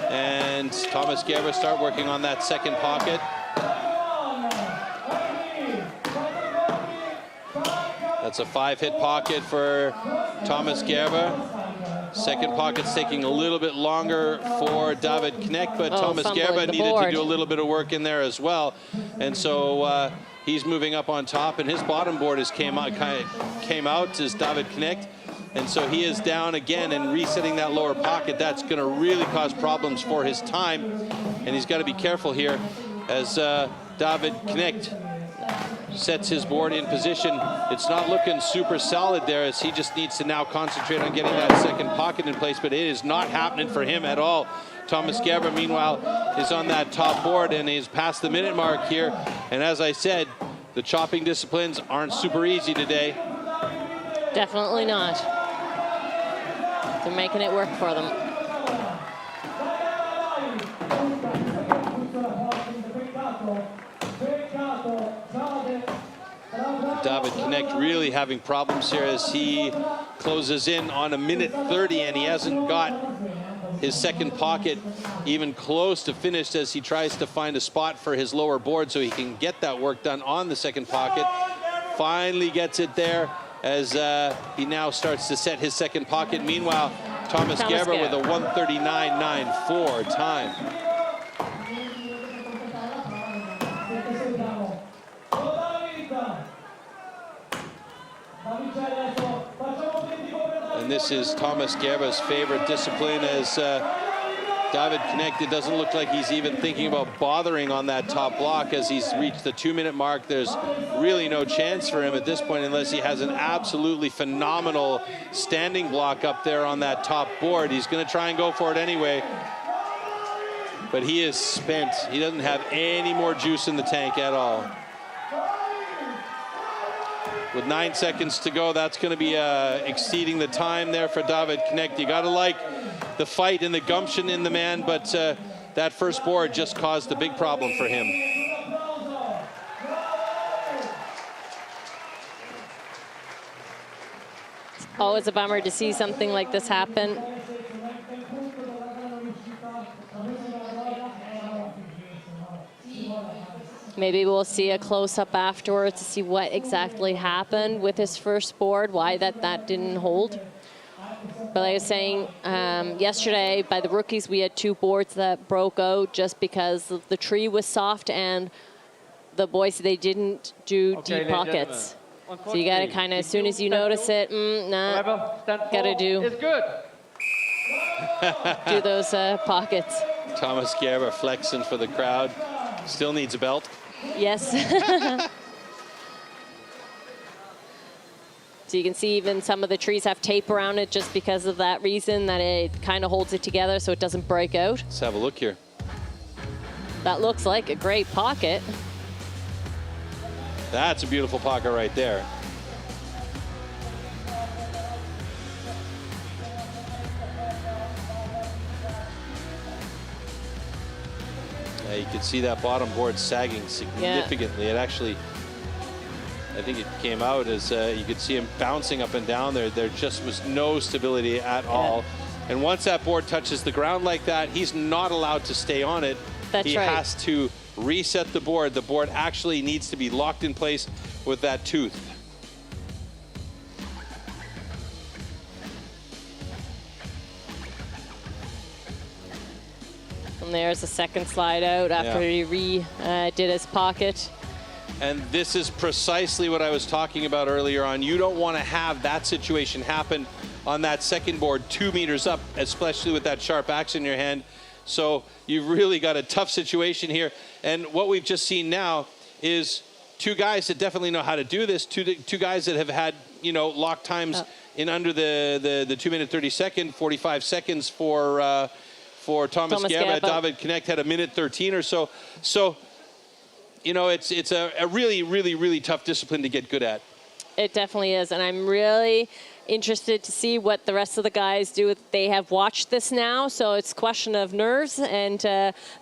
And Thomas Gerber start working on that second pocket. That's a 5-hit pocket for Thomas Gerber. Second pocket's taking a little bit longer for David Knecht, but Thomas Gerber needed to do a little bit of work in there as well. And so he's moving up on top, and his bottom board came out as David Knecht. And so he is down again and resetting that lower pocket. That's going to really cause problems for his time. And he's got to be careful here as David Knecht sets his board in position. It's not looking super solid there, as he just needs to now concentrate on getting that second pocket in place, but it is not happening for him at all. Thomas Gerber, meanwhile, is on that top board and is past the minute mark here. And as I said, the chopping disciplines aren't super easy today. Definitely not. They're making it work for them. David Knecht really having problems here as he closes in on 1:30, and he hasn't got his second pocket even close to finished as he tries to find a spot for his lower board so he can get that work done on the second pocket. Finally gets it there as he now starts to set his second pocket. Meanwhile, Thomas Gerber with a 1:39.94 time. this is Thomas Gerba's favorite discipline, as David Knecht, it doesn't look like he's even thinking about bothering on that top block as he's reached the 2-minute mark. There's really no chance for him at this point unless he has an absolutely phenomenal standing block up there on that top board. He's going to try and go for it anyway. But he is spent. He doesn't have any more juice in the tank at all. With 9 seconds to go, that's going to be exceeding the time there for David Knecht. You got to like the fight and the gumption in the man, but that first board just caused a big problem for him. It's always a bummer to see something like this happen. Maybe we'll see a close-up afterwards to see what exactly happened with his first board, why that didn't hold. But like I was saying, yesterday by the rookies, we had 2 boards that broke out just because the tree was soft and the boys, they didn't do deep pockets. So you got to kind of, as soon as you notice it, got to do those pockets. Thomas Gerber flexing for the crowd. Still needs a belt. Yes. So you can see even some of the trees have tape around it just because of that reason, that it kind of holds it together so it doesn't break out. Let's have a look here. That looks like a great pocket. That's a beautiful pocket right there. You could see that bottom board sagging significantly. It actually, I think it came out as you could see him bouncing up and down there. There just was no stability at all. And once that board touches the ground like that, he's not allowed to stay on it. That's right. He has to reset the board. The board actually needs to be locked in place with that tooth. And there's a second slide out after he did his pocket. And this is precisely what I was talking about earlier on. You don't want to have that situation happen on that second board 2 meters up, especially with that sharp axe in your hand. So you've really got a tough situation here. And what we've just seen now is 2 guys that definitely know how to do this, two guys that have had, you know, lock times in under the 2 minute 30 second, 45 seconds for Thomas Gerber. David Knecht had 1:13 or so. So, you know, it's a really, really, really tough discipline to get good at. It definitely is, and I'm really interested to see what the rest of the guys do. They have watched this now, so it's a question of nerves and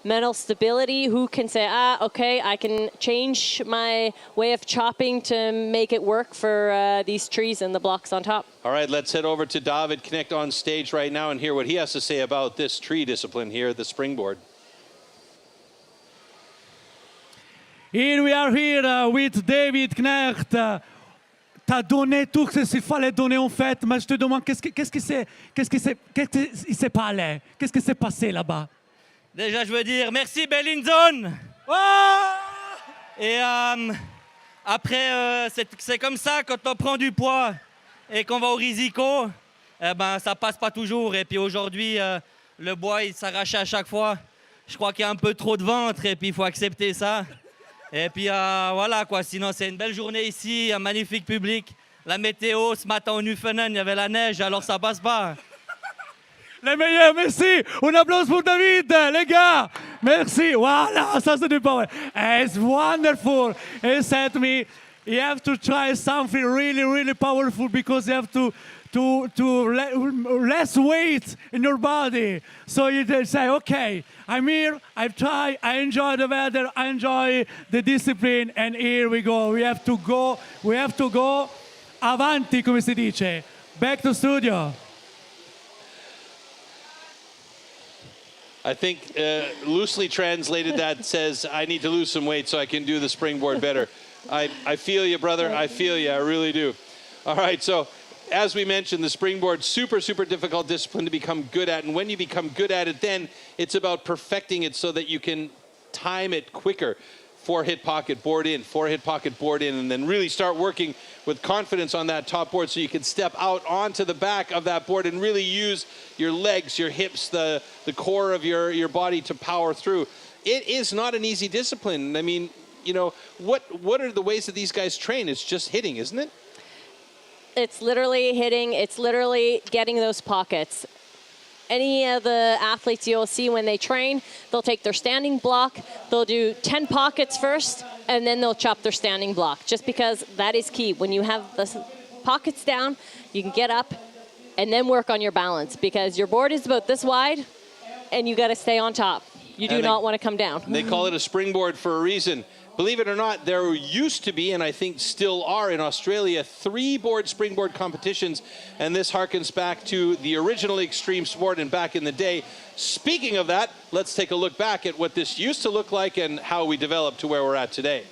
mental stability. Who can say, okay, I can change my way of chopping to make it work for these trees and the blocks on top. All right, let's head over to David Knecht on stage right now and hear what he has to say about this tree discipline here at the Springboard. Here we are here with David Knecht. T'as donné tout ce qu'il fallait donner en fait, mais je te demande qu'est-ce qui s'est pas allé? Qu'est-ce qui s'est passé là-bas? Déjà, je veux dire merci Bellinzona. Et après, c'est comme ça quand on prend du poids et qu'on va au risico, eh ben ça passe pas toujours. Et puis aujourd'hui, le bois il s'arrache à chaque fois. Je crois qu'il y a un peu trop de ventre et puis il faut accepter ça. Et puis voilà quoi, sinon c'est une belle journée ici, un magnifique public. La météo, ce matin au Nuffenen, il y avait la neige, alors ça passe pas. Les meilleurs, merci. Un applause pour David, les gars. Merci. Voilà, ça c'est du power. It's wonderful. He said to me, you have to try something really, really powerful because you have to less weight in your body. So you say, okay, I'm here, I try, I enjoy the weather, I enjoy the discipline, and here we go. We have to go avanti, come si dice. Back to studio. I think loosely translated that says, I need to lose some weight so I can do the Springboard better. I feel you, brother. I feel you. I really do. All right, so as we mentioned, the Springboard, super, super difficult discipline to become good at. And when you become good at it, then it's about perfecting it so that you can time it quicker. 4-hit pocket, board in, 4-hit pocket, board in, and then really start working with confidence on that top board so you can step out onto the back of that board and really use your legs, your hips, the core of your body to power through. It is not an easy discipline. I mean, you know, what are the ways that these guys train? It's just hitting, isn't it? It's literally hitting. It's literally getting those pockets. Any of the athletes you'll see when they train, they'll take their standing block, they'll do 10 pockets first, and then they'll chop their standing block, just because that is key. When you have the pockets down, you can get up and then work on your balance, because your board is about this wide, and you got to stay on top. You do not want to come down. They call it a springboard for a reason. Believe it or not, there used to be, and I think still are in Australia, 3-board springboard competitions, and this harkens back to the original extreme sport and back in the day. Speaking of that, let's take a look back at what this used to look like and how we developed to where we're at today.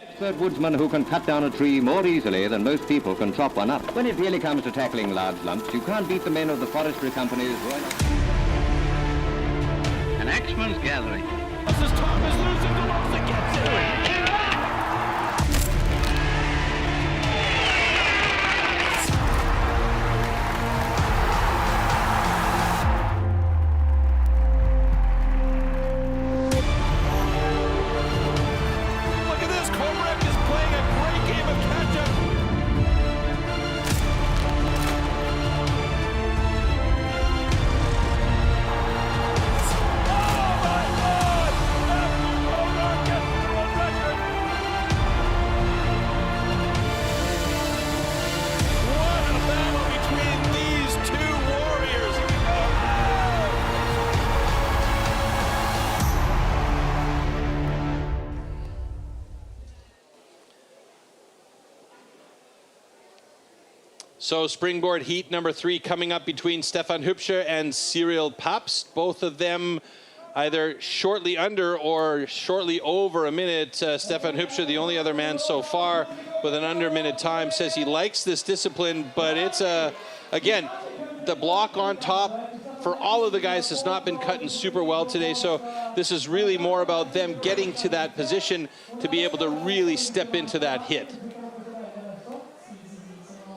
Expert woodsman who can cut down a tree more easily than most people can chop one up. When it really comes to tackling large lumps, you can't beat the men of the forestry companies. An axeman's gathering. This is Thomas losing the loss that gets it. Look at this, Cormac is playing a great game of catch-up. So springboard heat number 3 coming up between Stefan Hübscher and Cyril Pabst. Both of them either shortly under or shortly over a minute. Stefan Hübscher, the only other man so far with an under-minute time, says he likes this discipline, but it's again, the block on top for all of the guys has not been cutting super well today. So this is really more about them getting to that position to be able to really step into that hit.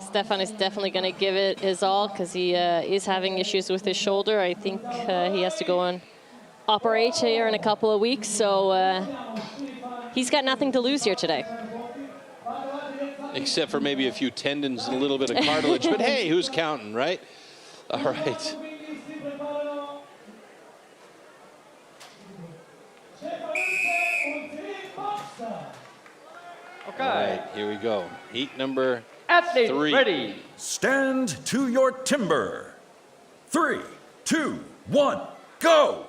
Stefan is definitely going to give it his all, because he is having issues with his shoulder. I think he has to go and operate here in a couple of weeks, so he's got nothing to lose here today. Except for maybe a few tendons and a little bit of cartilage, but hey, who's counting, right? All right. Okay. All right, here we go. Heat number Athletes 3. ready. Stand to your timber. 3, 2, 1, go!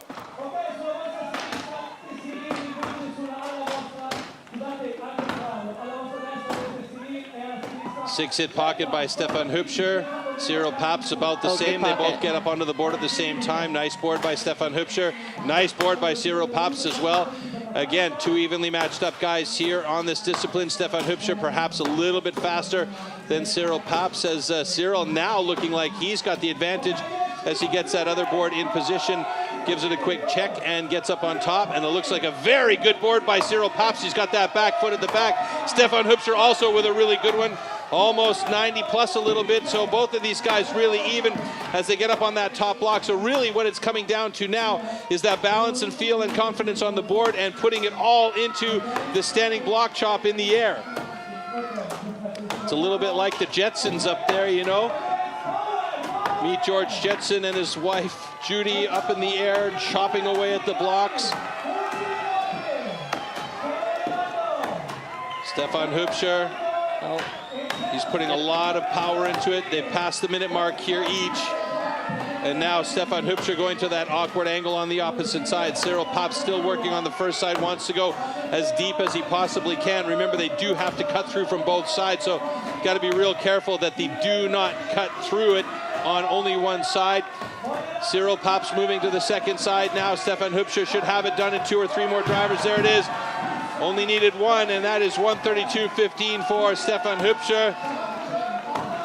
Six-hit pocket by Stefan Hübscher. Cyril Pabst about the same. They both get up onto the board at the same time. Nice board by Stefan Hübscher. Nice board by Cyril Pabst as well. Again, 2 evenly matched up guys here on this discipline. Stefan Hübscher perhaps a little bit faster than Cyril Pabst, as Cyril now looking like he's got the advantage as he gets that other board in position, gives it a quick check and gets up on top, and it looks like a very good board by Cyril Pabst. He's got that back foot at the back. Stefan Hübscher also with a really good one, almost 90 plus a little bit, so both of these guys really even as they get up on that top block. So really what it's coming down to now is that balance and feel and confidence on the board and putting it all into the standing block chop in the air. It's a little bit like the Jetsons up there, you know. Meet George Jetson and his wife Judy up in the air, chopping away at the blocks. Stefan Hübscher, well, he's putting a lot of power into it. They've passed the minute mark here each. And now Stefan Hübscher going to that awkward angle on the opposite side. Cyril Pabst still working on the first side, wants to go as deep as he possibly can. Remember, they do have to cut through from both sides, so got to be real careful that they do not cut through it on only one side. Cyril Pabst moving to the second side now. Stefan Hübscher should have it done in 2 or 3 more drivers. There it is. Only needed 1, and that is 132.15 for Stefan Hübscher.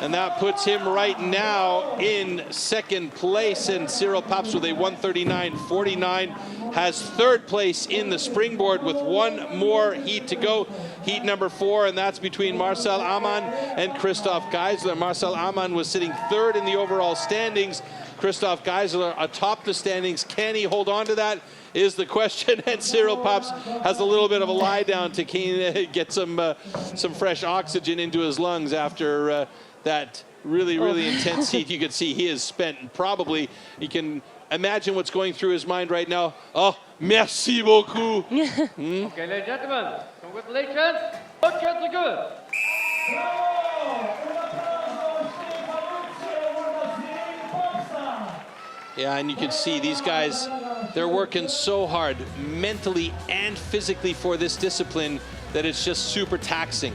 And that puts him right now in second place, and Cyril Pabst with a 139.49. has third place in the Springboard with one more heat to go. Heat number 4, and that's between Marcel Amann and Christophe Geissler. Marcel Amann was sitting third in the overall standings. Christophe Geissler atop the standings. Can he hold on to that is the question. And Cyril Pabst has a little bit of a lie down to get some fresh oxygen into his lungs after that really intense heat. You can see he is spent, and probably you can imagine what's going through his mind right now. Oh, merci beaucoup. Okay, ladies and gentlemen, congratulations. Both shots are good. Yeah, and you can see these guys, they're working so hard mentally and physically for this discipline that it's just super taxing.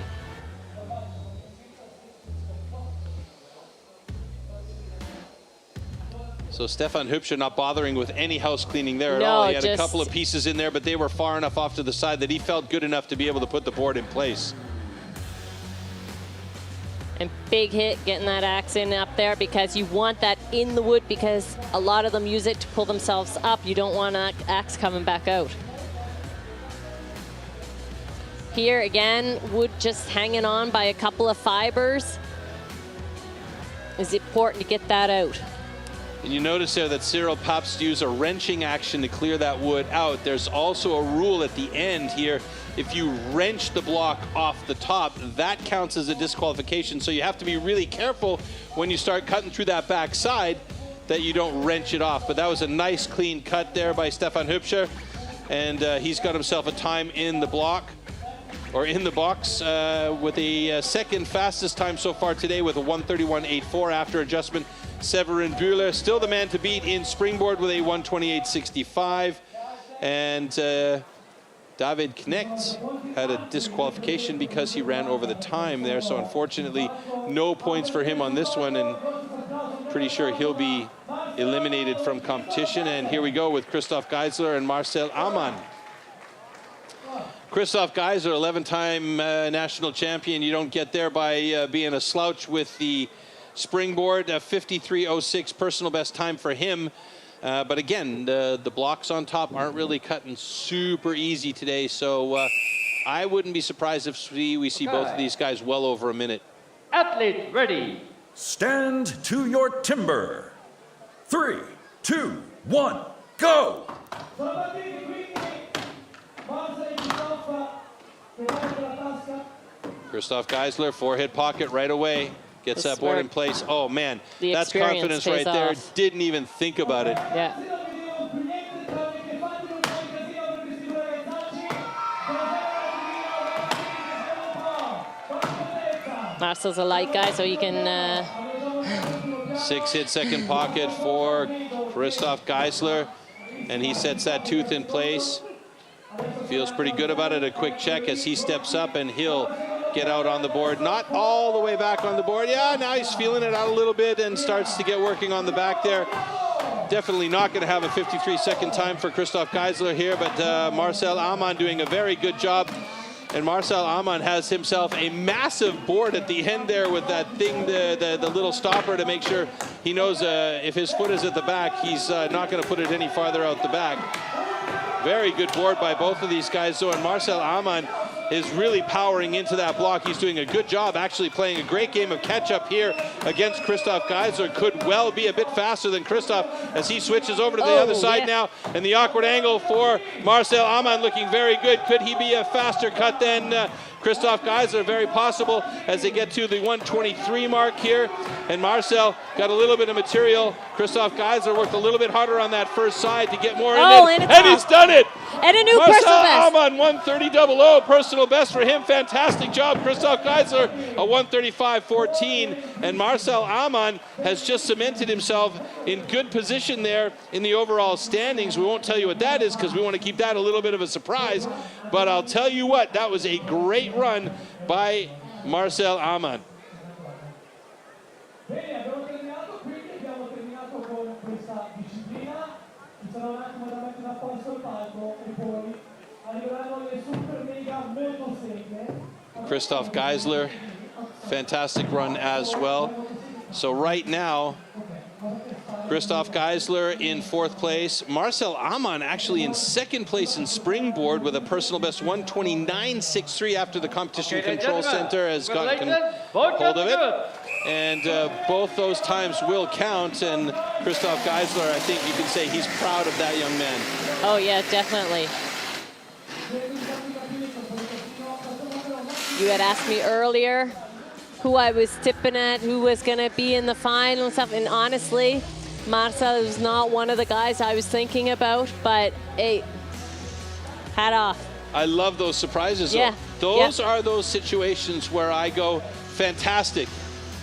So Stefan Hübscher not bothering with any house cleaning there at all. He had a couple of pieces in there, but they were far enough off to the side that he felt good enough to be able to put the board in place. And big hit getting that axe in up there, because you want that in the wood, because a lot of them use it to pull themselves up. You don't want an axe coming back out. Here again, wood just hanging on by a couple of fibers. It's important to get that out. And you notice there that Cyril Pabst used a wrenching action to clear that wood out. There's also a rule at the end here. If you wrench the block off the top, that counts as a disqualification. So you have to be really careful when you start cutting through that back side that you don't wrench it off. But that was a nice clean cut there by Stefan Hübscher. And he's got himself a time in the block, or in the box, with a second fastest time so far today with a 1:31.84 after adjustment. Severin Bühler, still the man to beat in Springboard with a 1:28.65. And David Knecht had a disqualification because he ran over the time there. So unfortunately, no points for him on this one, and pretty sure he'll be eliminated from competition. And here we go with Christophe Geissler and Marcel Amann. Christophe Geissler, 11-time national champion. You don't get there by being a slouch with the Springboard. 53.06 personal best time for him. But again, the blocks on top aren't really cutting super easy today. So I wouldn't be surprised if we see both of these guys well over a minute. Athletes ready. Stand to your timber. 3, 2, 1, go! Christophe Geissler, 4-hit pocket right away. Gets that board in place. Oh, man, that's confidence right there. Didn't even think about it. Yeah. Marcel's a light guy, so you can... 6-hit second pocket for Christophe Geissler, and he sets that tooth in place. Feels pretty good about it. A quick check as he steps up, and he'll get out on the board. Not all the way back on the board. Yeah, now he's feeling it out a little bit and starts to get working on the back there. Definitely not going to have a 53-second time for Christophe Geissler here, but Marcel Amann doing a very good job. And Marcel Amann has himself a massive board at the end there with that thing, the little stopper to make sure he knows if his foot is at the back, he's not going to put it any farther out the back. Very good board by both of these guys, though, and Marcel Amann is really powering into that block. He's doing a good job, actually playing a great game of catch-up here against Christophe Geissler. Could well be a bit faster than Christophe as he switches over to the other side now. And the awkward angle for Marcel Amann looking very good. Could he be a faster cut than Christophe Geissler? Very possible as they get to the 1:23 mark here. And Marcel got a little bit of material. Christophe Geissler worked a little bit harder on that first side to get more in it. And he's done it! And a new personal best. Marcel Amann, 1:30.00 personal best for him. Fantastic job, Christophe Geissler, a 1:35.14. And Marcel Amann has just cemented himself in good position there in the overall standings. We won't tell you what that is because we want to keep that a little bit of a surprise. But I'll tell you what, that was a great run by Marcel Amann. Christophe Geissler, fantastic run as well. So right now, Christophe Geissler in 4th place. Marcel Amann actually in 2nd place in Springboard with a personal best 129.63 after the Competition Control Center has gotten hold of it. And both those times will count. And Christophe Geissler, I think you can say he's proud of that young man. Oh, yeah, definitely. You had asked me earlier who I was tipping at, who was going to be in the final and stuff. And honestly, Marcel is not one of the guys I was thinking about, but hey, hat off. I love those surprises. Yeah. Those are those situations where I go, fantastic,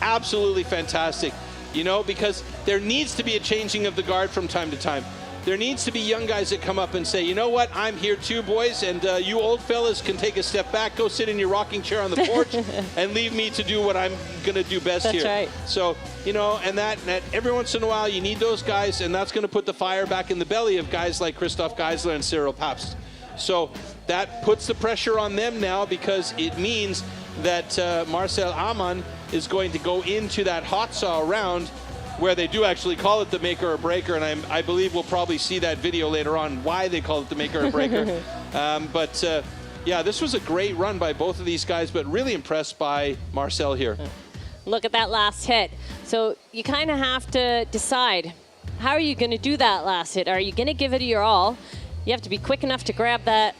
absolutely fantastic. You know, because there needs to be a changing of the guard from time to time. There needs to be young guys that come up and say, you know what, I'm here too, boys, and you old fellas can take a step back, go sit in your rocking chair on the porch, and leave me to do what I'm going to do best here. That's right. So, you know, and that every once in a while you need those guys, and that's going to put the fire back in the belly of guys like Christophe Geissler and Cyril Pabst. So that puts the pressure on them now, because it means that Marcel Amann is going to go into that hot saw round where they do actually call it the maker or breaker, and I believe we'll probably see that video later on why they call it the maker or breaker. Yeah, this was a great run by both of these guys, but really impressed by Marcel here. Look at that last hit. So you kind of have to decide, how are you going to do that last hit? Are you going to give it your all? You have to be quick enough to grab that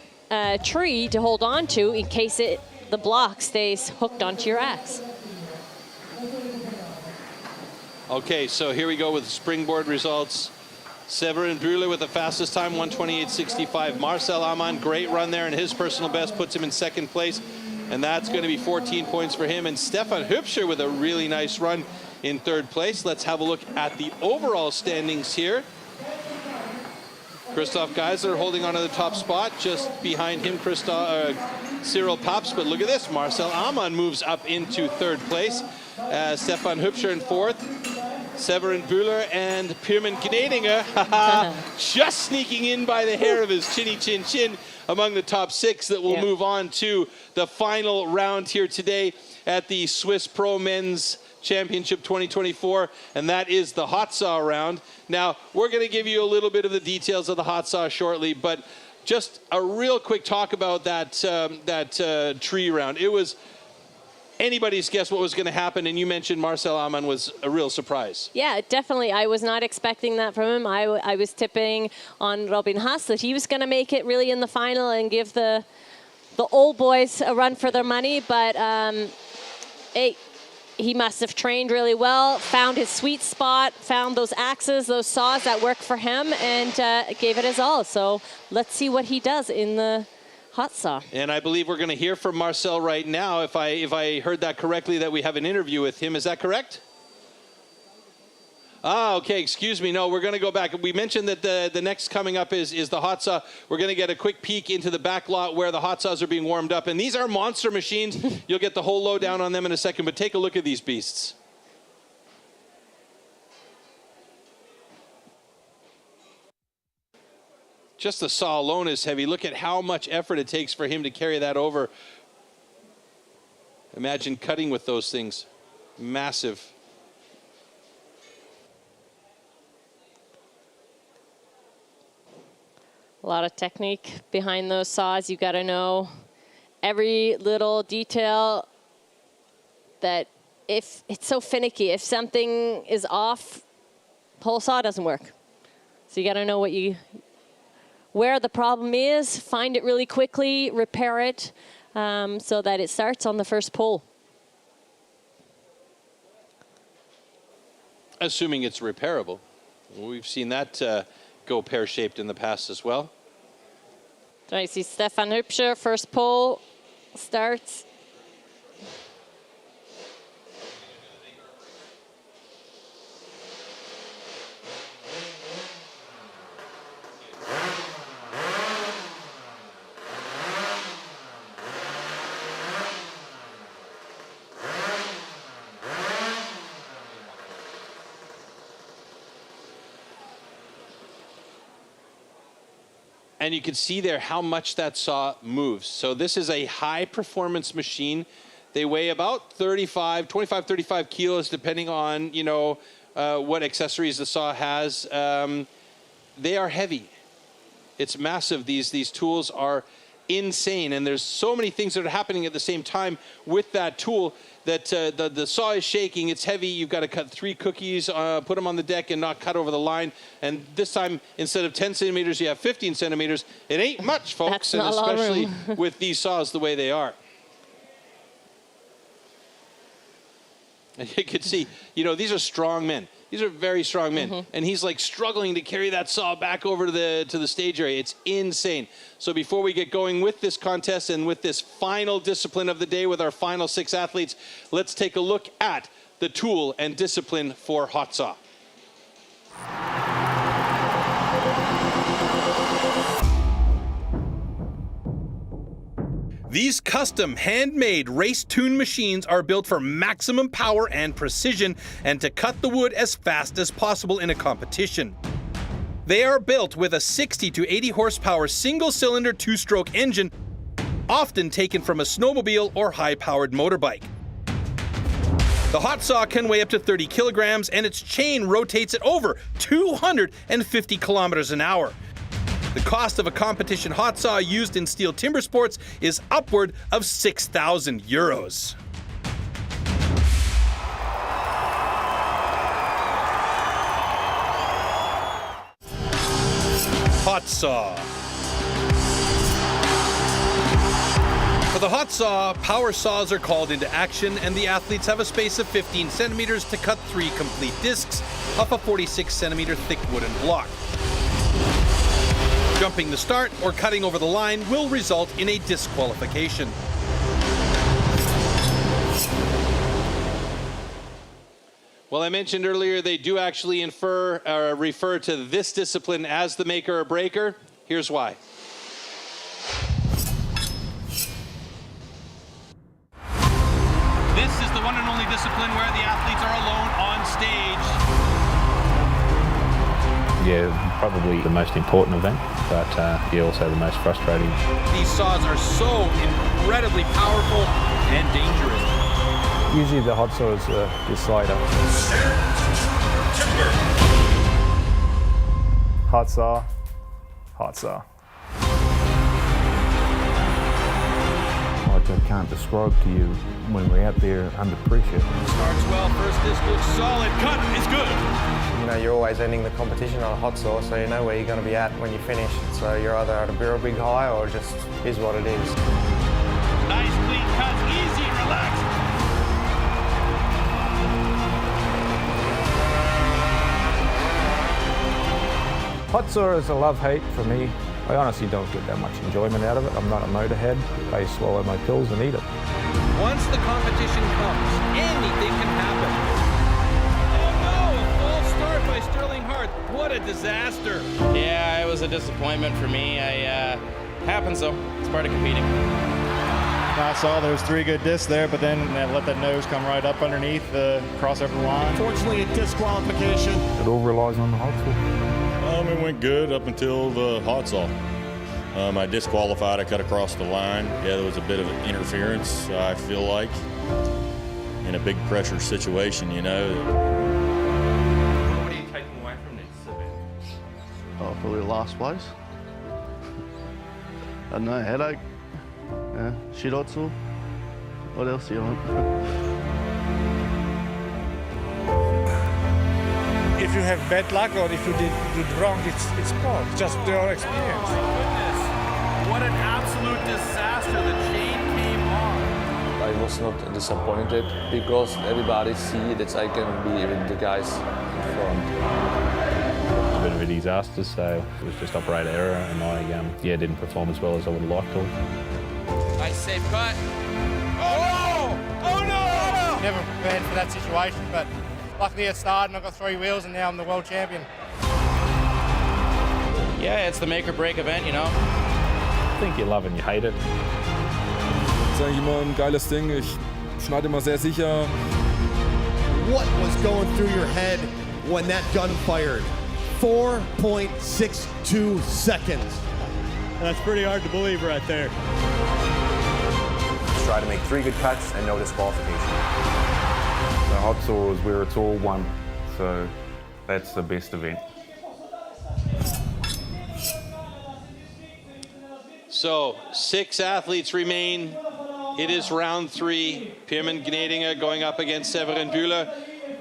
tree to hold on to in case the block stays hooked onto your axe. Okay, so here we go with the Springboard results. Severin Bühler with the fastest time, 128.65. Marcel Amann, great run there, and his personal best puts him in 2nd place. And that's going to be 14 points for him. And Stefan Hübscher with a really nice run in 3rd place. Let's have a look at the overall standings here. Christophe Geissler holding on to the top spot. Just behind him, Cyril Pabst. But look at this, Marcel Amann moves up into 3rd place. Stefan Hübscher in 4th. Severin Bühler and Pierman Gnedinger just sneaking in by the hair of his chinny chin chin among the top 6 that will move on to the final round here today at the Swiss Pro Men's Championship 2024, and that is the hot saw round. Now, we're going to give you a little bit of the details of the hot saw shortly, but just a real quick talk about that tree round. It was anybody's guess what was going to happen, and you mentioned Marcel Amann was a real surprise. Yeah, definitely. I was not expecting that from him. I was tipping on Robin Haas that he was going to make it really in the final and give the old boys a run for their money, but he must have trained really well, found his sweet spot, found those axes, those saws that work for him, and gave it his all. So let's see what he does in the hot saw. And I believe we're going to hear from Marcel right now, if I heard that correctly, that we have an interview with him. Is that correct? Ah, okay, excuse me. No, we're going to go back. We mentioned that the next coming up is the hot saw. We're going to get a quick peek into the back lot where the hot saws are being warmed up. And these are monster machines. You'll get the whole lowdown on them in a second, but take a look at these beasts. Just the saw alone is heavy. Look at how much effort it takes for him to carry that over. Imagine cutting with those things. Massive. A lot of technique behind those saws. You got to know every little detail, that if it's so finicky, if something is off, the whole saw doesn't work. So you got to know where the problem is, find it really quickly, repair it, so that it starts on the first pull. Assuming it's repairable. We've seen that go pear-shaped in the past as well. I see Stefan Hübscher, first pull, starts. And you can see there how much that saw moves. So this is a high performance machine. They weigh about 25, 35 kilos, depending on, you know, what accessories the saw has. They are heavy. It's massive. These tools are insane, and there's so many things that are happening at the same time with that tool that the saw is shaking. It's heavy. You've got to cut 3 cookies, put them on the deck, and not cut over the line. And this time, instead of 10 centimeters, you have 15 centimeters. It ain't much, folks, That's and not a lot of especially room. with these saws the way they are. And you can see, you know, these are strong men. These are very strong men. And he's like struggling to carry that saw back over to the stage area. It's insane. So before we get going with this contest and with this final discipline of the day with our final 6 athletes, let's take a look at the tool and discipline for hot saw. These custom handmade race-tuned machines are built for maximum power and precision and to cut the wood as fast as possible in a competition. They are built with a 60 to 80 horsepower single-cylinder 2-stroke engine, often taken from a snowmobile or high-powered motorbike. The hot saw can weigh up to 30 kilograms and its chain rotates at over 250 kilometers an hour. The cost of a competition hot saw used in STIHL Timbersports is upward of 6,000 euros. Hot saw. For the hot saw, power saws are called into action and the athletes have a space of 15 centimeters to cut 3 complete discs off a 46 centimeter thick wooden block. Jumping the start or cutting over the line will result in a disqualification. Well, I mentioned earlier they do actually refer to this discipline as the maker or breaker. Here's why. This is the one and only discipline where the athletes are alone on stage. Yeah, probably the most important event, but yeah, also the most frustrating. These saws are so incredibly powerful and dangerous. Usually the hot saw is the slider. Hot saw, hot saw. I can't describe to you when we're out there under pressure. Starts well, first disc looks solid, cut is good. You know, you're always ending the competition on a hot saw, so you know where you're going to be at when you finish. So you're either at a real big high or just is what it is. Nice clean cuts, easy, relaxed. Hot saw is a love-hate for me. I honestly don't get that much enjoyment out of it. I'm not a motorhead. I swallow my pills and eat it. Once the competition comes, anything can happen. Oh no, a false start by Sterling Hart. What a disaster. Yeah, it was a disappointment for me. Happens though. It's part of competing. I saw there was 3 good discs there, but then they let that nose come right up underneath the crossover line. Unfortunately, a disqualification. It all relies on the hot saw. It went good up until the hot saw. I disqualified, I cut across the line. Yeah, there was a bit of interference, I feel like, in a big pressure situation, you know. What are you taking away from this event? Oh, probably last place. I don't know, headache. Yeah, shiratsu. What else do you want? If you have bad luck or if you did wrong, it's part. Just your experience. Oh my goodness. What an absolute disaster. The chain came off. I was not disappointed because everybody see that I can be with the guys in front. It was a bit of a disaster, so it was just operator error, and I didn't perform as well as I would have liked to. Nice safe cut. Oh no! Oh no! Never prepared for that situation, but luckily it started and I got 3 wheels and now I'm the world champion. Yeah, it's the make or break event, you know. I think you love it and you hate it. Das ist eigentlich immer ein geiles Ding. Ich schneide immer sehr sicher. What was going through your head when that gun fired? 4.62 seconds. That's pretty hard to believe right there. Just try to make 3 good cuts and no disqualification. The hot saw is where it's all won so that's the best event. So 6 athletes remain. It is round 3. Pirmin Gnedinga going up against Severin Bühler.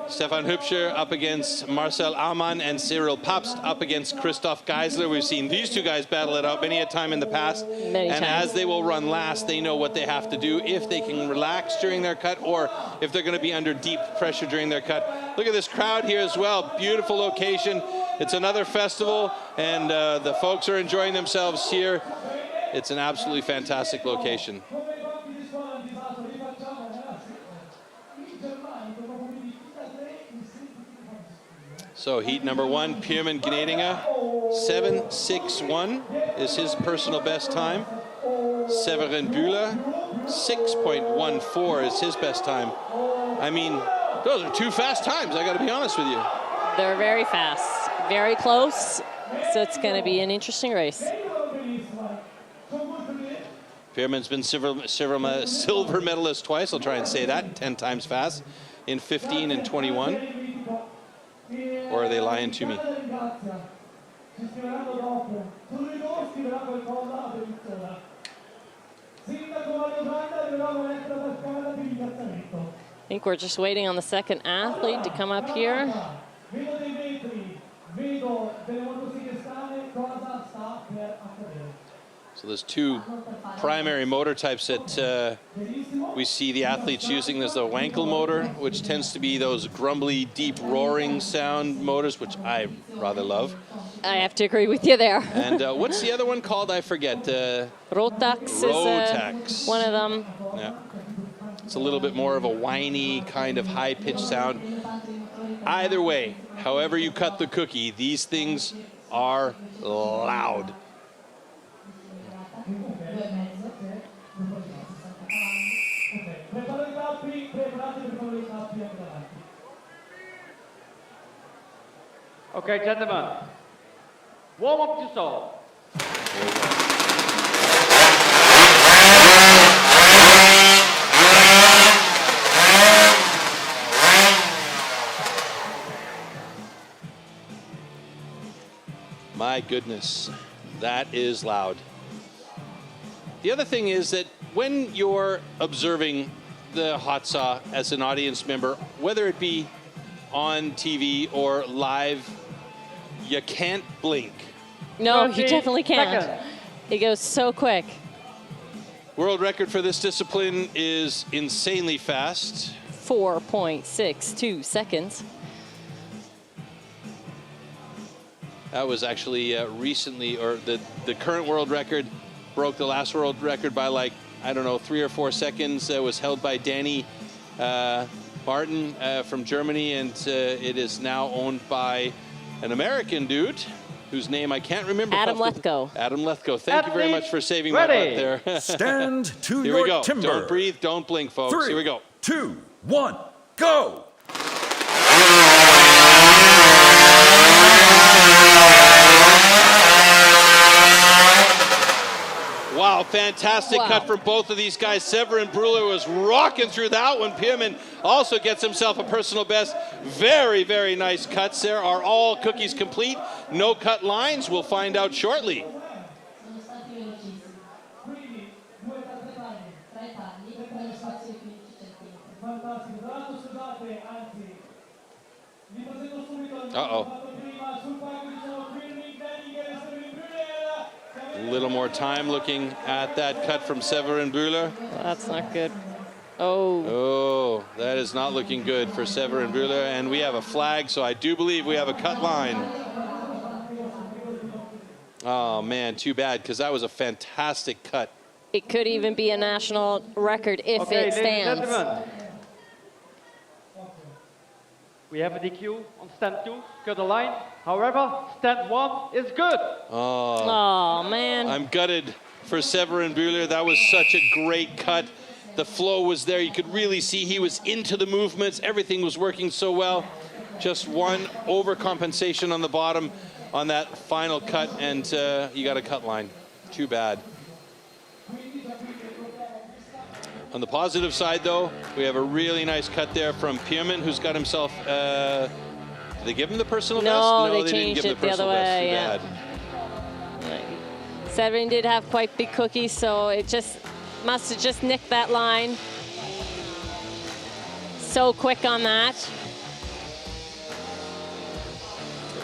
Stefan Hübscher up against Marcel Amann, and Cyril Pabst up against Christophe Geissler. We've seen these two guys battle it out many a time in the past. Many and times. as they will run last, they know what they have to do, if they can relax during their cut or if they're going to be under deep pressure during their cut. Look at this crowd here as well. Beautiful location. It's another festival, and the folks are enjoying themselves here. It's an absolutely fantastic location. So heat number 1, Pirmin Gnedinga, 7:6.1 is his personal best time. Severin Bühler, 6.14 is his best time. I mean, those are 2 fast times, I gotta be honest with you. They're very fast, very close, so it's going to be an interesting race. Pirmin's been silver medalist twice, I'll try and say that, 10 times fast, in 15 and 21. Or are they lying to me? I think we're just waiting on the second athlete to come up here. So there's 2 primary motor types that we see the athletes using. There's the Wankel motor, which tends to be those grumbly, deep roaring sound motors, which I rather love. I have to agree with you there. And what's the other one called? I forget. Rotax is one of them. Yeah. It's a little bit more of a whiny, kind of high-pitched sound. Either way, however you cut the cookie, these things are loud. Okay, gentlemen. Warm up to solve. My goodness, that is loud. The other thing is that when you're observing the hot saw as an audience member, whether it be on TV or live, you can't blink. No, you definitely can't. It goes so quick. World record for this discipline is insanely fast. 4.62 seconds. That was actually recently, or the current world record broke the last world record by like, I don't know, 3 or 4 seconds. It was held by Danny Martin from Germany, and it is now owned by an American dude whose name I can't remember. Adam Lethko. Adam Lethko. Thank you very much for saving my butt there. Stand to Here your we go. timber. Don't breathe, don't blink, folks. 3, Here we go. 2, 1, go! Wow, fantastic cut from both of these guys. Severin Bühler was rocking through that one. Pirmin also gets himself a personal best. Very, very nice cuts there. Are all cookies complete? No cut lines? We'll find out shortly. Uh-oh. A little more time looking at that cut from Severin Bühler. That's not good. Oh. Oh, that is not looking good for Severin Bühler. And we have a flag, so I do believe we have a cut line. Oh, man, too bad, because that was a fantastic cut. It could even be a national record if it stands. We have a DQ on stand 2, cut the line. However, stand 1 is good. Oh, man. I'm gutted for Severin Bühler. That was such a great cut. The flow was there. You could really see he was into the movements. Everything was working so well. Just one overcompensation on the bottom on that final cut, and you got a cut line. Too bad. On the positive side, though, we have a really nice cut there from Pirmin, who's got himself they give him the personal best? No, No, they didn't changed give it the the other personal best. way. Too Yeah. bad. Severin did have quite big cookies, so it just must have just nicked that line. So quick on that.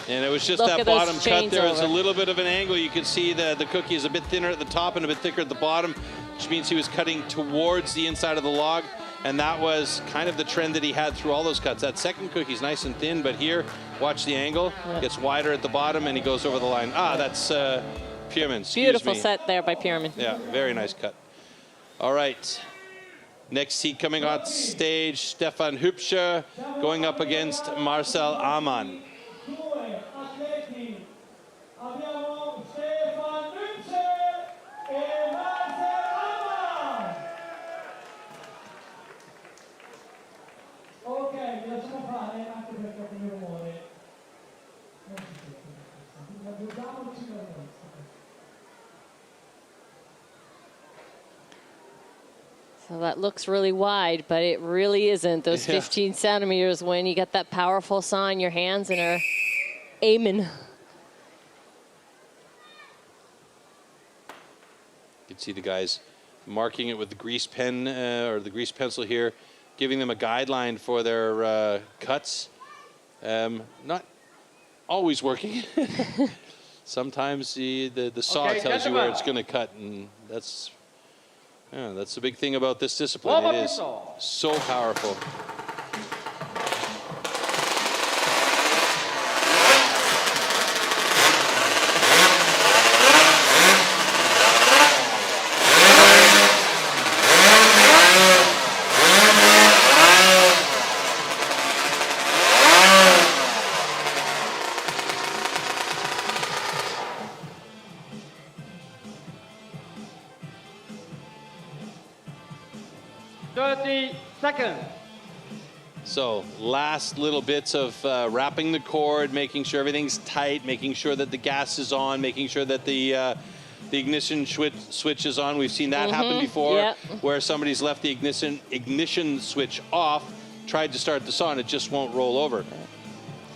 And it was just Look that at those bottom cut chains there. It's a over. little bit of an angle. You can see the cookie is a bit thinner at the top and a bit thicker at the bottom, which means he was cutting towards the inside of the log. And that was kind of the trend that he had through all those cuts. That second cookie's nice and thin, but here, watch the angle. Gets wider at the bottom and he goes over the line. Ah, that's Pierman, excuse Beautiful me. set there by Pierman. Yeah, very nice cut. All right. Next heat coming on stage, Stefan Hübscher going up against Marcel Amann. So that looks really wide, but it really isn't. Those 15 centimeters when you get that powerful saw in your hands and are aiming. You can see the guys marking it with the grease pen or the grease pencil here, giving them a guideline for their cuts. Not always working. Sometimes the saw tells you where it's going to cut, and that's the big thing about this discipline. It is so powerful. So last little bits of wrapping the cord, making sure everything's tight, making sure that the gas is on, making sure that the ignition switch is on. We've seen that happen before, where somebody's left the ignition switch off, tried to start the saw, and it just won't roll over.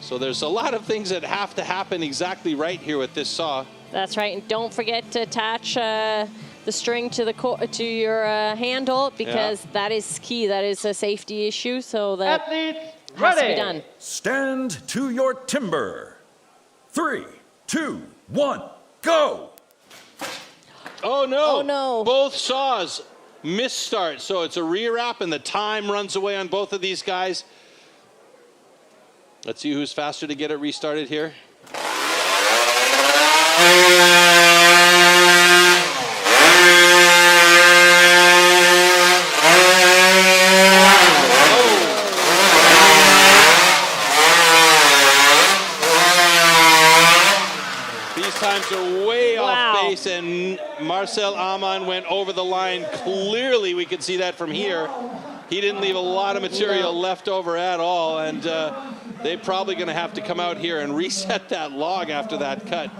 So there's a lot of things that have to happen exactly right here with this saw. That's right, and don't forget to attach the string to your handle, because that is key. That is a safety issue, so that has to be done. Stand to your timber. 3, 2, 1, go! Oh no! Oh no! Both saws misstart, so it's a re-wrap, and the time runs away on both of these guys. Let's see who's faster to get it restarted here. Times are way off base, and Marcel Amann went over the line. Clearly, we could see that from here. He didn't leave a lot of material left over at all, and they're probably going to have to come out here and reset that log after that cut.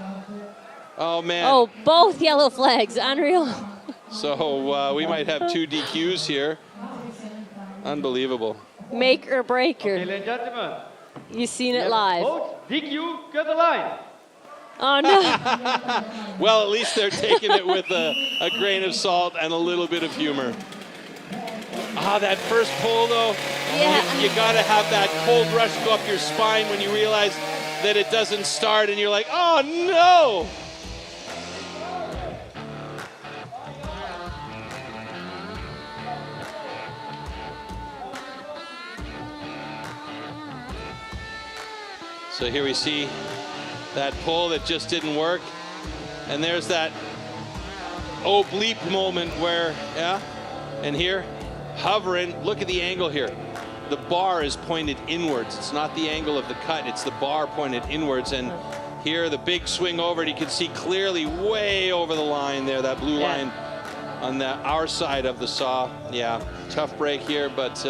Oh, man. Oh, both yellow flags. Unreal. So we might have 2 DQs here. Unbelievable. Make or breaker. Ladies and gentlemen. You've seen it live. Both DQ, cut the line. Oh, no. Well, at least they're taking it with a grain of salt and a little bit of humor. Ah, that first pull, though, you got to have that cold rush go up your spine when you realize that it doesn't start, and you're like, oh, no! So here we see that pull that just didn't work. And there's that oh bleep moment where, and here, hovering, look at the angle here. The bar is pointed inwards. It's not the angle of the cut, it's the bar pointed inwards. And here, the big swing over it, you can see clearly way over the line there, that blue line on our side of the saw. Yeah, tough break here, but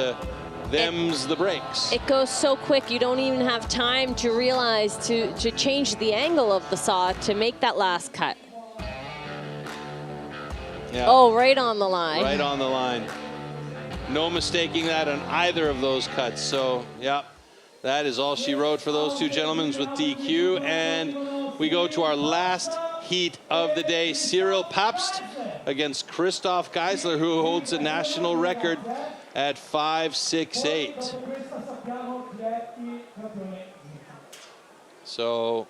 them's the breaks. It goes so quick, you don't even have time to realize to change the angle of the saw to make that last cut. Yeah. Oh, right on the line. Right on the line. No mistaking that on either of those cuts. So, yeah, That is all she wrote for those two gentlemen with DQ. And we go to our last heat of the day. Cyril Pabst against Christophe Geissler, who holds a national record at 5.68. So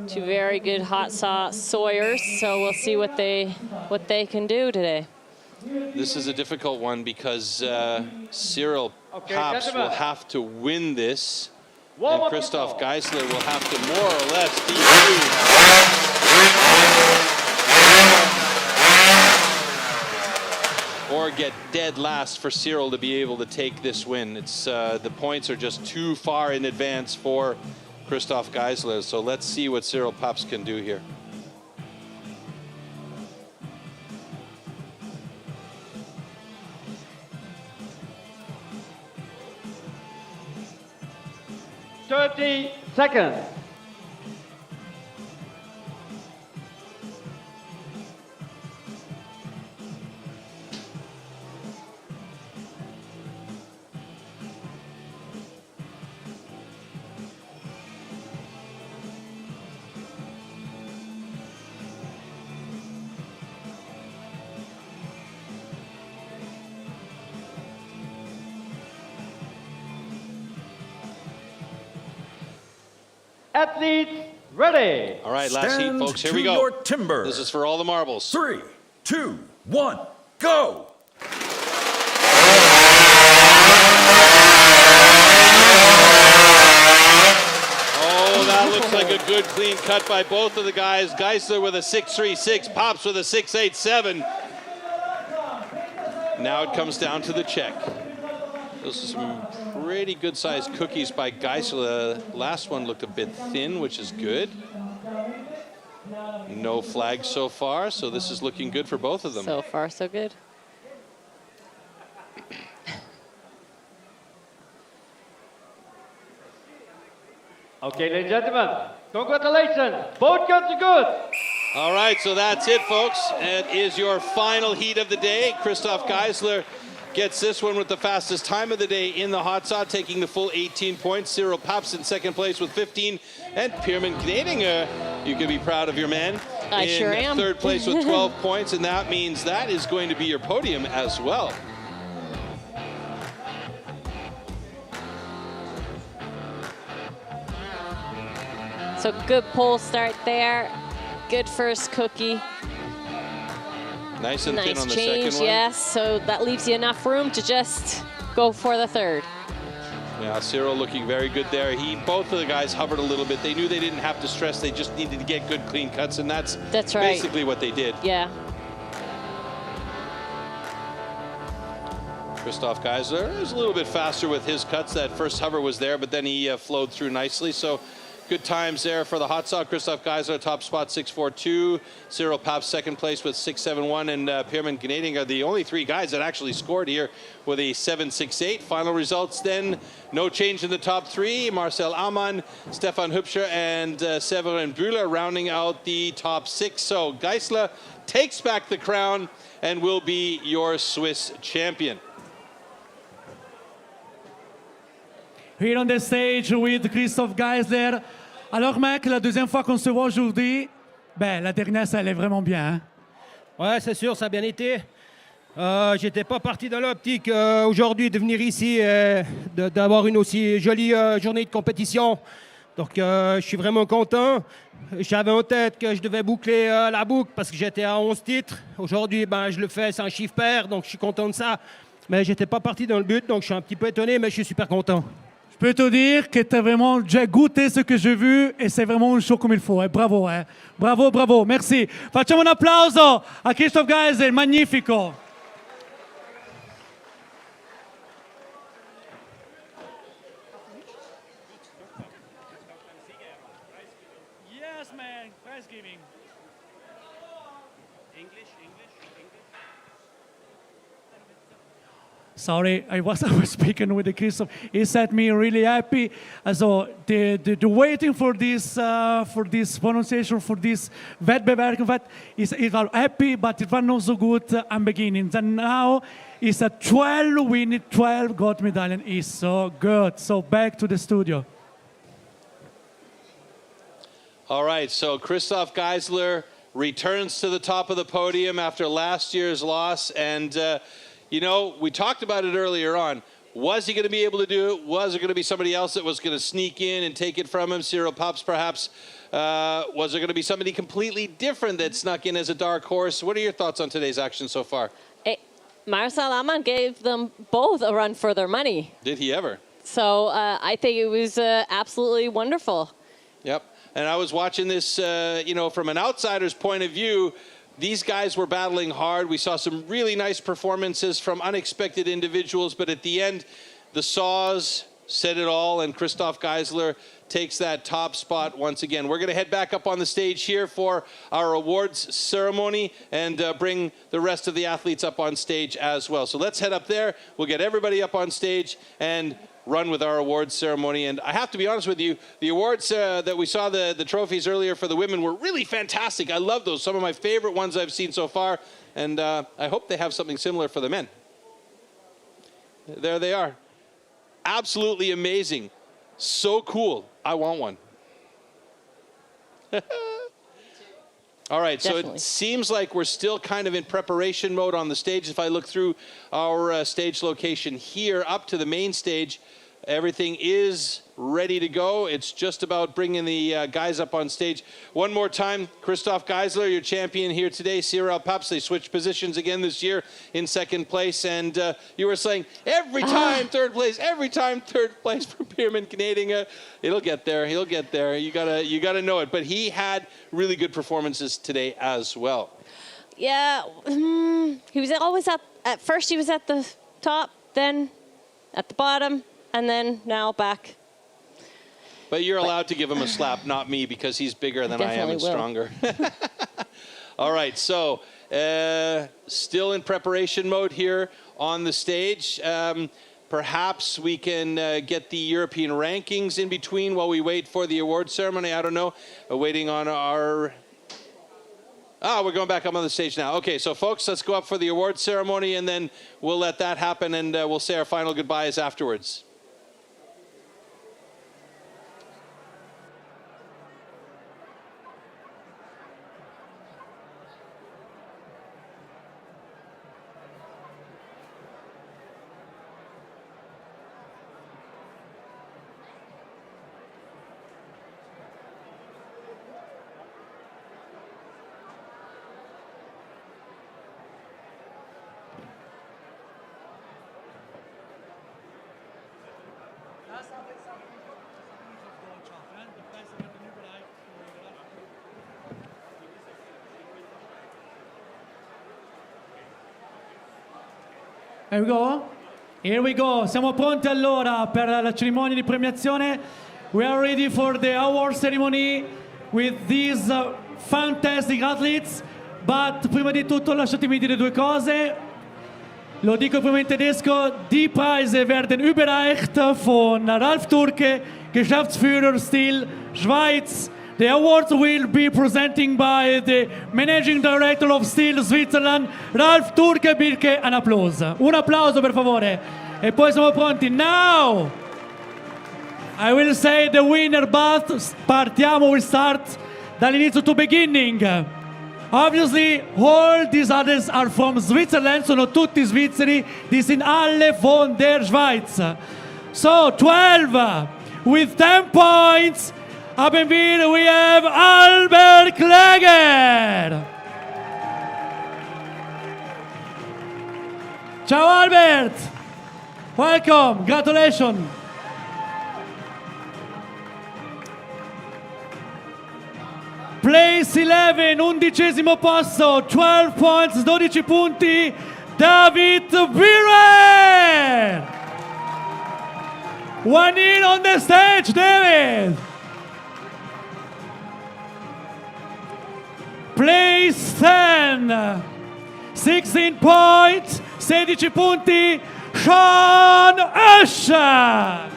two very good hot sauce sawyers, so we'll see what they can do today. this is a difficult one because Cyril Pabst will have to win this, and Christophe Geissler will have to more or less DQ. Or get dead last for Cyril to be able to take this win. It's the points are just too far in advance for Christophe Geissler. So let's see what Cyril Pabst can do here. Thirty seconds. Athletes ready. All right, last heat, folks. Here we go. Your timber. This is for all the marbles. 3, 2, 1, go! Oh, that looks like a good clean cut by both of the guys. Geissler with a 6.36, Pabst with a 6.87. Now it comes down to the check. Those are some pretty good sized cookies by Geissler. The last one looked a bit thin, which is good. No flags so far, so this is looking good for both of them. So far, so good. Okay, ladies and gentlemen, congratulations. Both cuts are good. All right, so that's it, folks. It is your final heat of the day. Christophe Geissler gets this one with the fastest time of the day in the hot saw, taking the full 18 points. Cyril Pabst in second place with 15. And Pierman Gnadinger, you can be proud of your man. I sure am. Third place with 12 points, and that means that is going to be your podium as well. So good pole start there. Good first cookie. Nice and thin on the change, second one. yes. So that leaves you enough room to just go for the third. Yeah, Cyril looking very good there. Both of the guys hovered a little bit. They knew they didn't have to stress. They just needed to get good, clean cuts, and that's right. basically what they did. Yeah. Christophe Geissler is a little bit faster with his cuts. That first hover was there, but then he flowed through nicely. So good times there for the hot saw. Christophe Geissler, top spot 6.42. Cyril Pabst, second place with 6.71. And Pierman Gnadinger are the only three guys that actually scored here with a 7.68. Final results then, no change in the top three. Marcel Amann, Stefan Hübscher, and Severin Bühler rounding out the top six. So Geissler takes back the crown and will be your Swiss champion. Here on the stage with Christophe Geissler. Alors mec, la deuxième fois qu'on se voit aujourd'hui, ben la dernière ça allait vraiment bien. Hein? Ouais, c'est sûr, ça a bien été. J'étais pas parti dans l'optique aujourd'hui de venir ici, d'avoir une aussi jolie journée de compétition. Donc je suis vraiment content. J'avais en tête que je devais boucler la boucle parce que j'étais à 11 titres. Aujourd'hui, ben, je le fais sans chiffre pair, donc je suis content de ça. Mais j'étais pas parti dans le but, donc je suis un petit peu étonné, mais je suis super content. Je peux te dire que tu as vraiment déjà goûté ce que j'ai vu et c'est vraiment un show comme il faut. Hein. Bravo, hein. Bravo, bravo, merci. Facciamo un applauso a Christophe Geissler, magnifico. Yes, man, prize giving. English. Sorry, I was speaking with the Christophe. He set me really happy. So the waiting for this pronunciation, for this Wettbewerb, it was happy, but it was not so good am beginning. And now it's a 12 winning, 12 gold medallion. Is so good. So back to the studio. All right, so Christophe Geissler returns to the top of the podium after last year's loss. And, you know, we talked about it earlier on. Was he going to be able to do it? Was there going to be somebody else that was going to sneak in and take it from him? Cyril Pabst, perhaps. Was there going to be somebody completely different that snuck in as a dark horse? What are your thoughts on today's action so far? Marcel Amann gave them both a run for their money. Did he ever? So I think it was absolutely wonderful. Yep. And I was watching this, you know, from an outsider's point of view. These guys were battling hard. We saw some really nice performances from unexpected individuals, but at the end, the saws said it all, and Christophe Geissler takes that top spot once again. We're going to head back up on the stage here for our awards ceremony and bring the rest of the athletes up on stage as well. So let's head up there. We'll get everybody up on stage and run with our awards ceremony. And I have to be honest with you, the awards that we saw, the trophies earlier for the women were really fantastic. I love those. Some of my favorite ones I've seen so far. And I hope they have something similar for the men. There they are. Absolutely amazing. So cool. I want one. All right, Definitely. So it seems like we're still kind of in preparation mode on the stage. If I look through our stage location here up to the main stage, everything is ready to go. It's just about bringing the guys up on stage. One more time, Christophe Geissler, your champion here today. Cyril Pabst, they switched positions again this year in second place. And you were saying every time third place, every time third place for Pierman Canadian. It'll get there. He'll get there. You gotta know it. But he had really good performances today as well. Yeah, he was always at first he was at the top, then at the bottom, and then now back. But you're allowed to give him a slap, not me, because he's bigger than I am and stronger. All right, so still in preparation mode here on the stage. Perhaps we can get the European rankings in between while we wait for the award ceremony. I don't know. Waiting on our... we're going back up on the stage now. Okay, so folks, let's go up for the award ceremony, and then we'll let that happen, and we'll say our final goodbyes afterwards. Here we go. Here we go. Siamo pronti allora per la cerimonia di premiazione. We are ready for the award ceremony with these fantastic athletes. But prima di tutto lasciatemi dire due cose. Lo dico prima in tedesco. Die Preise werden überreicht von Ralf Turke, Geschäftsführer STIHL Schweiz. The awards will be presenting by the Managing Director of STIHL Switzerland, Ralf Turke. Birke, un applauso. Un applauso per favore. E poi siamo pronti. Now, I will say the winner, but partiamo, we start dall'inizio to beginning. Obviously, all these others are from Switzerland, sono tutti svizzeri, die sind alle von der Schweiz. So, 12 with 10 points. Haben we have Albert Kläger. Ciao Albert. Welcome. Congratulations. Place 11, 11° posto, 12 points, 12 punti, David Birer. One in on the stage, David. Place 10, 16 points, 16 punti, Sean Asher.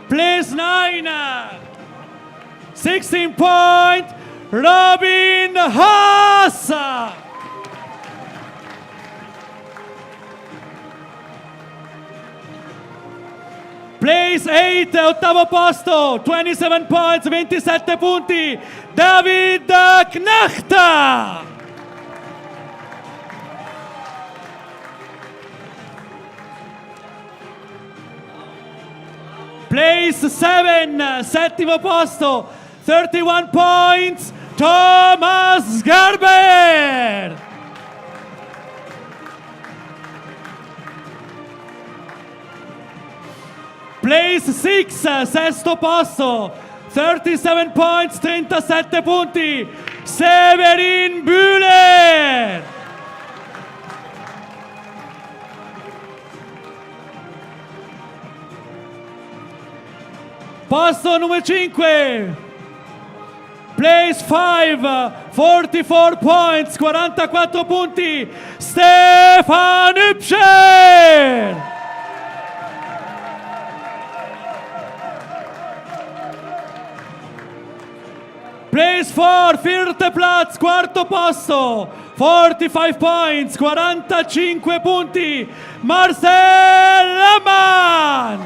Place 9, 16 point, Robin Haas. Place 8, ottavo posto, 27 points, 27 punti, David Knecht. Place 7, settimo posto, 31 points, Thomas Gerber. Place 6, sesto posto, 37 points, 37 punti, Severin Bühler. Posto numero 5, place 5, 44 points, 44 punti, Stefan Hübscher. Place 4, vierte Platz, quarto posto, 45 points, 45 punti, Marcel Lehmann.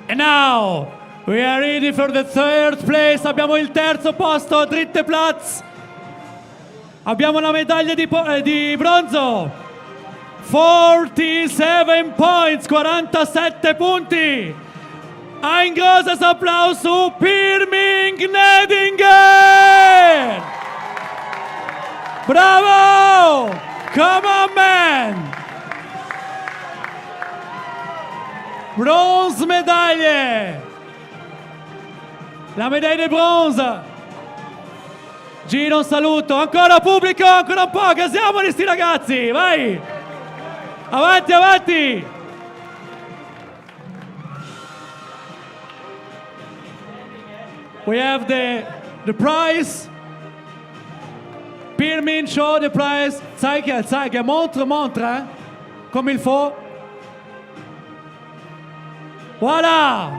And now, we are ready for the third place. Abbiamo il terzo posto, dritte Platz. Abbiamo una medaglia di bronzo. 47 points, 47 punti. Ein großes Applaus zu Pirmin Gnedinger. Bravo! Come on, man! Bronze medaglie. La medaglia di bronzo. Giro un saluto, ancora pubblico, ancora un po', gasiamoli sti ragazzi, vai! Avanti, avanti! We have the prize. Pirmin, show the prize. Zeig, montre, comme il faut. Voilà!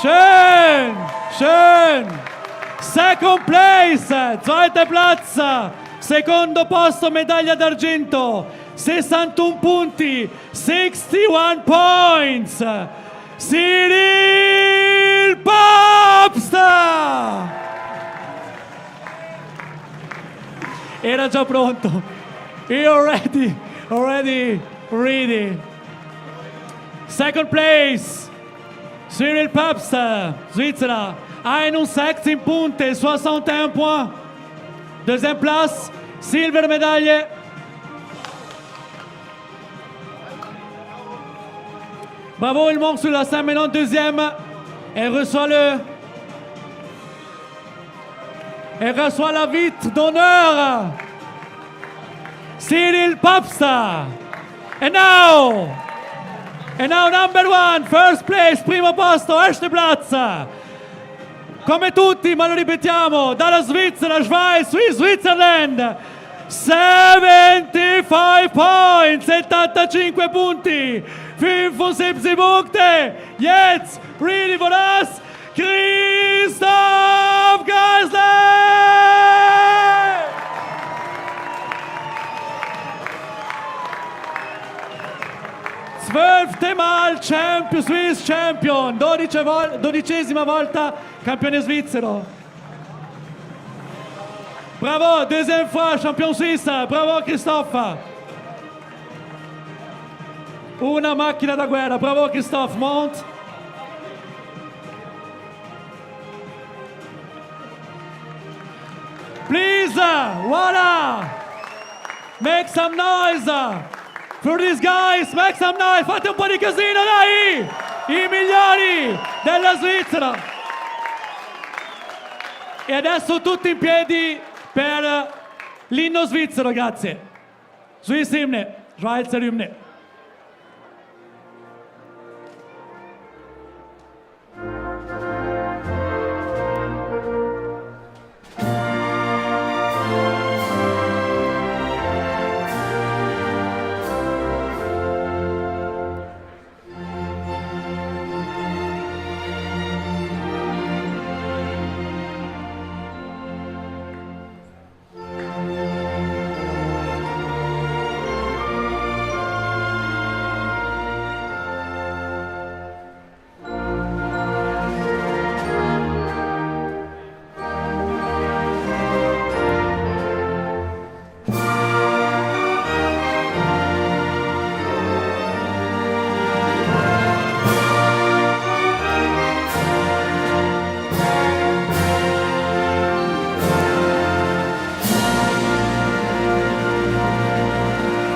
Schön! Second place, zweiter Platz, secondo posto, medaglia d'argento, 61 punti, 61 points, Cyril Pabst! Era già pronto, he already ready. Second place, Cyril Pabst, Svizzera. 61 punti, 61 points. Deuxième place, silver médaille. Bravo, il monte sur la scène maintenant, deuxième. Elle reçoit la vitre d'honneur. Cyril Pabst. And now number one, first place, primo posto, erster Platz. Come tutti, ma lo ripetiamo, dalla Svizzera, Switzerland, 75 points, 75 punti, 75 Punkte, jetzt, ready for us, Christophe Geissler! Zwölfte Mal Swiss Champion, 12esima volta campione svizzero. Bravo, deuxième fois champion suisse, bravo Christophe. Una macchina da guerra, bravo Christophe, monte. Please, voilà. Make some noise. For these guys, make some noise, fate un po' di casino, dai! I migliori della Svizzera! E adesso tutti in piedi per l'inno svizzero, grazie. Swiss Hymne. Schweizer Hymne.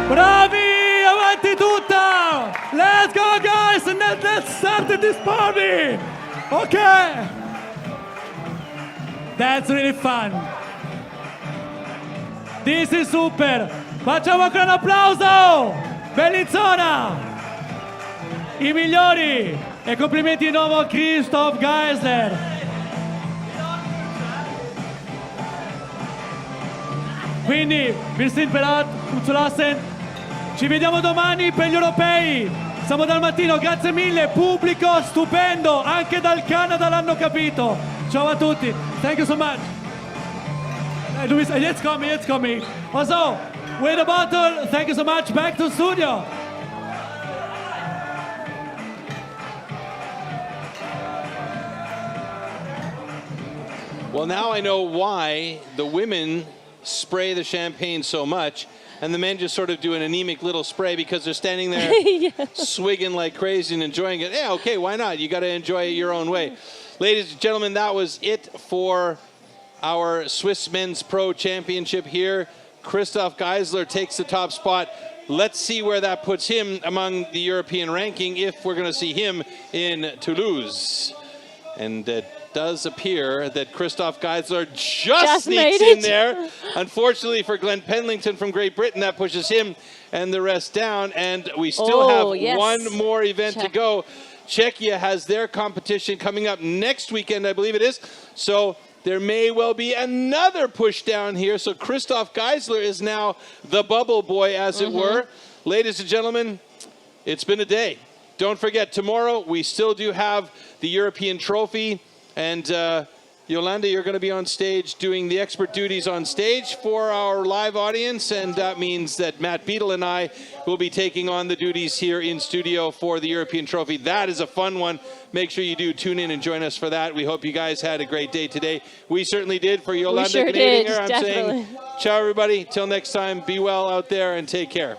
Bravi! Avanti tutta! Let's go, guys! And let's start this party! Okay! That's really fun. This is super! Facciamo ancora un applauso! Bellinzona! I migliori! E complimenti di nuovo a Christophe Geissler! Quindi, wir sind bereit, gut zu lassen. Ci vediamo domani per gli europei. Siamo dal mattino, grazie mille, pubblico stupendo, anche dal Canada l'hanno capito. Ciao a tutti, thank you so much. Jetzt komm ich. Also, with a bottle, thank you so much, back to studio. Well, now I know why the women spray the champagne so much, and the men just sort of do an anemic little spray because they're standing there swigging like crazy and enjoying it. Yeah, okay, why not? You got to enjoy it your own way. Ladies and gentlemen, that was it for our Swiss Men's Pro Championship here. Christophe Geissler takes the top spot. Let's see where that puts him among the European ranking if we're going to see him in Toulouse. And it does appear that Christophe Geissler just sneaks in there. Unfortunately for Glenn Pendlington from Great Britain, that pushes him and the rest down. And we still have one more event to go. Czechia has their competition coming up next weekend, I believe it is. So there may well be another push down here. So Christophe Geissler is now the bubble boy, as it were. Ladies and gentlemen, it's been a day. Don't forget, tomorrow we still do have the European trophy. And Yolanda, you're going to be on stage doing the expert duties on stage for our live audience. And that means that Matt Beadle and I will be taking on the duties here in studio for the European trophy. That is a fun one. Make sure you do tune in and join us for that. We hope you guys had a great day today. We certainly did. For Yolanda Canadinger, I'm saying ciao, everybody. Till next time, be well out there and take care.